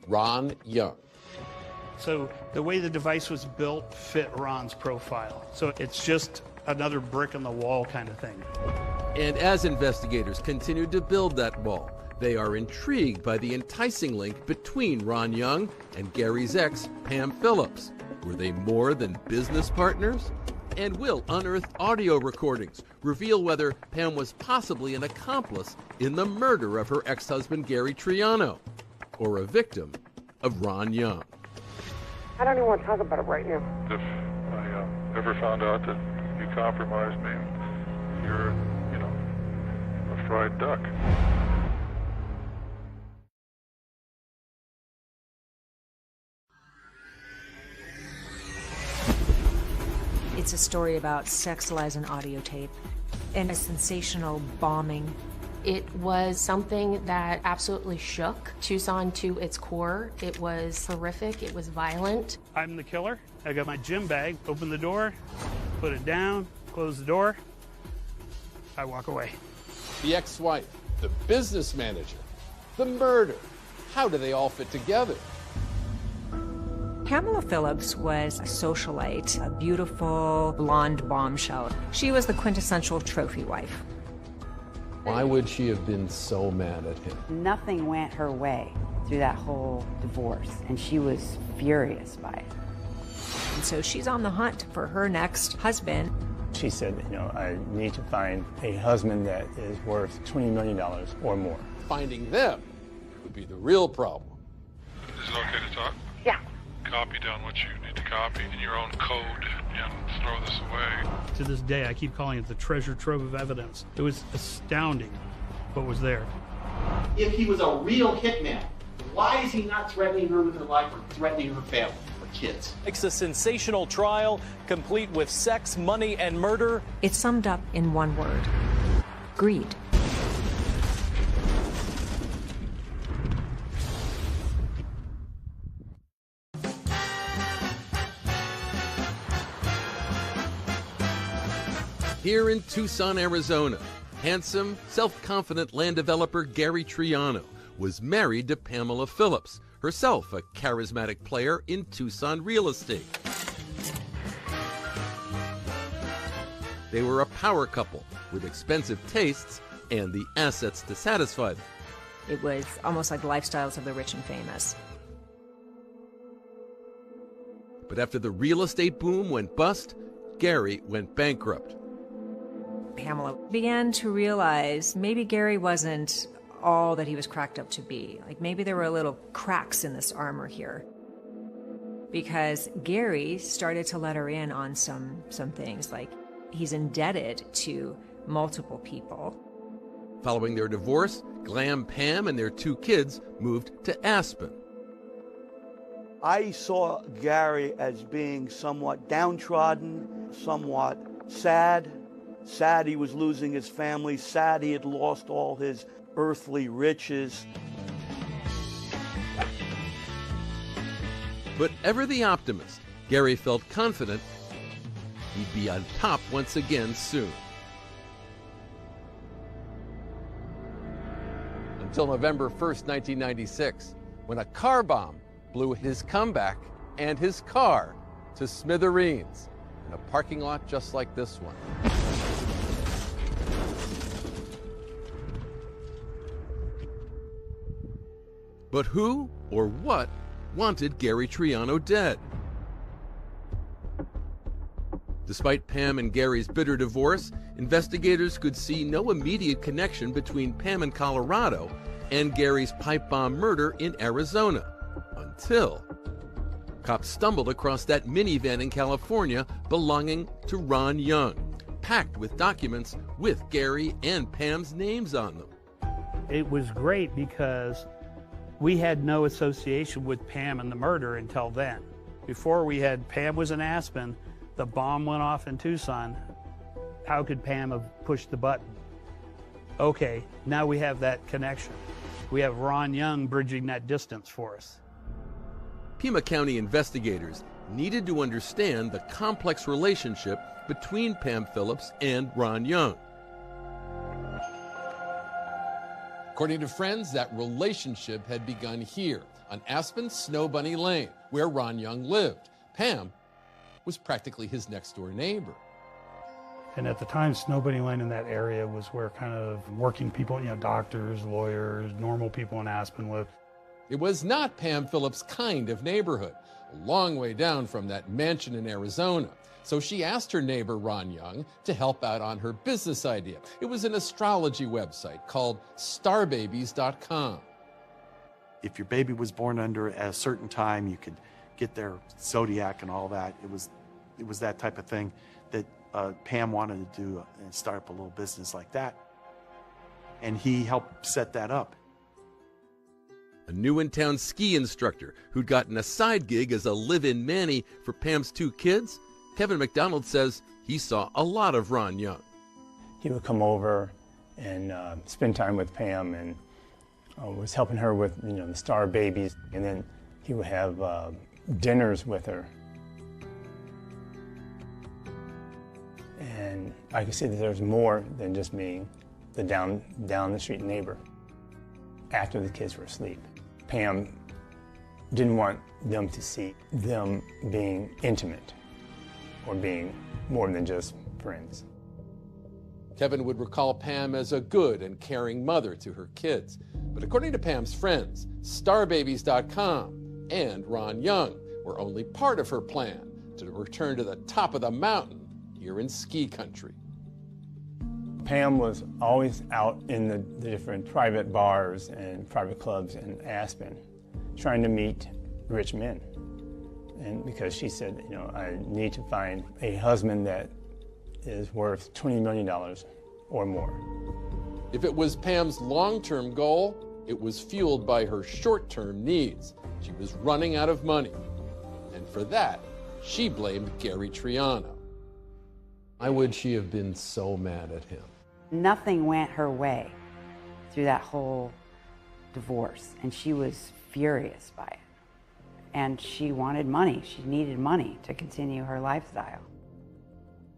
Ron Young. So the way the device was built fit Ron's profile. So it's just another brick in the wall kind of thing. And as investigators continued to build that wall, They are intrigued by the enticing link between Ron Young and Gary's ex, Pam Phillips. Were they more than business partners? And will unearthed audio recordings reveal whether Pam was possibly an accomplice in the murder of her ex-husband Gary Triano, or a victim of Ron Young? I don't even want to talk about it right now. If I ever found out that you compromised me, you're, a fried duck. It's a story about sex, lies, and audio tape, and a sensational bombing. It was something that absolutely shook Tucson to its core. It was horrific. It was violent. I'm the killer. I got my gym bag, open the door, put it down, close the door. I walk away. The ex-wife, the business manager, the murder. How do they all fit together? Pamela Phillips was a socialite, a beautiful blonde bombshell. She was the quintessential trophy wife. Why would she have been so mad at him? Nothing went her way through that whole divorce, and she was furious by it. And so she's on the hunt for her next husband. She said, I need to find a husband that is worth $20 million or more. Finding them would be the real problem. Is it okay to talk? Yeah. Copy down what you need to copy in your own code and throw this away. To this day, I keep calling it the treasure trove of evidence. It was astounding what was there. If he was a real hitman, why is he not threatening her with her life or threatening her family or kids? It's a sensational trial, complete with sex, money, and murder. It's summed up in one word: greed. Here in Tucson, Arizona, handsome, self-confident land developer Gary Triano was married to Pamela Phillips, herself a charismatic player in Tucson real estate. They were a power couple with expensive tastes and the assets to satisfy them. It was almost like lifestyles of the rich and famous. But after the real estate boom went bust, Gary went bankrupt. Pamela began to realize maybe Gary wasn't all that he was cracked up to be. Like maybe there were little cracks in this armor here. Because Gary started to let her in on some things, like he's indebted to multiple people. Following their divorce, Glam Pam and their 2 kids moved to Aspen. I saw Gary as being somewhat downtrodden, somewhat sad. Sad he was losing his family, sad he had lost all his earthly riches. But ever the optimist, Gary felt confident he'd be on top once again soon. Until November 1st, 1996, when a car bomb blew his comeback and his car to smithereens in a parking lot just like this one. But who or what wanted Gary Triano dead? Despite Pam and Gary's bitter divorce, investigators could see no immediate connection between Pam in Colorado and Gary's pipe bomb murder in Arizona, until cops stumbled across that minivan in California belonging to Ron Young, packed with documents with Gary and Pam's names on them. It was great because we had no association with Pam and the murder until then. Before we had Pam was in Aspen, the bomb went off in Tucson. How could Pam have pushed the button? Okay, now we have that connection. We have Ron Young bridging that distance for us. Pima County investigators needed to understand the complex relationship between Pam Phillips and Ron Young. According to friends, that relationship had begun here on Aspen Snow Bunny Lane, where Ron Young lived. Pam was practically his next-door neighbor. And at the time, Snowbunny Lane in that area was where kind of working people, doctors, lawyers, normal people in Aspen lived. It was not Pam Phillips' kind of neighborhood, a long way down from that mansion in Arizona. So she asked her neighbor, Ron Young, to help out on her business idea. It was an astrology website called starbabies.com. If your baby was born under a certain time, you could get their zodiac and all that. It was that type of thing that Pam wanted to do and start up a little business like that. And he helped set that up. A new-in-town ski instructor who'd gotten a side gig as a live-in nanny for Pam's 2 kids, Kevin McDonald says he saw a lot of Ron Young. He would come over and spend time with Pam and was helping her with the star babies, and then he would have dinners with her. And I could see that there was more than just being the down the street neighbor. After the kids were asleep, Pam didn't want them to see them being intimate or being more than just friends. Kevin would recall Pam as a good and caring mother to her kids. But according to Pam's friends, starbabies.com and Ron Young were only part of her plan to return to the top of the mountain here in ski country. Pam was always out in the different private bars and private clubs in Aspen trying to meet rich men. And because she said, I need to find a husband that is worth $20 million or more. If it was Pam's long-term goal, it was fueled by her short-term needs. She was running out of money. And for that, she blamed Gary Triano. Why would she have been so mad at him? Nothing went her way through that whole divorce, and she was furious by it. And she wanted money. She needed money to continue her lifestyle.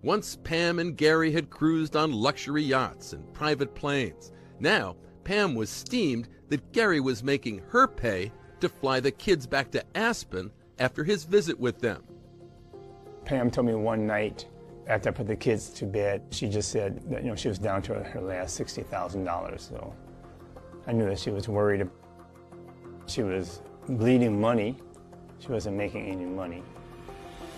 Once Pam and Gary had cruised on luxury yachts and private planes. Now, Pam was steamed that Gary was making her pay to fly the kids back to Aspen after his visit with them. Pam told me one night after I put the kids to bed, she just said that she was down to her last $60,000. So I knew that she was worried. She was bleeding money. She wasn't making any money.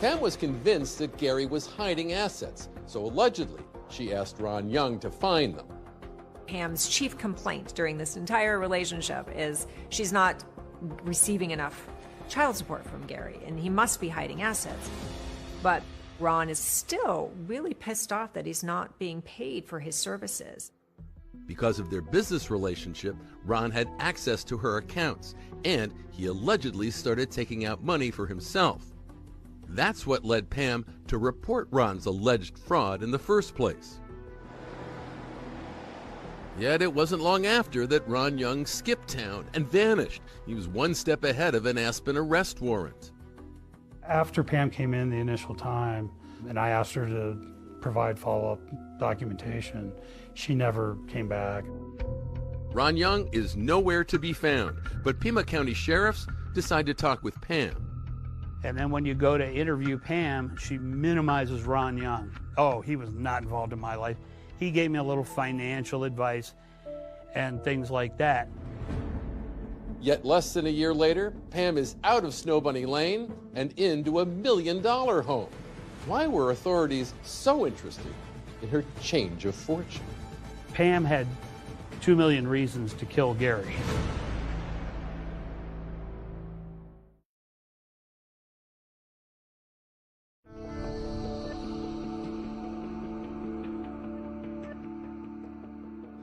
Pam was convinced that Gary was hiding assets, so allegedly she asked Ron Young to find them. Pam's chief complaint during this entire relationship is she's not receiving enough child support from Gary, and he must be hiding assets. But Ron is still really pissed off that he's not being paid for his services. Because of their business relationship, Ron had access to her accounts, and he allegedly started taking out money for himself. That's what led Pam to report Ron's alleged fraud in the first place. Yet it wasn't long after that Ron Young skipped town and vanished. He was one step ahead of an Aspen arrest warrant. After Pam came in the initial time, and I asked her to provide follow-up documentation, she never came back. Ron Young is nowhere to be found, but Pima County sheriffs decide to talk with Pam. And then when you go to interview Pam, she minimizes Ron Young. Oh, he was not involved in my life. He gave me a little financial advice and things like that. Yet less than a year later, Pam is out of Snowbunny Lane and into a $1 million home. Why were authorities so interested in her change of fortune? Pam had 2 million reasons to kill Gary.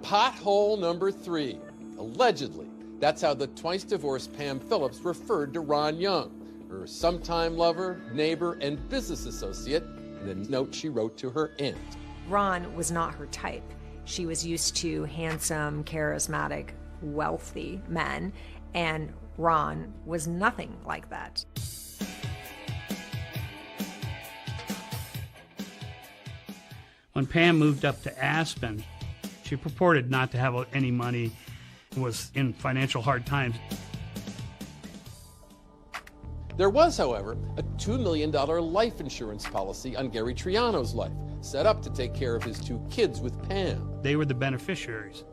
Pothole number 3. Allegedly, that's how the twice-divorced Pam Phillips referred to Ron Young, her sometime lover, neighbor, and business associate, in a note she wrote to her aunt. Ron was not her type. She was used to handsome, charismatic, wealthy men, and Ron was nothing like that. When Pam moved up to Aspen, she purported not to have any money, was in financial hard times. There was, however, a $2 million life insurance policy on Gary Triano's life, set up to take care of his 2 kids with Pam. They were the beneficiaries,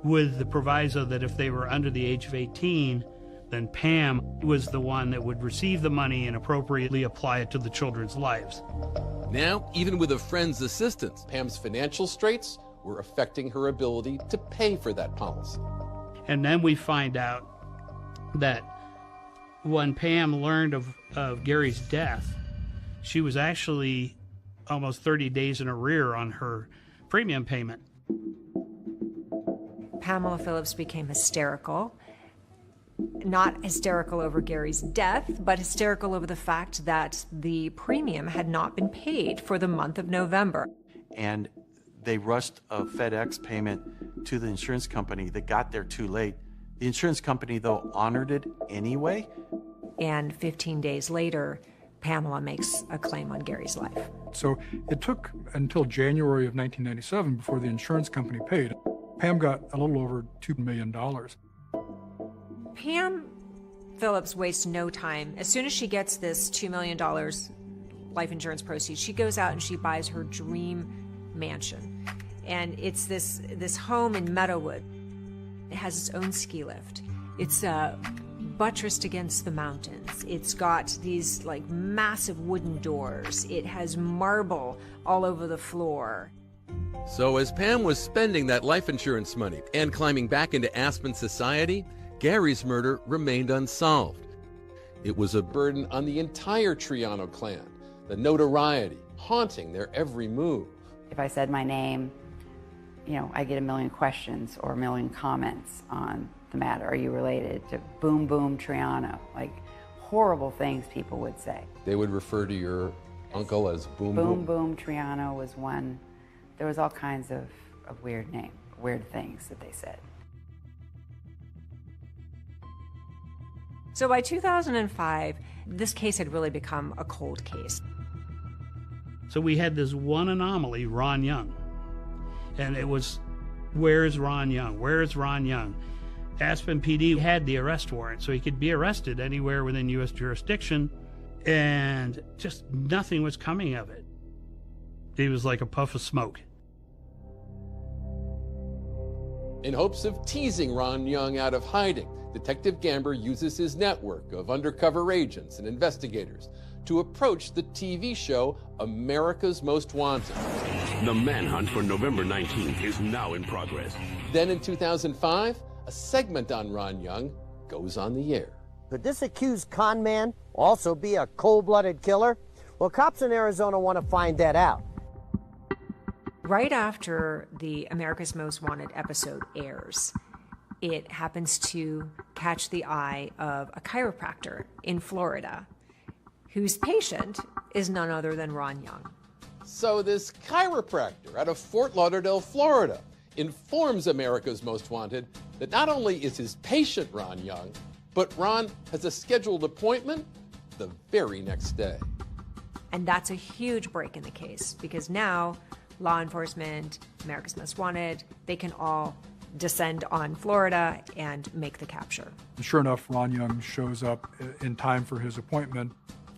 with the proviso that if they were under the age of 18, then Pam was the one that would receive the money and appropriately apply it to the children's lives. Now, even with a friend's assistance, Pam's financial straits were affecting her ability to pay for that policy. And then we find out that when Pam learned of Gary's death, she was actually almost 30 days in arrear on her premium payment. Pamela Phillips became hysterical. Not hysterical over Gary's death, but hysterical over the fact that the premium had not been paid for the month of November. And they rushed a FedEx payment to the insurance company that got there too late. The insurance company, though, honored it anyway. And 15 days later, Pamela makes a claim on Gary's life. So it took until January of 1997 before the insurance company paid. Pam got a little over $2 million. Pam Phillips wastes no time. As soon as she gets this $2 million life insurance proceeds, she goes out and she buys her dream mansion. And it's this home in Meadowood. It has its own ski lift. It's buttressed against the mountains. It's got these like massive wooden doors. It has marble all over the floor. So as Pam was spending that life insurance money and climbing back into Aspen society, Gary's murder remained unsolved. It was a burden on the entire Triano clan, the notoriety haunting their every move. If I said my name, I get a million questions or a million comments on the matter. Are you related to Boom Boom Triano? Like horrible things people would say. They would refer to your uncle as Boom Boom Boom. Boom Triano was one. There was all kinds of weird things that they said. So by 2005, this case had really become a cold case. So we had this one anomaly, Ron Young. And it was, where's Ron Young? Where's Ron Young? Aspen PD had the arrest warrant, so he could be arrested anywhere within U.S. jurisdiction, and just nothing was coming of it. He was like a puff of smoke. In hopes of teasing Ron Young out of hiding, Detective Gamber uses his network of undercover agents and investigators to approach the TV show America's Most Wanted. The manhunt for November 19th is now in progress. Then in 2005, a segment on Ron Young goes on the air. Could this accused con man also be a cold-blooded killer? Well, cops in Arizona want to find that out. Right after the America's Most Wanted episode airs, it happens to catch the eye of a chiropractor in Florida whose patient is none other than Ron Young. So this chiropractor out of Fort Lauderdale, Florida, informs America's Most Wanted that not only is his patient Ron Young, but Ron has a scheduled appointment the very next day. And that's a huge break in the case, because now law enforcement, America's Most Wanted, they can all descend on Florida and make the capture. Sure enough, Ron Young shows up in time for his appointment.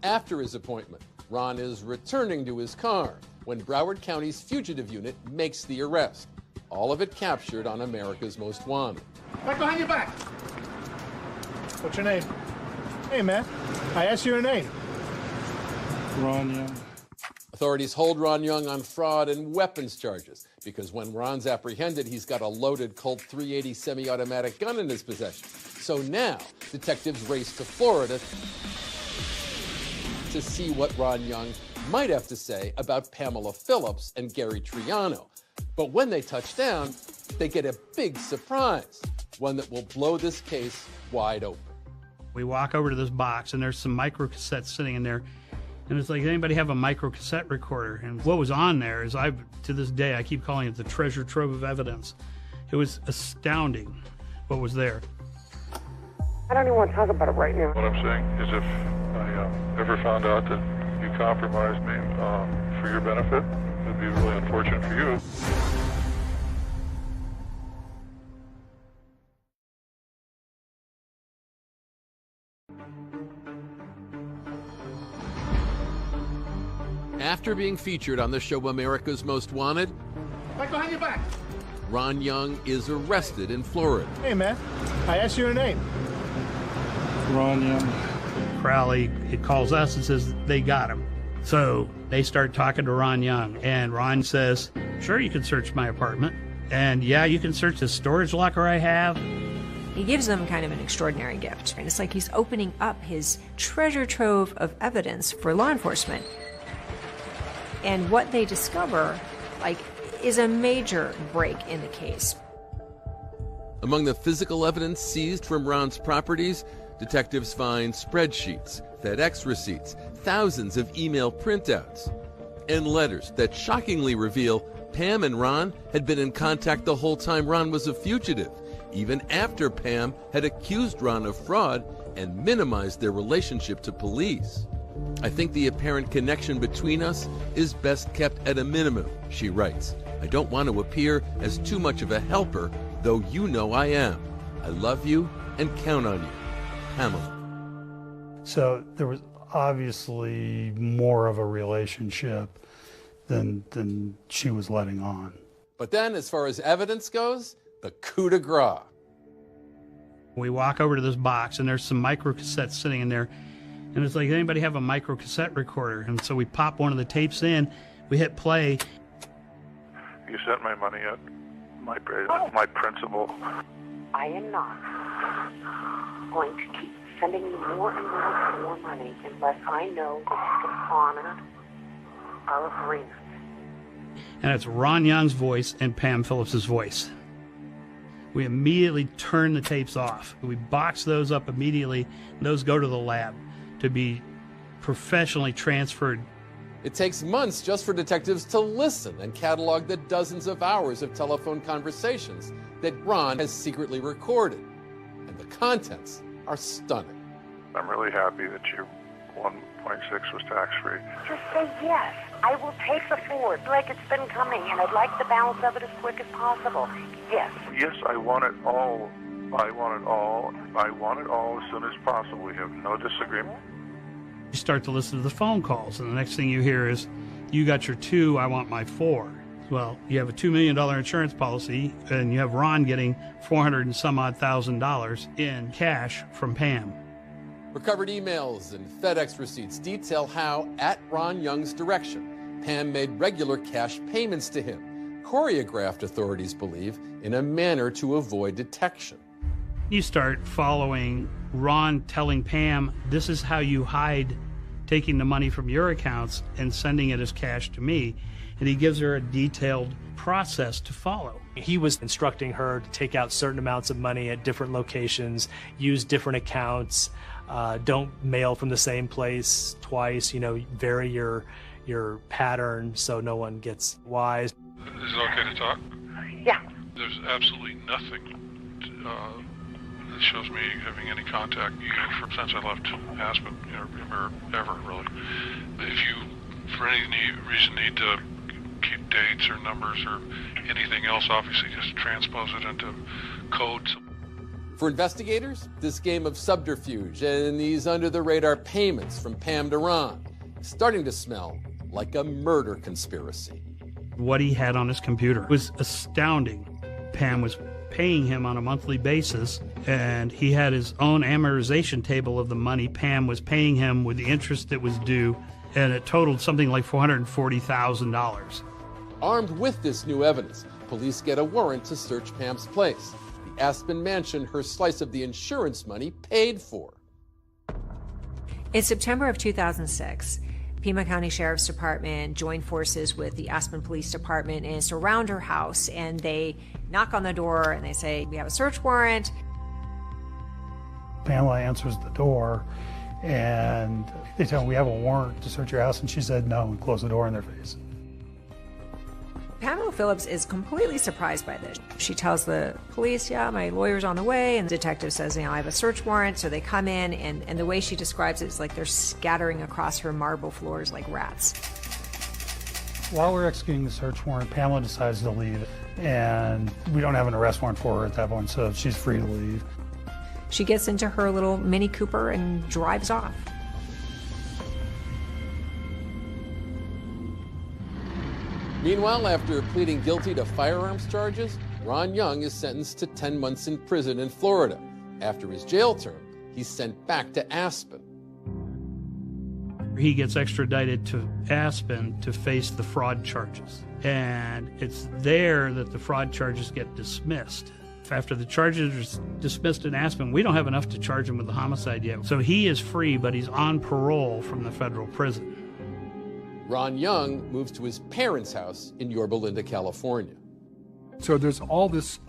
After his appointment, Ron is returning to his car when Broward County's fugitive unit makes the arrest. All of it captured on America's Most Wanted. Right behind your back. What's your name? Hey, man. I asked you your name. Ron Young. Authorities hold Ron Young on fraud and weapons charges because when Ron's apprehended, he's got a loaded Colt .380 semi-automatic gun in his possession. So now, detectives race to Florida to see what Ron Young might have to say about Pamela Phillips and Gary Triano. But when they touch down, they get a big surprise, one that will blow this case wide open. We walk over to this box, and there's some micro cassettes sitting in there. And it's like, anybody have a micro cassette recorder? And what was on there is, to this day, I keep calling it the treasure trove of evidence. It was astounding what was there. I don't even want to talk about it right now. What I'm saying is if I ever found out that you compromised me for your benefit, it'd be really unfortunate for you. After being featured on the show America's Most Wanted, Right behind your back. Ron Young is arrested in Florida. Hey, man. I asked you your name. Ron Young. Crowley, it calls us and says they got him. So they start talking to Ron Young, and Ron says, sure, you can search my apartment. And yeah, you can search the storage locker I have. He gives them kind of an extraordinary gift. And it's like he's opening up his treasure trove of evidence for law enforcement. And what they discover, is a major break in the case. Among the physical evidence seized from Ron's properties, detectives find spreadsheets, FedEx receipts, thousands of email printouts, and letters that shockingly reveal Pam and Ron had been in contact the whole time Ron was a fugitive, even after Pam had accused Ron of fraud and minimized their relationship to police. I think the apparent connection between us is best kept at a minimum, she writes. I don't want to appear as too much of a helper, though you know I am. I love you and count on you. Pamela. So there was obviously more of a relationship than she was letting on. But then, as far as evidence goes, the coup de grace. We walk over to this box, and there's some micro cassettes sitting in there. And it's like, anybody have a micro cassette recorder? And so we pop one of the tapes in, we hit play. You sent my money yet? My principal. I am not going to keep sending you more and more money unless I know that you can honor our agreement. And it's Ron Young's voice and Pam Phillips's voice. We immediately turn the tapes off. We box those up immediately, and those go to the lab to be professionally transferred. It takes months just for detectives to listen and catalog the dozens of hours of telephone conversations that Ron has secretly recorded. And the contents are stunning. I'm really happy that your 1.6 was tax-free. Just say yes. I will take the forward like it's been coming, and I'd like the balance of it as quick as possible. Yes. Yes, I want it all. I want it all. I want it all as soon as possible. We have no disagreement. You start to listen to the phone calls, and the next thing you hear is, you got your 2, I want my 4. Well, you have a $2 million insurance policy, and you have Ron getting $400 and some odd $1,000 in cash from Pam. Recovered emails and FedEx receipts detail how, at Ron Young's direction, Pam made regular cash payments to him, choreographed, authorities believe, in a manner to avoid detection. You start following Ron telling Pam, this is how you hide taking the money from your accounts and sending it as cash to me. And he gives her a detailed process to follow. He was instructing her to take out certain amounts of money at different locations, use different accounts, don't mail from the same place twice, vary your pattern so no one gets wise. Is it okay to talk? Yeah. There's absolutely nothing that shows me having any contact, since I left Aspen, or ever, really. If you, for any reason, need to keep dates or numbers or anything else, obviously just transpose it into codes. For investigators, this game of subterfuge and these under-the-radar payments from Pam to Ron is starting to smell like a murder conspiracy. What he had on his computer was astounding. Pam was paying him on a monthly basis, and he had his own amortization table of the money Pam was paying him with the interest that was due, and it totaled something like $440,000. Armed with this new evidence, police get a warrant to search Pam's place, the Aspen mansion her slice of the insurance money paid for. In September of 2006, Pima County Sheriff's Department joined forces with the Aspen Police Department and surround her house, and they knock on the door and they say, we have a search warrant. Pamela answers the door and they tell her, we have a warrant to search your house, and she said no and closed the door in their face. Pamela Phillips is completely surprised by this. She tells the police, yeah, my lawyer's on the way, and the detective says, I have a search warrant. So they come in, and the way she describes it is like they're scattering across her marble floors like rats. While we're executing the search warrant, Pamela decides to leave, and we don't have an arrest warrant for her at that point, so she's free to leave. She gets into her little Mini Cooper and drives off. Meanwhile, after pleading guilty to firearms charges, Ron Young is sentenced to 10 months in prison in Florida. After his jail term, he's sent back to Aspen. He gets extradited to Aspen to face the fraud charges. And it's there that the fraud charges get dismissed. After the charges are dismissed in Aspen, we don't have enough to charge him with the homicide yet. So he is free, but he's on parole from the federal prison. Ron Young moves to his parents' house in Yorba Linda, California. So there's all this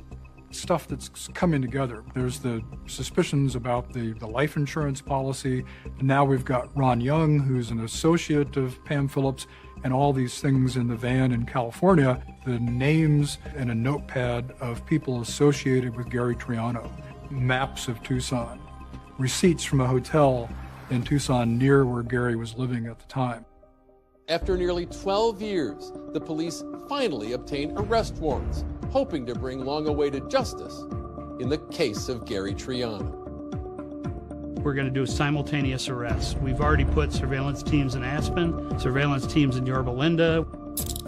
stuff that's coming together. There's the suspicions about the life insurance policy. And now we've got Ron Young, who's an associate of Pam Phillips, and all these things in the van in California, the names and a notepad of people associated with Gary Triano, maps of Tucson, receipts from a hotel in Tucson near where Gary was living at the time. After nearly 12 years, the police finally obtain arrest warrants, hoping to bring long-awaited justice in the case of Gary Triano. We're going to do a simultaneous arrest. We've already put surveillance teams in Aspen, surveillance teams in Yorba Linda.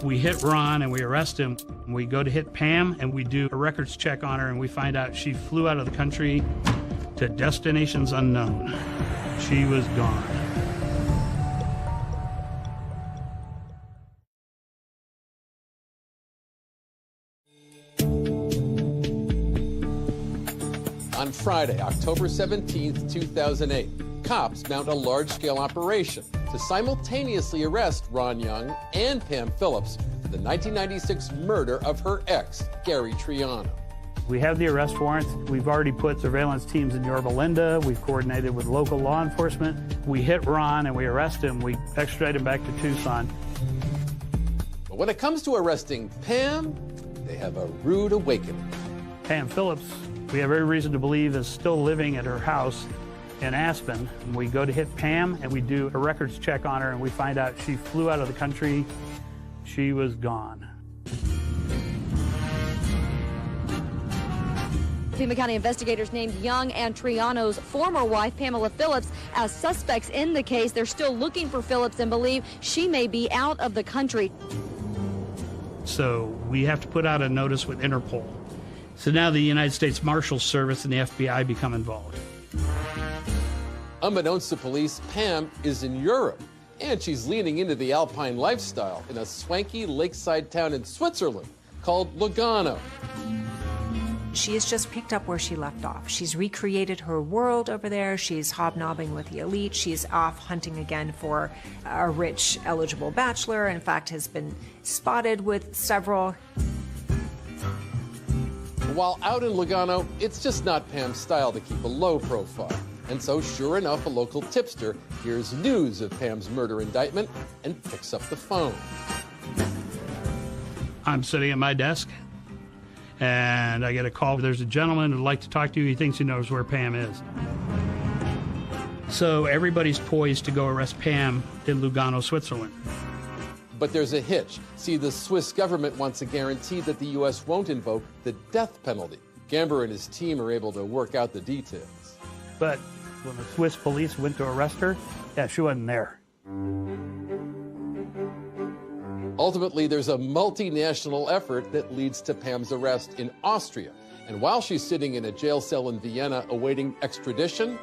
We hit Ron and we arrest him. We go to hit Pam and we do a records check on her and we find out she flew out of the country to destinations unknown. She was gone. On Friday, October 17, 2008, cops mount a large-scale operation to simultaneously arrest Ron Young and Pam Phillips for the 1996 murder of her ex, Gary Triano. We have the arrest warrants. We've already put surveillance teams in Yorba Linda. We've coordinated with local law enforcement. We hit Ron and we arrest him. We extradite him back to Tucson. But when it comes to arresting Pam, they have a rude awakening. Pam Phillips, we have every reason to believe, is still living at her house in Aspen. We go to hit Pam and we do a records check on her and we find out she flew out of the country. She was gone. Pima County investigators named Young and Triano's former wife, Pamela Phillips, as suspects in the case. They're still looking for Phillips and believe she may be out of the country. So we have to put out a notice with Interpol. So now the United States Marshal Service and the FBI become involved. Unbeknownst to police, Pam is in Europe, and she's leaning into the alpine lifestyle in a swanky lakeside town in Switzerland called Lugano. She has just picked up where she left off. She's recreated her world over there. She's hobnobbing with the elite. She's off hunting again for a rich, eligible bachelor. In fact, has been spotted with several. While out in Lugano, it's just not Pam's style to keep a low profile. And so, sure enough, a local tipster hears news of Pam's murder indictment and picks up the phone. I'm sitting at my desk, and I get a call. There's a gentleman who'd like to talk to you. He thinks he knows where Pam is. So everybody's poised to go arrest Pam in Lugano, Switzerland. But there's a hitch. See, the Swiss government wants a guarantee that the U.S. won't invoke the death penalty. Gamber and his team are able to work out the details. But when the Swiss police went to arrest her, yeah, she wasn't there. Ultimately, there's a multinational effort that leads to Pam's arrest in Austria. And while she's sitting in a jail cell in Vienna awaiting extradition,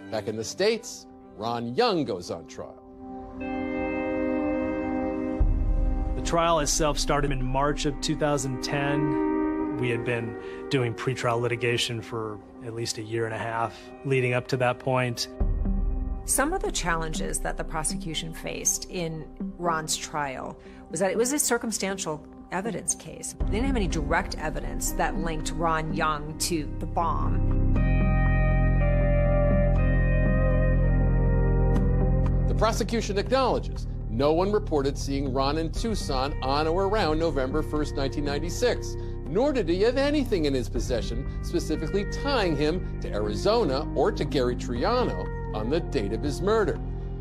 back in the States, Ron Young goes on trial. The trial itself started in March of 2010. We had been doing pretrial litigation for at least a year and a half leading up to that point. Some of the challenges that the prosecution faced in Ron's trial was that it was a circumstantial evidence case. They didn't have any direct evidence that linked Ron Young to the bomb. The prosecution acknowledges no one reported seeing Ron in Tucson on or around November 1st, 1996, nor did he have anything in his possession specifically tying him to Arizona or to Gary Triano on the date of his murder.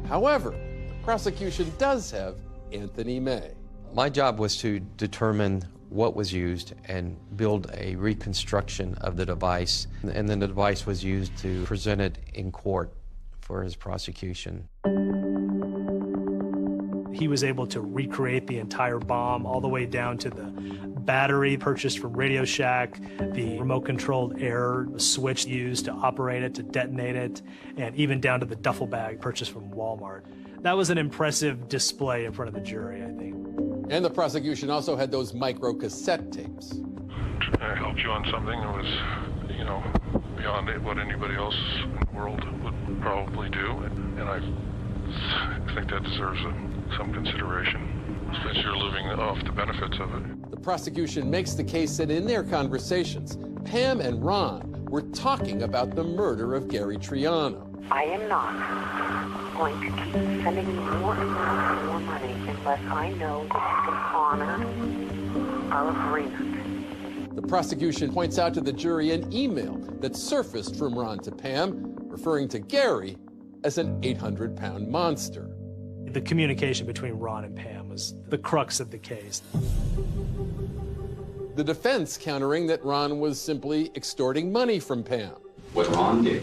However, the prosecution does have Anthony May. My job was to determine what was used and build a reconstruction of the device, and then the device was used to present it in court for his prosecution. He was able to recreate the entire bomb all the way down to the battery purchased from Radio Shack, the remote-controlled air switch used to operate it, to detonate it, and even down to the duffel bag purchased from Walmart. That was an impressive display in front of the jury, I think. And the prosecution also had those micro cassette tapes. I helped you on something that was, you know, beyond what anybody else in the world would probably do, and I think that deserves some consideration, since you're living off the benefits of it. The prosecution makes the case that in their conversations, Pam and Ron were talking about the murder of Gary Triano. I am not going to keep sending you more and more money unless I know that you can honor our agreement. The prosecution points out to the jury an email that surfaced from Ron to Pam, referring to Gary as an 800-pound monster. The communication between Ron and Pam was the crux of the case. The defense countering that Ron was simply extorting money from Pam. What Ron did,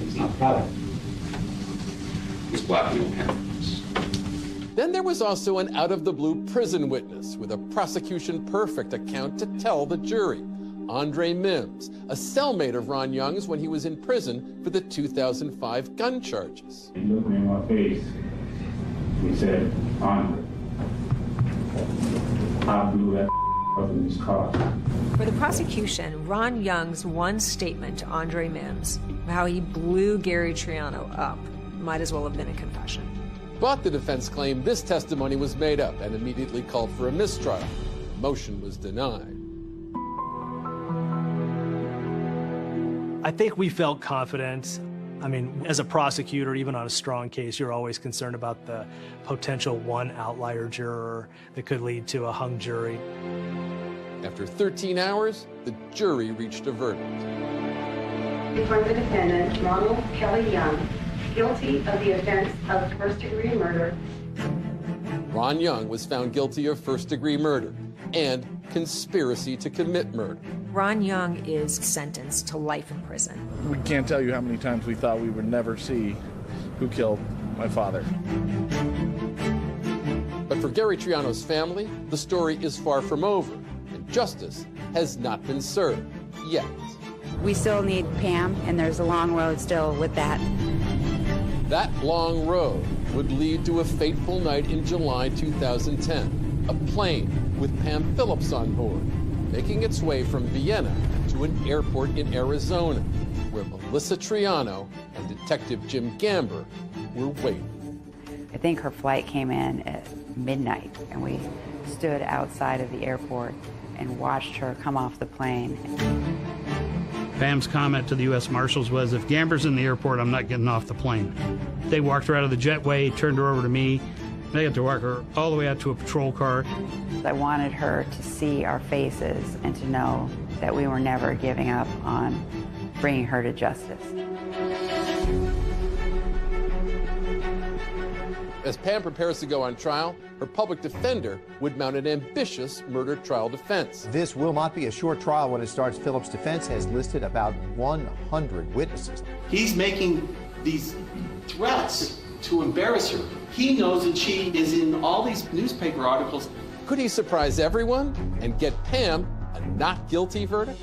he's not proud of, was blackmail Pam. Then there was also an out-of-the-blue prison witness with a prosecution-perfect account to tell the jury. Andre Mims, a cellmate of Ron Young's when he was in prison for the 2005 gun charges. He looked me in my face. He said, Andre, I blew that up in his car. For the prosecution, Ron Young's one statement to Andre Mims, how he blew Gary Triano up, might as well have been a confession. But the defense claimed this testimony was made up and immediately called for a mistrial. The motion was denied. I think we felt confident. I mean, as a prosecutor, even on a strong case, you're always concerned about the potential one outlier juror that could lead to a hung jury. After 13 hours, the jury reached a verdict. Before the defendant, Ronald Kelly Young, guilty of the offense of first-degree murder. Ron Young was found guilty of first-degree murder and conspiracy to commit murder. Ron Young is sentenced to life in prison. We can't tell you how many times we thought we would never see who killed my father. But for Gary Triano's family, the story is far from over, and justice has not been served yet. We still need Pam, and there's a long road still with that. That long road would lead to a fateful night in July 2010. A plane with Pam Phillips on board, making its way from Vienna to an airport in Arizona, where Melissa Triano and Detective Jim Gamber were waiting. I think her flight came in at midnight, and we stood outside of the airport and watched her come off the plane. Pam's comment to the U.S. Marshals was, if Gamber's in the airport, I'm not getting off the plane. They walked her out of the jetway, turned her over to me. They had to walk her all the way out to a patrol car. I wanted her to see our faces and to know that we were never giving up on bringing her to justice. As Pam prepares to go on trial, her public defender would mount an ambitious murder trial defense. This will not be a short trial when it starts. Phillips' defense has listed about 100 witnesses. He's making these threats to embarrass her. He knows that she is in all these newspaper articles. Could he surprise everyone and get Pam a not guilty verdict?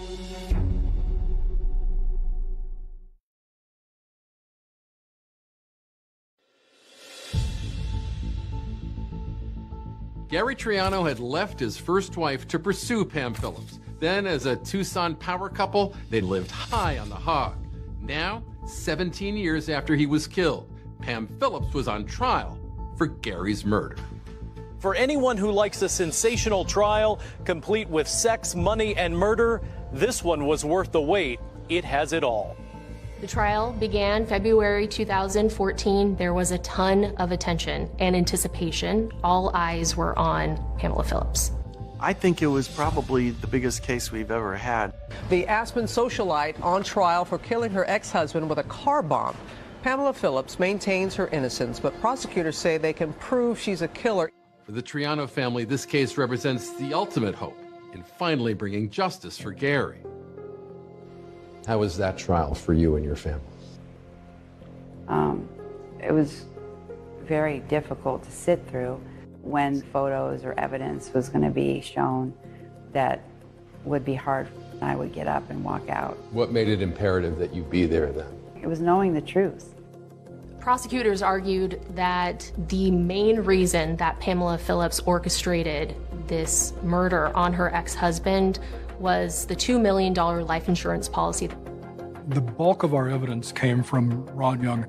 Gary Triano had left his first wife to pursue Pam Phillips. Then, as a Tucson power couple, they lived high on the hog. Now, 17 years after he was killed, Pam Phillips was on trial for Gary's murder. For anyone who likes a sensational trial, complete with sex, money, and murder, this one was worth the wait. It has it all. The trial began February 2014. There was a ton of attention and anticipation. All eyes were on Pamela Phillips. I think it was probably the biggest case we've ever had. The Aspen socialite on trial for killing her ex-husband with a car bomb. Pamela Phillips maintains her innocence, but prosecutors say they can prove she's a killer. For the Triano family, this case represents the ultimate hope in finally bringing justice for Gary. How was that trial for you and your family? It was very difficult to sit through when photos or evidence was going to be shown that would be hard. I would get up and walk out. What made it imperative that you be there then? It was knowing the truth. Prosecutors argued that the main reason that Pamela Phillips orchestrated this murder on her ex-husband was the $2 million life insurance policy. The bulk of our evidence came from Ron Young,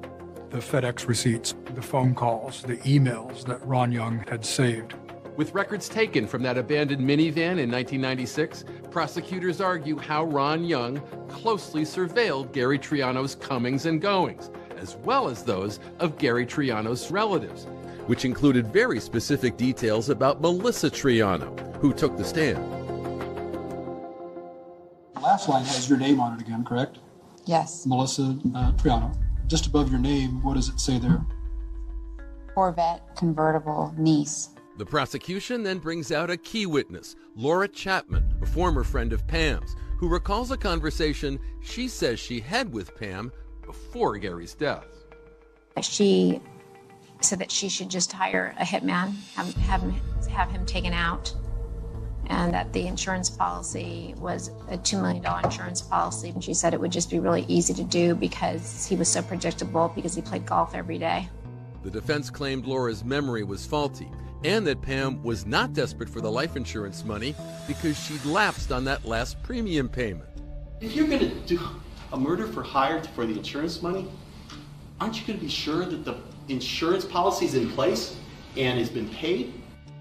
the FedEx receipts, the phone calls, the emails that Ron Young had saved. With records taken from that abandoned minivan in 1996, prosecutors argue how Ron Young closely surveilled Gary Triano's comings and goings, as well as those of Gary Triano's relatives, which included very specific details about Melissa Triano, who took the stand. The last line has your name on it again, correct? Yes. Melissa Triano. Just above your name, what does it say there? Corvette convertible niece. The prosecution then brings out a key witness, Laura Chapman, a former friend of Pam's, who recalls a conversation she says she had with Pam before Gary's death. She said that she should just hire a hitman, have him taken out, and that the insurance policy was a $2 million insurance policy. And she said it would just be really easy to do because he was so predictable, because he played golf every day. The defense claimed Laura's memory was faulty, and that Pam was not desperate for the life insurance money because she'd lapsed on that last premium payment. If you're going to do a murder for hire for the insurance money, aren't you going to be sure that the insurance policy is in place and has been paid?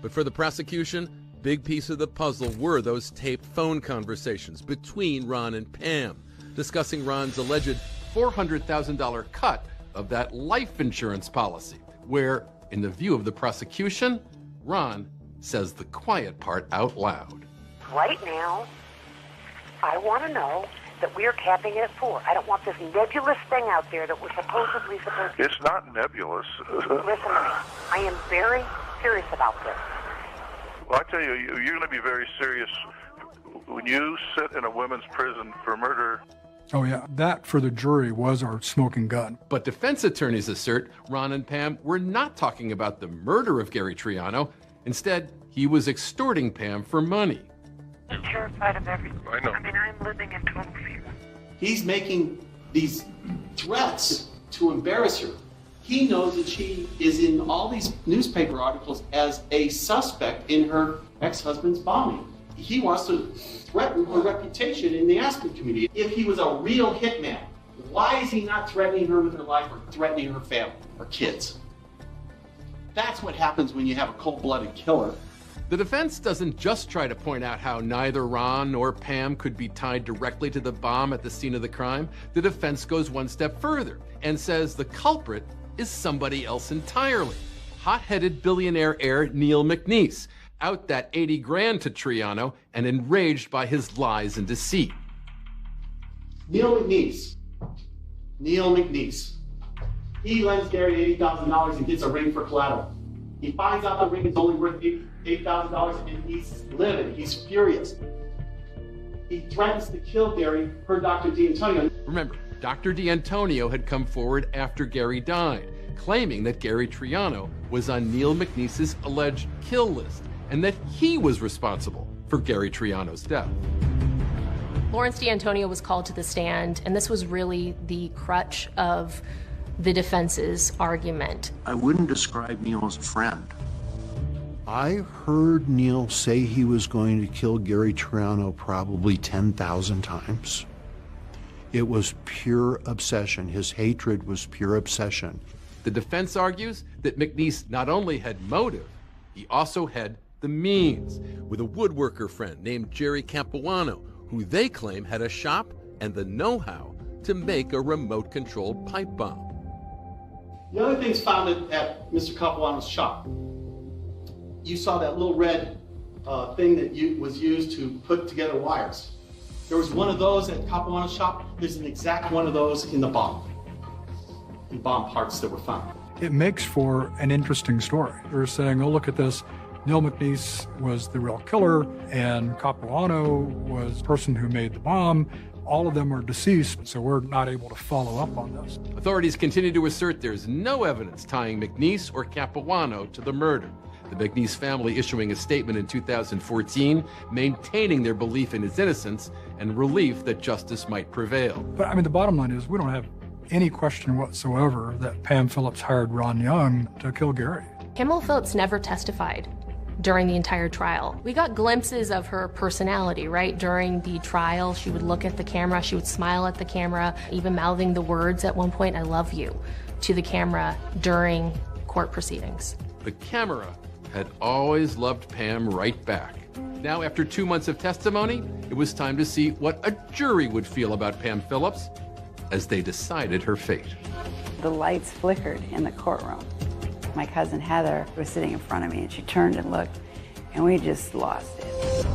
But for the prosecution, big piece of the puzzle were those taped phone conversations between Ron and Pam, discussing Ron's alleged $400,000 cut of that life insurance policy, where, in the view of the prosecution, Ron says the quiet part out loud. Right now, I want to know that we are capping it at 4. I don't want this nebulous thing out there that we're supposedly supposed to... It's not nebulous. Listen to me. I am very serious about this. Well, I tell you, you're going to be very serious when you sit in a women's prison for murder. Oh yeah, that for the jury was our smoking gun. But defense attorneys assert Ron and Pam were not talking about the murder of Gary Triano. Instead, he was extorting Pam for money. I'm terrified of everything. I know. I mean, I'm living in total fear. He's making these threats to embarrass her. He knows that she is in all these newspaper articles as a suspect in her ex-husband's bombing. He wants to threaten her reputation in the Aspen community. If he was a real hitman, why is he not threatening her with her life or threatening her family or kids? That's what happens when you have a cold-blooded killer. The defense doesn't just try to point out how neither Ron nor Pam could be tied directly to the bomb at the scene of the crime. The defense goes one step further and says the culprit is somebody else entirely. Hot-headed billionaire heir Neil McNeese, out that 80 grand to Triano and enraged by his lies and deceit. Neil McNeese. He lends Gary $80,000 and gets a ring for collateral. He finds out the ring is only worth $8,000 and he's livid. He's furious. He threatens to kill Gary per Dr. D'Antonio. Remember, Dr. D'Antonio had come forward after Gary died, claiming that Gary Triano was on Neil McNeese's alleged kill list and that he was responsible for Gary Triano's death. Lawrence D'Antonio was called to the stand, and this was really the crutch of the defense's argument. I wouldn't describe Neil as a friend. I heard Neil say he was going to kill Gary Triano probably 10,000 times. It was pure obsession. His hatred was pure obsession. The defense argues that McNeese not only had motive, he also had the means, with a woodworker friend named Jerry Capuano, who they claim had a shop and the know-how to make a remote-controlled pipe bomb. The other things found at Mr. Capuano's shop. You saw that little red thing that was used to put together wires. There was one of those at Capuano's shop. There's an exact one of those in the bomb parts that were found. It makes for an interesting story. They're saying, oh, look at this. Neil McNeese was the real killer, and Capuano was the person who made the bomb, all of them are deceased, so we're not able to follow up on this. Authorities continue to assert there's no evidence tying McNeese or Capuano to the murder. The McNeese family issuing a statement in 2014, maintaining their belief in his innocence and relief that justice might prevail. But I mean, the bottom line is we don't have any question whatsoever that Pam Phillips hired Ron Young to kill Gary. Pamela Phillips never testified during the entire trial. We got glimpses of her personality, right? During the trial, she would look at the camera, she would smile at the camera, even mouthing the words at one point, "I love you," to the camera during court proceedings. The camera had always loved Pam right back. Now, after 2 months of testimony, it was time to see what a jury would feel about Pam Phillips as they decided her fate. The lights flickered in the courtroom. My cousin Heather was sitting in front of me, and she turned and looked, and we just lost it.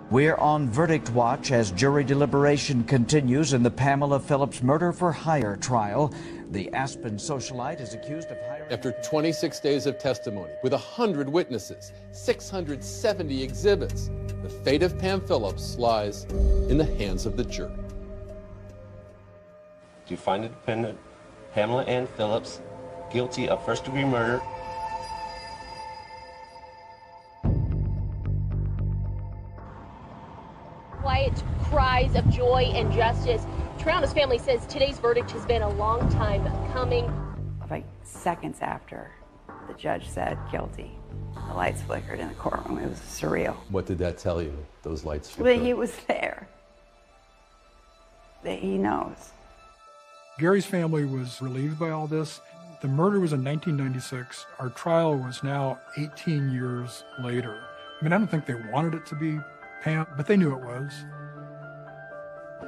We're on verdict watch as jury deliberation continues in the Pamela Phillips murder for hire trial. The Aspen socialite is accused of hiring... After 26 days of testimony, with 100 witnesses, 670 exhibits, the fate of Pam Phillips lies in the hands of the jury. Do you find the defendant, Pamela Ann Phillips, guilty of first-degree murder? Quiet cries of joy and justice. Triano's family says today's verdict has been a long time coming. Like seconds after the judge said guilty, the lights flickered in the courtroom. It was surreal. What did that tell you, those lights That flickered? he was there. That he knows. Gary's family was relieved by all this. The murder was in 1996. Our trial was now 18 years later. I mean, I don't think they wanted it to be Pam, but they knew it was.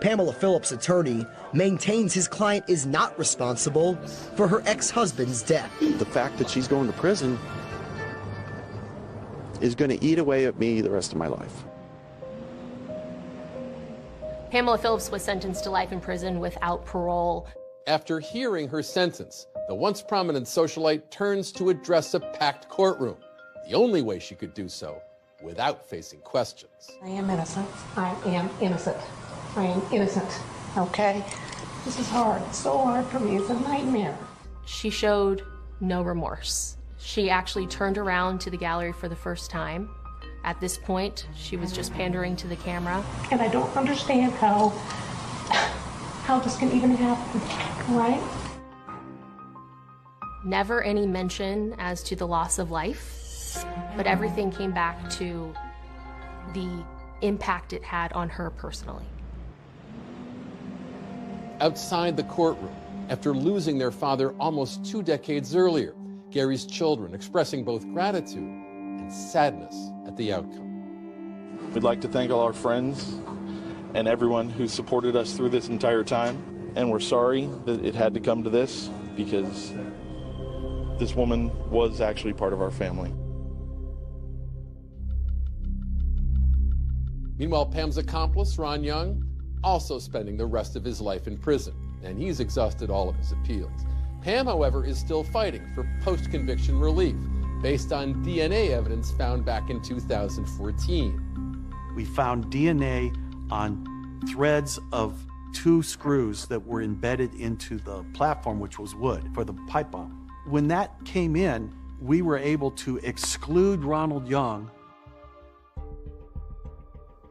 Pamela Phillips' attorney maintains his client is not responsible for her ex-husband's death. The fact that she's going to prison is going to eat away at me the rest of my life. Pamela Phillips was sentenced to life in prison without parole. After hearing her sentence, the once prominent socialite turns to address a packed courtroom, the only way she could do so without facing questions. I am innocent. I am innocent. I am innocent. Okay? This is hard. It's so hard for me. It's a nightmare. She showed no remorse. She actually turned around to the gallery for the first time. At this point, she was just pandering to the camera. And I don't understand how this can even happen, right? Never any mention as to the loss of life, but everything came back to the impact it had on her personally. Outside the courtroom, after losing their father almost 2 decades earlier, Gary's children expressing both gratitude and sadness at the outcome. We'd like to thank all our friends and everyone who supported us through this entire time. And we're sorry that it had to come to this, because this woman was actually part of our family. Meanwhile, Pam's accomplice, Ron Young, also spending the rest of his life in prison, and he's exhausted all of his appeals. Pam, however, is still fighting for post-conviction relief based on DNA evidence found back in 2014. We found DNA on threads of 2 screws that were embedded into the platform, which was wood, for the pipe bomb. When that came in, we were able to exclude Ronald Young.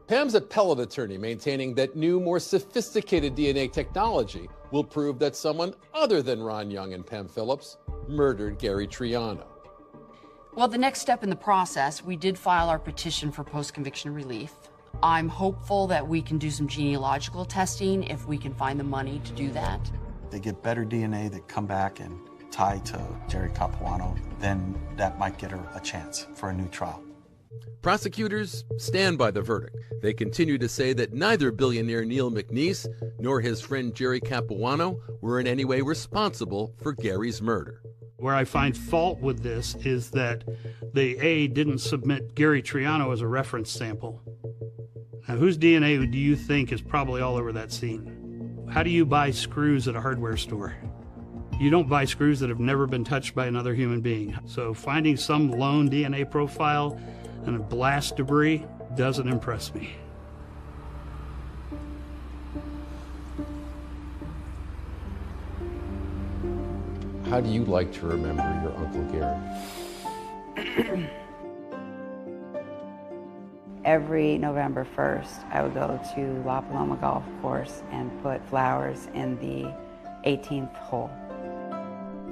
Pam's appellate attorney maintaining that new, more sophisticated DNA technology will prove that someone other than Ron Young and Pam Phillips murdered Gary Triano. Well, the next step in the process, we did file our petition for post-conviction relief. I'm hopeful that we can do some genealogical testing if we can find the money to do that. They get better DNA that come back and tie to Jerry Capuano, then that might get her a chance for a new trial. Prosecutors stand by the verdict. They continue to say that neither billionaire Neil McNeese nor his friend Jerry Capuano were in any way responsible for Gary's murder. Where I find fault with this is that they, didn't submit Gary Triano as a reference sample. Now, whose DNA do you think is probably all over that scene? How do you buy screws at a hardware store? You don't buy screws that have never been touched by another human being. So finding some lone DNA profile and a blast debris doesn't impress me. How do you like to remember your Uncle Gary? Every November 1st, I would go to La Paloma Golf Course and put flowers in the 18th hole.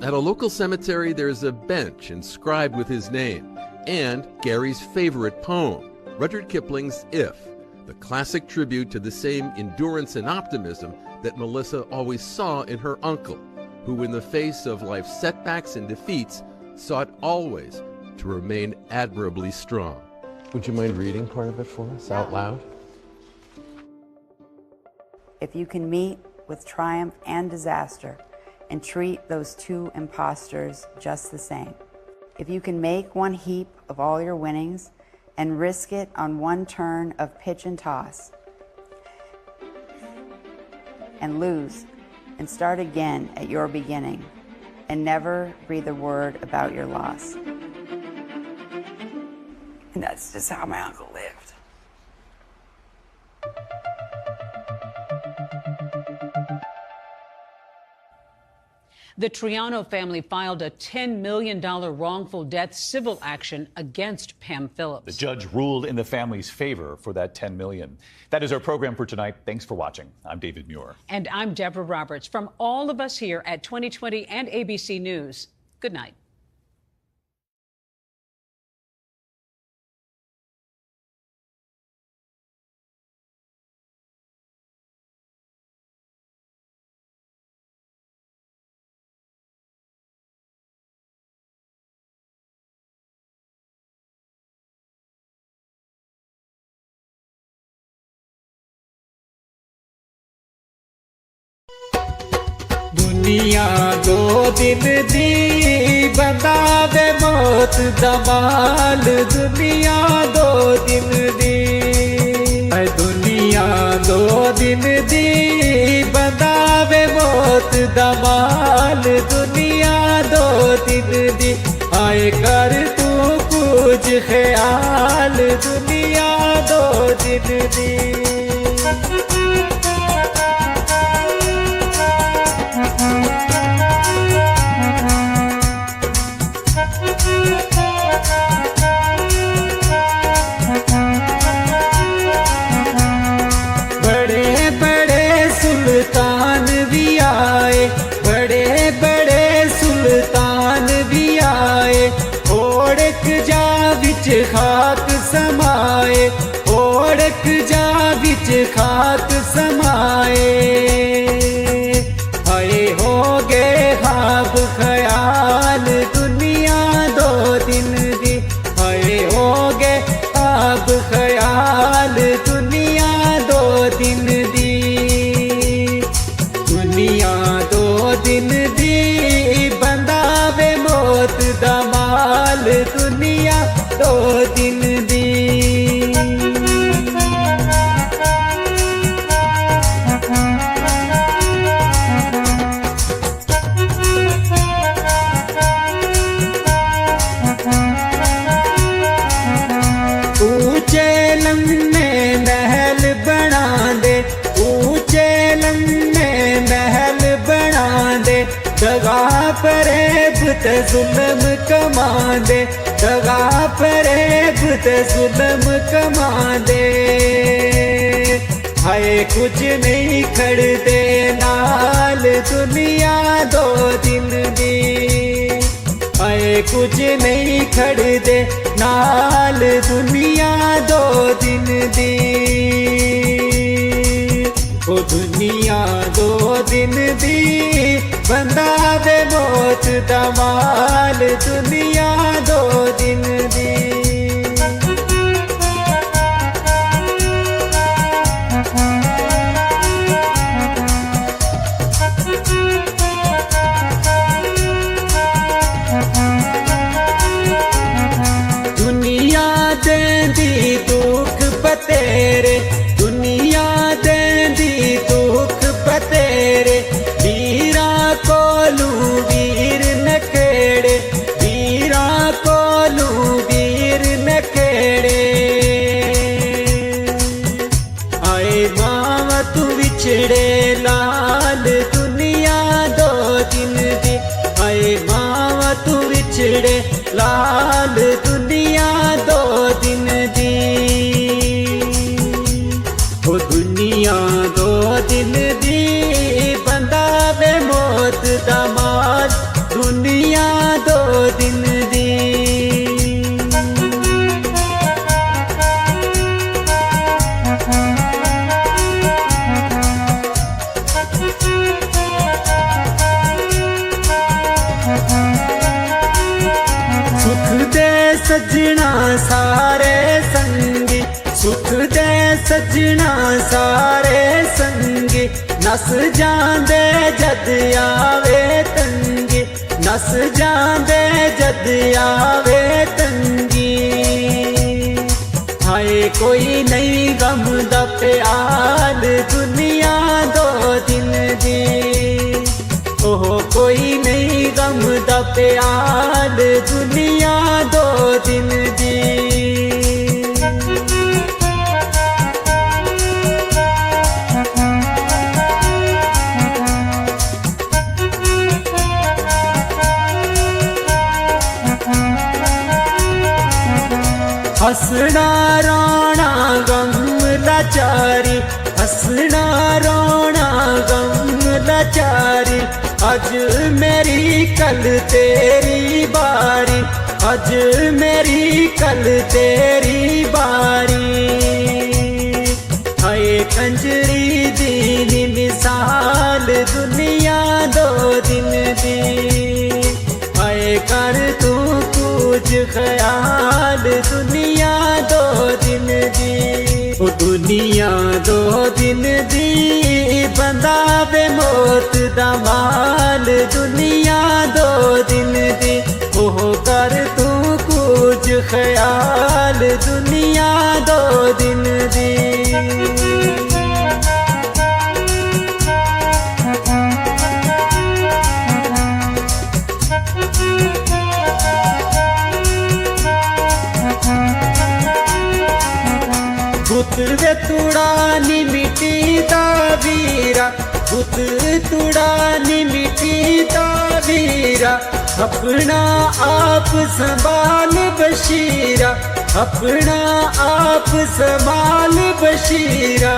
At a local cemetery, there's a bench inscribed with his name and Gary's favorite poem, Rudyard Kipling's If, the classic tribute to the same endurance and optimism that Melissa always saw in her uncle, who in the face of life's setbacks and defeats sought always to remain admirably strong. Would you mind reading part of it for us out loud? If you can meet with triumph and disaster and treat those two impostors just the same, if you can make one heap of all your winnings and risk it on one turn of pitch and toss and lose and start again at your beginning and never breathe a word about your loss. And that's just how my uncle lived. The Triano family filed a $10 million wrongful death civil action against Pam Phillips. The judge ruled in the family's favor for that $10 million. That is our program for tonight. Thanks for watching. I'm David Muir. And I'm Deborah Roberts. From all of us here at 2020 and ABC News, good night. दुनिया दो दिन दी बंदावे मौत दमाल दुनिया दो दिन दी दुनिया दो दिन दी बंदावे मौत दमाल दुनिया दो दिन दी आए कर तू कुछ ख्याल दुनिया दो दिन दी सुल्तान भी आए बड़े बड़े सुल्तान भी आए ओढ़क जा बिच खाक समाए ओढ़क जा बिच खाक समाए आए हो गए ख्वाब ख्याल दुनिया दो दिन दी आए हो गए ख्वाब ख्याल दुनिया दो दिन दी दुनिया दो दिन दी बंदावे मौत दमाल दुनिया दो दिन दी ऊंचे लम्हे महल बना दे ऊंचे लम्हे महल बना दे दगा फरेब ते जुल्म कमा दे दगा फरेब ते जुल्म कमा दे हाय कुछ नहीं खड़दे नाल दुनिया दो दिन दी हाय कुछ नहीं खड़दे नाल दुनिया दो दिन दी ओ दुनिया दो दिन दी बंदावे मौत दमाल दुनिया दो दिन दी दुनिया देंदी दुख बतेरे दुनिया देंदी दुख बतेरे वीरा कोलू बिछड़े लाल दुनिया दो दिन दी ओ दुनिया दो दिन दी बंदा वे मौत दा माल दुनिया दो दिन दी सुख दे सजना सारे संगी सुख दे सजना सारे संगी नस जांदे जद आवे तंगी नस जांदे जद आवे तंगी हाय कोई नहीं गम दा प्याल दुनिया दो दिन दी ओह कोई नहीं गम दा प्याल दुनिया दो दिन दी हंसना रोना गम लाचारी हंसना रोना गम लाचारी आज मेरी कल तेरी बारी आज मेरी कल तेरी बारी हाय कंजरी दी मिसाल दुनिया दो दिन दी हाय कर तू कुछ ख्याल दुनिया दो दिन दी ओ दुनिया दो दिन दी बंदा बे मौत दा माल दुनिया दो दिन दी ओह कर तू कुछ ख्याल दुनिया दो दिन दी गुत वे तुड़ा नी मिट्टी दा वीरा गुत तुड़ा नी मिट्टी दा वीरा अपना आप संभाल बशीरा अपना आप संभाल बशीरा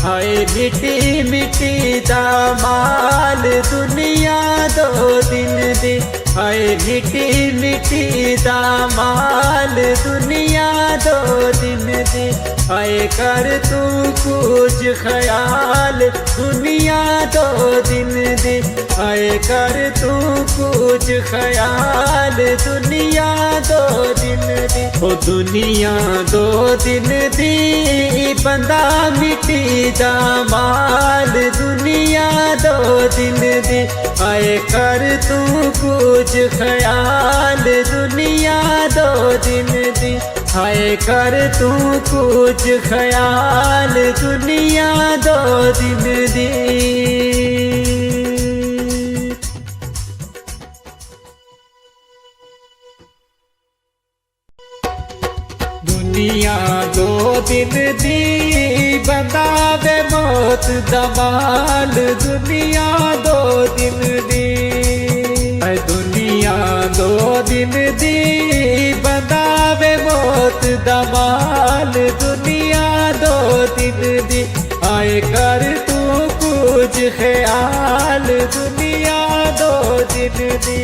हाय मिट्टी मिट्टी दा माल दुनिया दो दिन दी हाय मिट्टी मिट्टी दा माल दुनिया दो दिन दी हाय कर तू कुछ ख्याल दुनिया दो दिन दी हाय कर तू कुछ ख्याल दुनिया दो दिन दी ओ दुनिया दो दिन दी बंदा मिट्टी दा माल दुनिया दो दिन दी हाय कर तू कुछ ख्याल दुनिया दो दिन दी हाय कर तू कुछ ख्याल दुनिया दो दिन दी दुनिया दो दिन दी बंदा वे मौत दा माल दुनिया दो दिन दी दुनिया दो दिन दी बंदा वे मौत दा माल दुनिया दो दिन दी आए कर तू कुछ ख्याल दुनिया दो दिन दी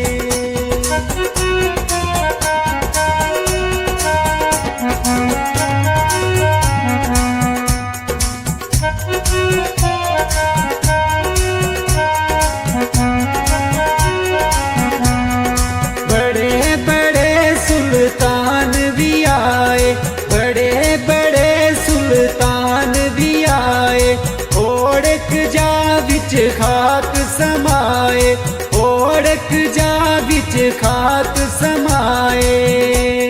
खाक समाए ओढ़क जा बिच खाक समाए